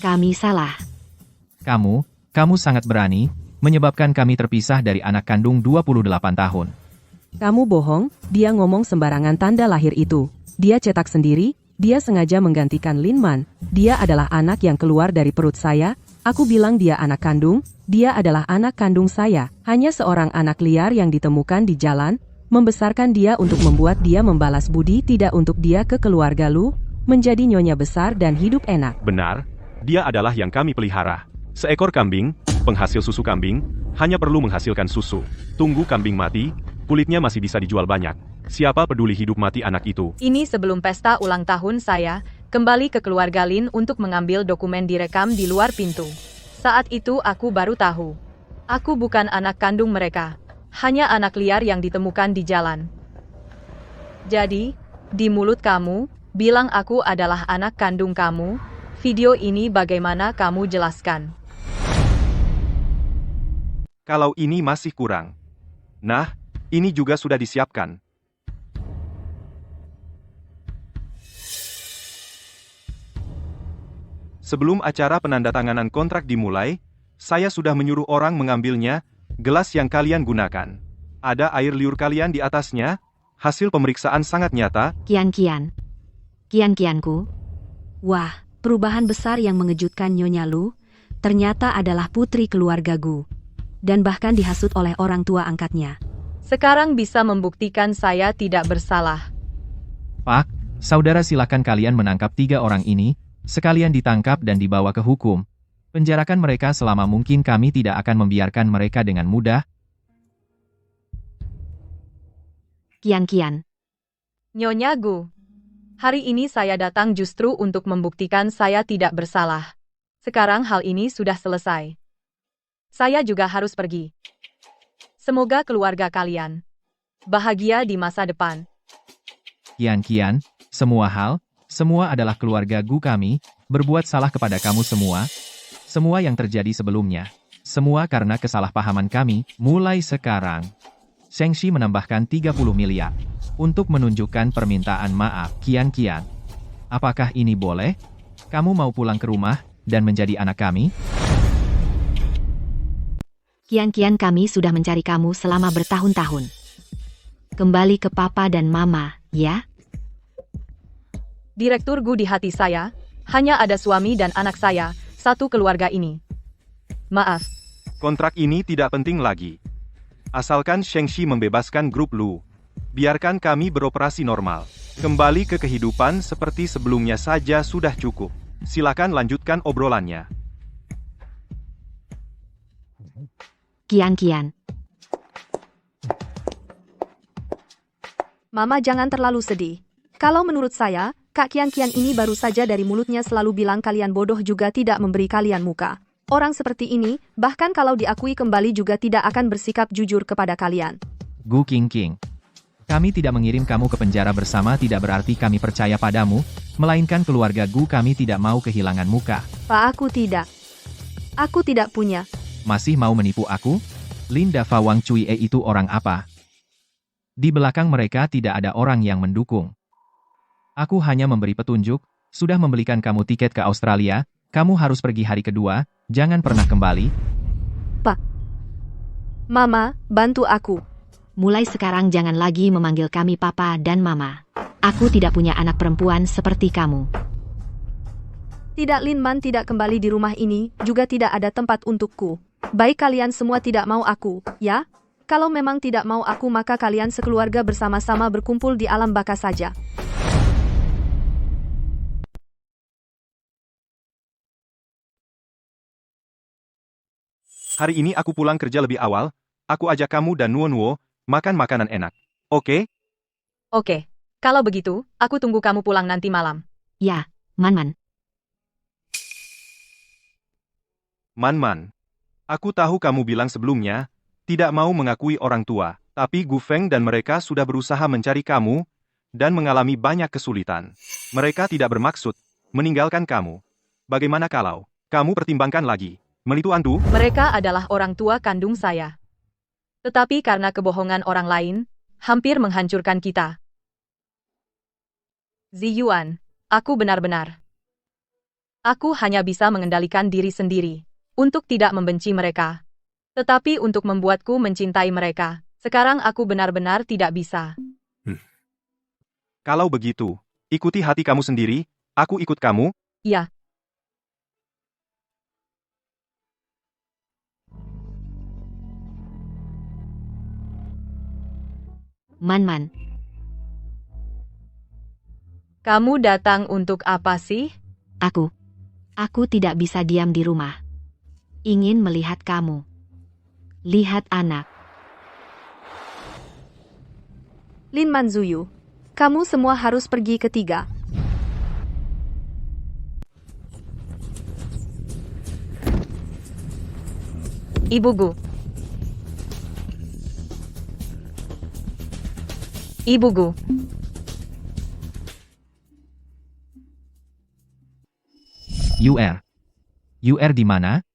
Kami salah. Kamu sangat berani, menyebabkan kami terpisah dari anak kandung 28 tahun. Kamu bohong, dia ngomong sembarangan tanda lahir itu. Dia cetak sendiri, dia sengaja menggantikan Lin Man. Dia adalah anak yang keluar dari perut saya. Aku bilang dia anak kandung, dia adalah anak kandung saya. Hanya seorang anak liar yang ditemukan di jalan, membesarkan dia untuk membuat dia membalas budi, tidak untuk dia ke keluarga Lu, menjadi nyonya besar dan hidup enak. Benar, dia adalah yang kami pelihara. Seekor kambing, penghasil susu kambing, hanya perlu menghasilkan susu. Tunggu kambing mati, kulitnya masih bisa dijual banyak. Siapa peduli hidup mati anak itu? Ini sebelum pesta ulang tahun saya, kembali ke keluarga Lin untuk mengambil dokumen direkam di luar pintu. Saat itu aku baru tahu. Aku bukan anak kandung mereka. Hanya anak liar yang ditemukan di jalan. Jadi, di mulut kamu, bilang aku adalah anak kandung kamu. Video ini bagaimana kamu jelaskan? Kalau ini masih kurang. Nah, ini juga sudah disiapkan. Sebelum acara penandatanganan kontrak dimulai, saya sudah menyuruh orang mengambilnya, gelas yang kalian gunakan. Ada air liur kalian di atasnya, hasil pemeriksaan sangat nyata. Kian-kianku. Wah, perubahan besar yang mengejutkan Nyonya Lu, ternyata adalah putri keluarga Gu. Dan bahkan dihasut oleh orang tua angkatnya. Sekarang bisa membuktikan saya tidak bersalah. Pak, saudara silakan kalian menangkap 3 orang ini, sekalian ditangkap dan dibawa ke hukum. Penjarakan mereka selama mungkin, kami tidak akan membiarkan mereka dengan mudah. Kian. Nyonya Gu, hari ini saya datang justru untuk membuktikan saya tidak bersalah. Sekarang hal ini sudah selesai. Saya juga harus pergi. Semoga keluarga kalian bahagia di masa depan. Kian, semua adalah keluarga Gu kami, berbuat salah kepada kamu semua. Semua yang terjadi sebelumnya. Semua karena kesalahpahaman kami, mulai sekarang. Shengxi menambahkan 30 miliar. Untuk menunjukkan permintaan maaf, Kian. Apakah ini boleh? Kamu mau pulang ke rumah, dan menjadi anak kami? Kian, kami sudah mencari kamu selama bertahun-tahun. Kembali ke papa dan mama, ya? Direktur Gu di hati saya, hanya ada suami dan anak saya, satu keluarga ini. Maaf. Kontrak ini tidak penting lagi. Asalkan Shengxi membebaskan grup Lu. Biarkan kami beroperasi normal. Kembali ke kehidupan seperti sebelumnya saja sudah cukup. Silakan lanjutkan obrolannya. Kian. Mama jangan terlalu sedih. Kalau menurut saya, Kak Kian ini baru saja dari mulutnya selalu bilang kalian bodoh juga tidak memberi kalian muka. Orang seperti ini, bahkan kalau diakui kembali juga tidak akan bersikap jujur kepada kalian. Gu King. Kami tidak mengirim kamu ke penjara bersama tidak berarti kami percaya padamu, melainkan keluarga Gu kami tidak mau kehilangan muka. Pak, aku tidak. Aku tidak punya. Masih mau menipu aku? Linda Fawang Cui itu orang apa? Di belakang mereka tidak ada orang yang mendukung. Aku hanya memberi petunjuk, sudah membelikan kamu tiket ke Australia, kamu harus pergi hari kedua, jangan pernah kembali. Pak. Mama, bantu aku. Mulai sekarang jangan lagi memanggil kami papa dan mama. Aku tidak punya anak perempuan seperti kamu. Tidak, Lin Man tidak kembali di rumah ini, juga tidak ada tempat untukku. Baik kalian semua tidak mau aku, ya? Kalau memang tidak mau aku maka kalian sekeluarga bersama-sama berkumpul di alam baka saja. Hari ini aku pulang kerja lebih awal, aku ajak kamu dan Nuonwo makan makanan enak. Oke? Oke. Kalau begitu, aku tunggu kamu pulang nanti malam. Ya, Man. Man. Aku tahu kamu bilang sebelumnya, tidak mau mengakui orang tua, tapi Gu Feng dan mereka sudah berusaha mencari kamu, dan mengalami banyak kesulitan. Mereka tidak bermaksud meninggalkan kamu. Bagaimana kalau kamu pertimbangkan lagi? Melitu antu? Mereka adalah orang tua kandung saya. Tetapi karena kebohongan orang lain, hampir menghancurkan kita. Ziyuan, aku benar-benar. Aku hanya bisa mengendalikan diri sendiri untuk tidak membenci mereka. Tetapi untuk membuatku mencintai mereka, sekarang aku benar-benar tidak bisa. Kalau begitu, ikuti hati kamu sendiri, aku ikut kamu. Ya. Man. Kamu datang untuk apa sih? Aku tidak bisa diam di rumah. Ingin melihat kamu. Lihat anak. Lin Man Zuyu, kamu semua harus pergi ke 3. Ibu Gu. Ibu Gu. UR di mana?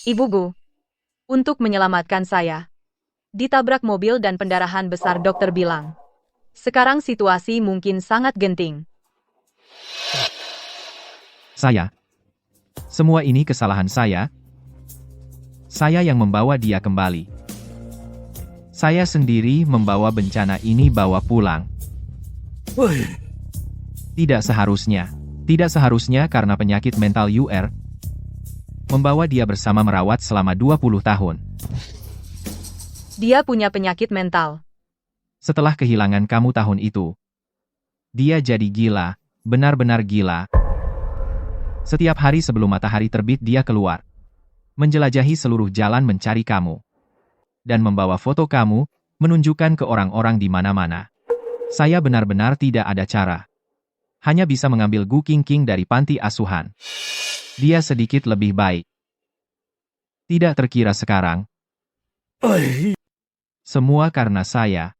Ibu Gu. Untuk menyelamatkan saya. Ditabrak mobil dan pendarahan besar, dokter bilang. Sekarang situasi mungkin sangat genting. Semua ini kesalahan saya. Saya yang membawa dia kembali. Saya sendiri membawa bencana ini bawa pulang. Tidak seharusnya karena penyakit mental UR. Membawa dia bersama merawat selama 20 tahun. Dia punya penyakit mental. Setelah kehilangan kamu tahun itu, dia jadi gila, benar-benar gila. Setiap hari sebelum matahari terbit dia keluar, menjelajahi seluruh jalan mencari kamu, dan membawa foto kamu, menunjukkan ke orang-orang di mana-mana. Saya benar-benar tidak ada cara. Hanya bisa mengambil Gu Qingqing dari panti asuhan. Dia sedikit lebih baik. Tidak terkira sekarang. Semua karena saya.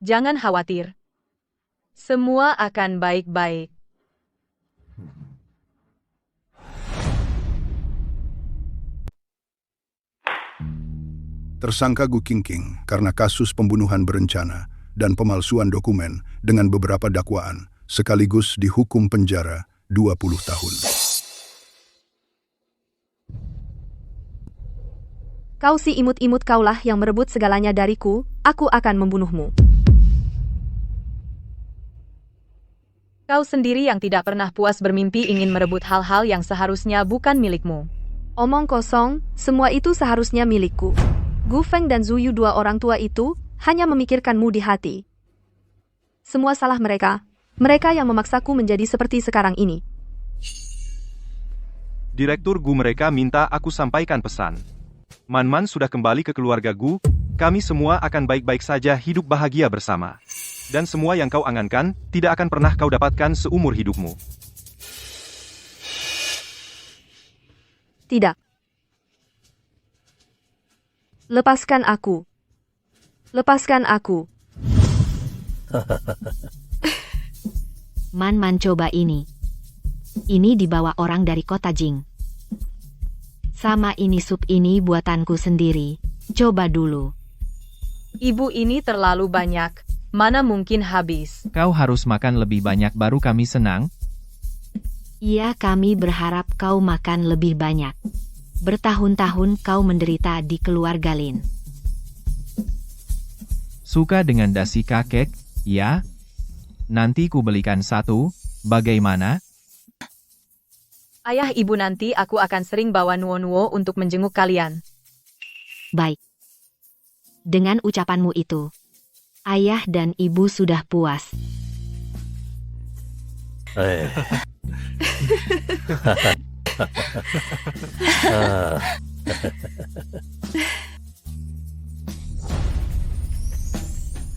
Jangan khawatir. Semua akan baik-baik. Tersangka Gu Qingqing karena kasus pembunuhan berencana dan pemalsuan dokumen dengan beberapa dakwaan, sekaligus dihukum penjara 20 tahun. Kau si imut-imut, kaulah yang merebut segalanya dariku, aku akan membunuhmu. Kau sendiri yang tidak pernah puas bermimpi ingin merebut hal-hal yang seharusnya bukan milikmu. Omong kosong, semua itu seharusnya milikku. Gu Feng dan Zuyu, dua orang tua itu, hanya memikirkanmu di hati. Semua salah mereka. Mereka yang memaksaku menjadi seperti sekarang ini. Direktur Gu mereka minta aku sampaikan pesan. Man sudah kembali ke keluarga Gu, kami semua akan baik-baik saja hidup bahagia bersama. Dan semua yang kau angankan, tidak akan pernah kau dapatkan seumur hidupmu. Tidak. Lepaskan aku. Lepaskan aku. Man coba ini. Ini dibawa orang dari kota Jing. Sama ini sup ini buatanku sendiri. Coba dulu. Ibu, ini terlalu banyak. Mana mungkin habis. Kau harus makan lebih banyak baru kami senang. Iya, kami berharap kau makan lebih banyak. Bertahun-tahun kau menderita di keluarga Lin. Suka dengan dasi kakek, ya? Nanti ku belikan satu, bagaimana? Ayah, ibu, nanti aku akan sering bawa nuo-nuo untuk menjenguk kalian. Baik. Dengan ucapanmu itu, ayah dan ibu sudah puas.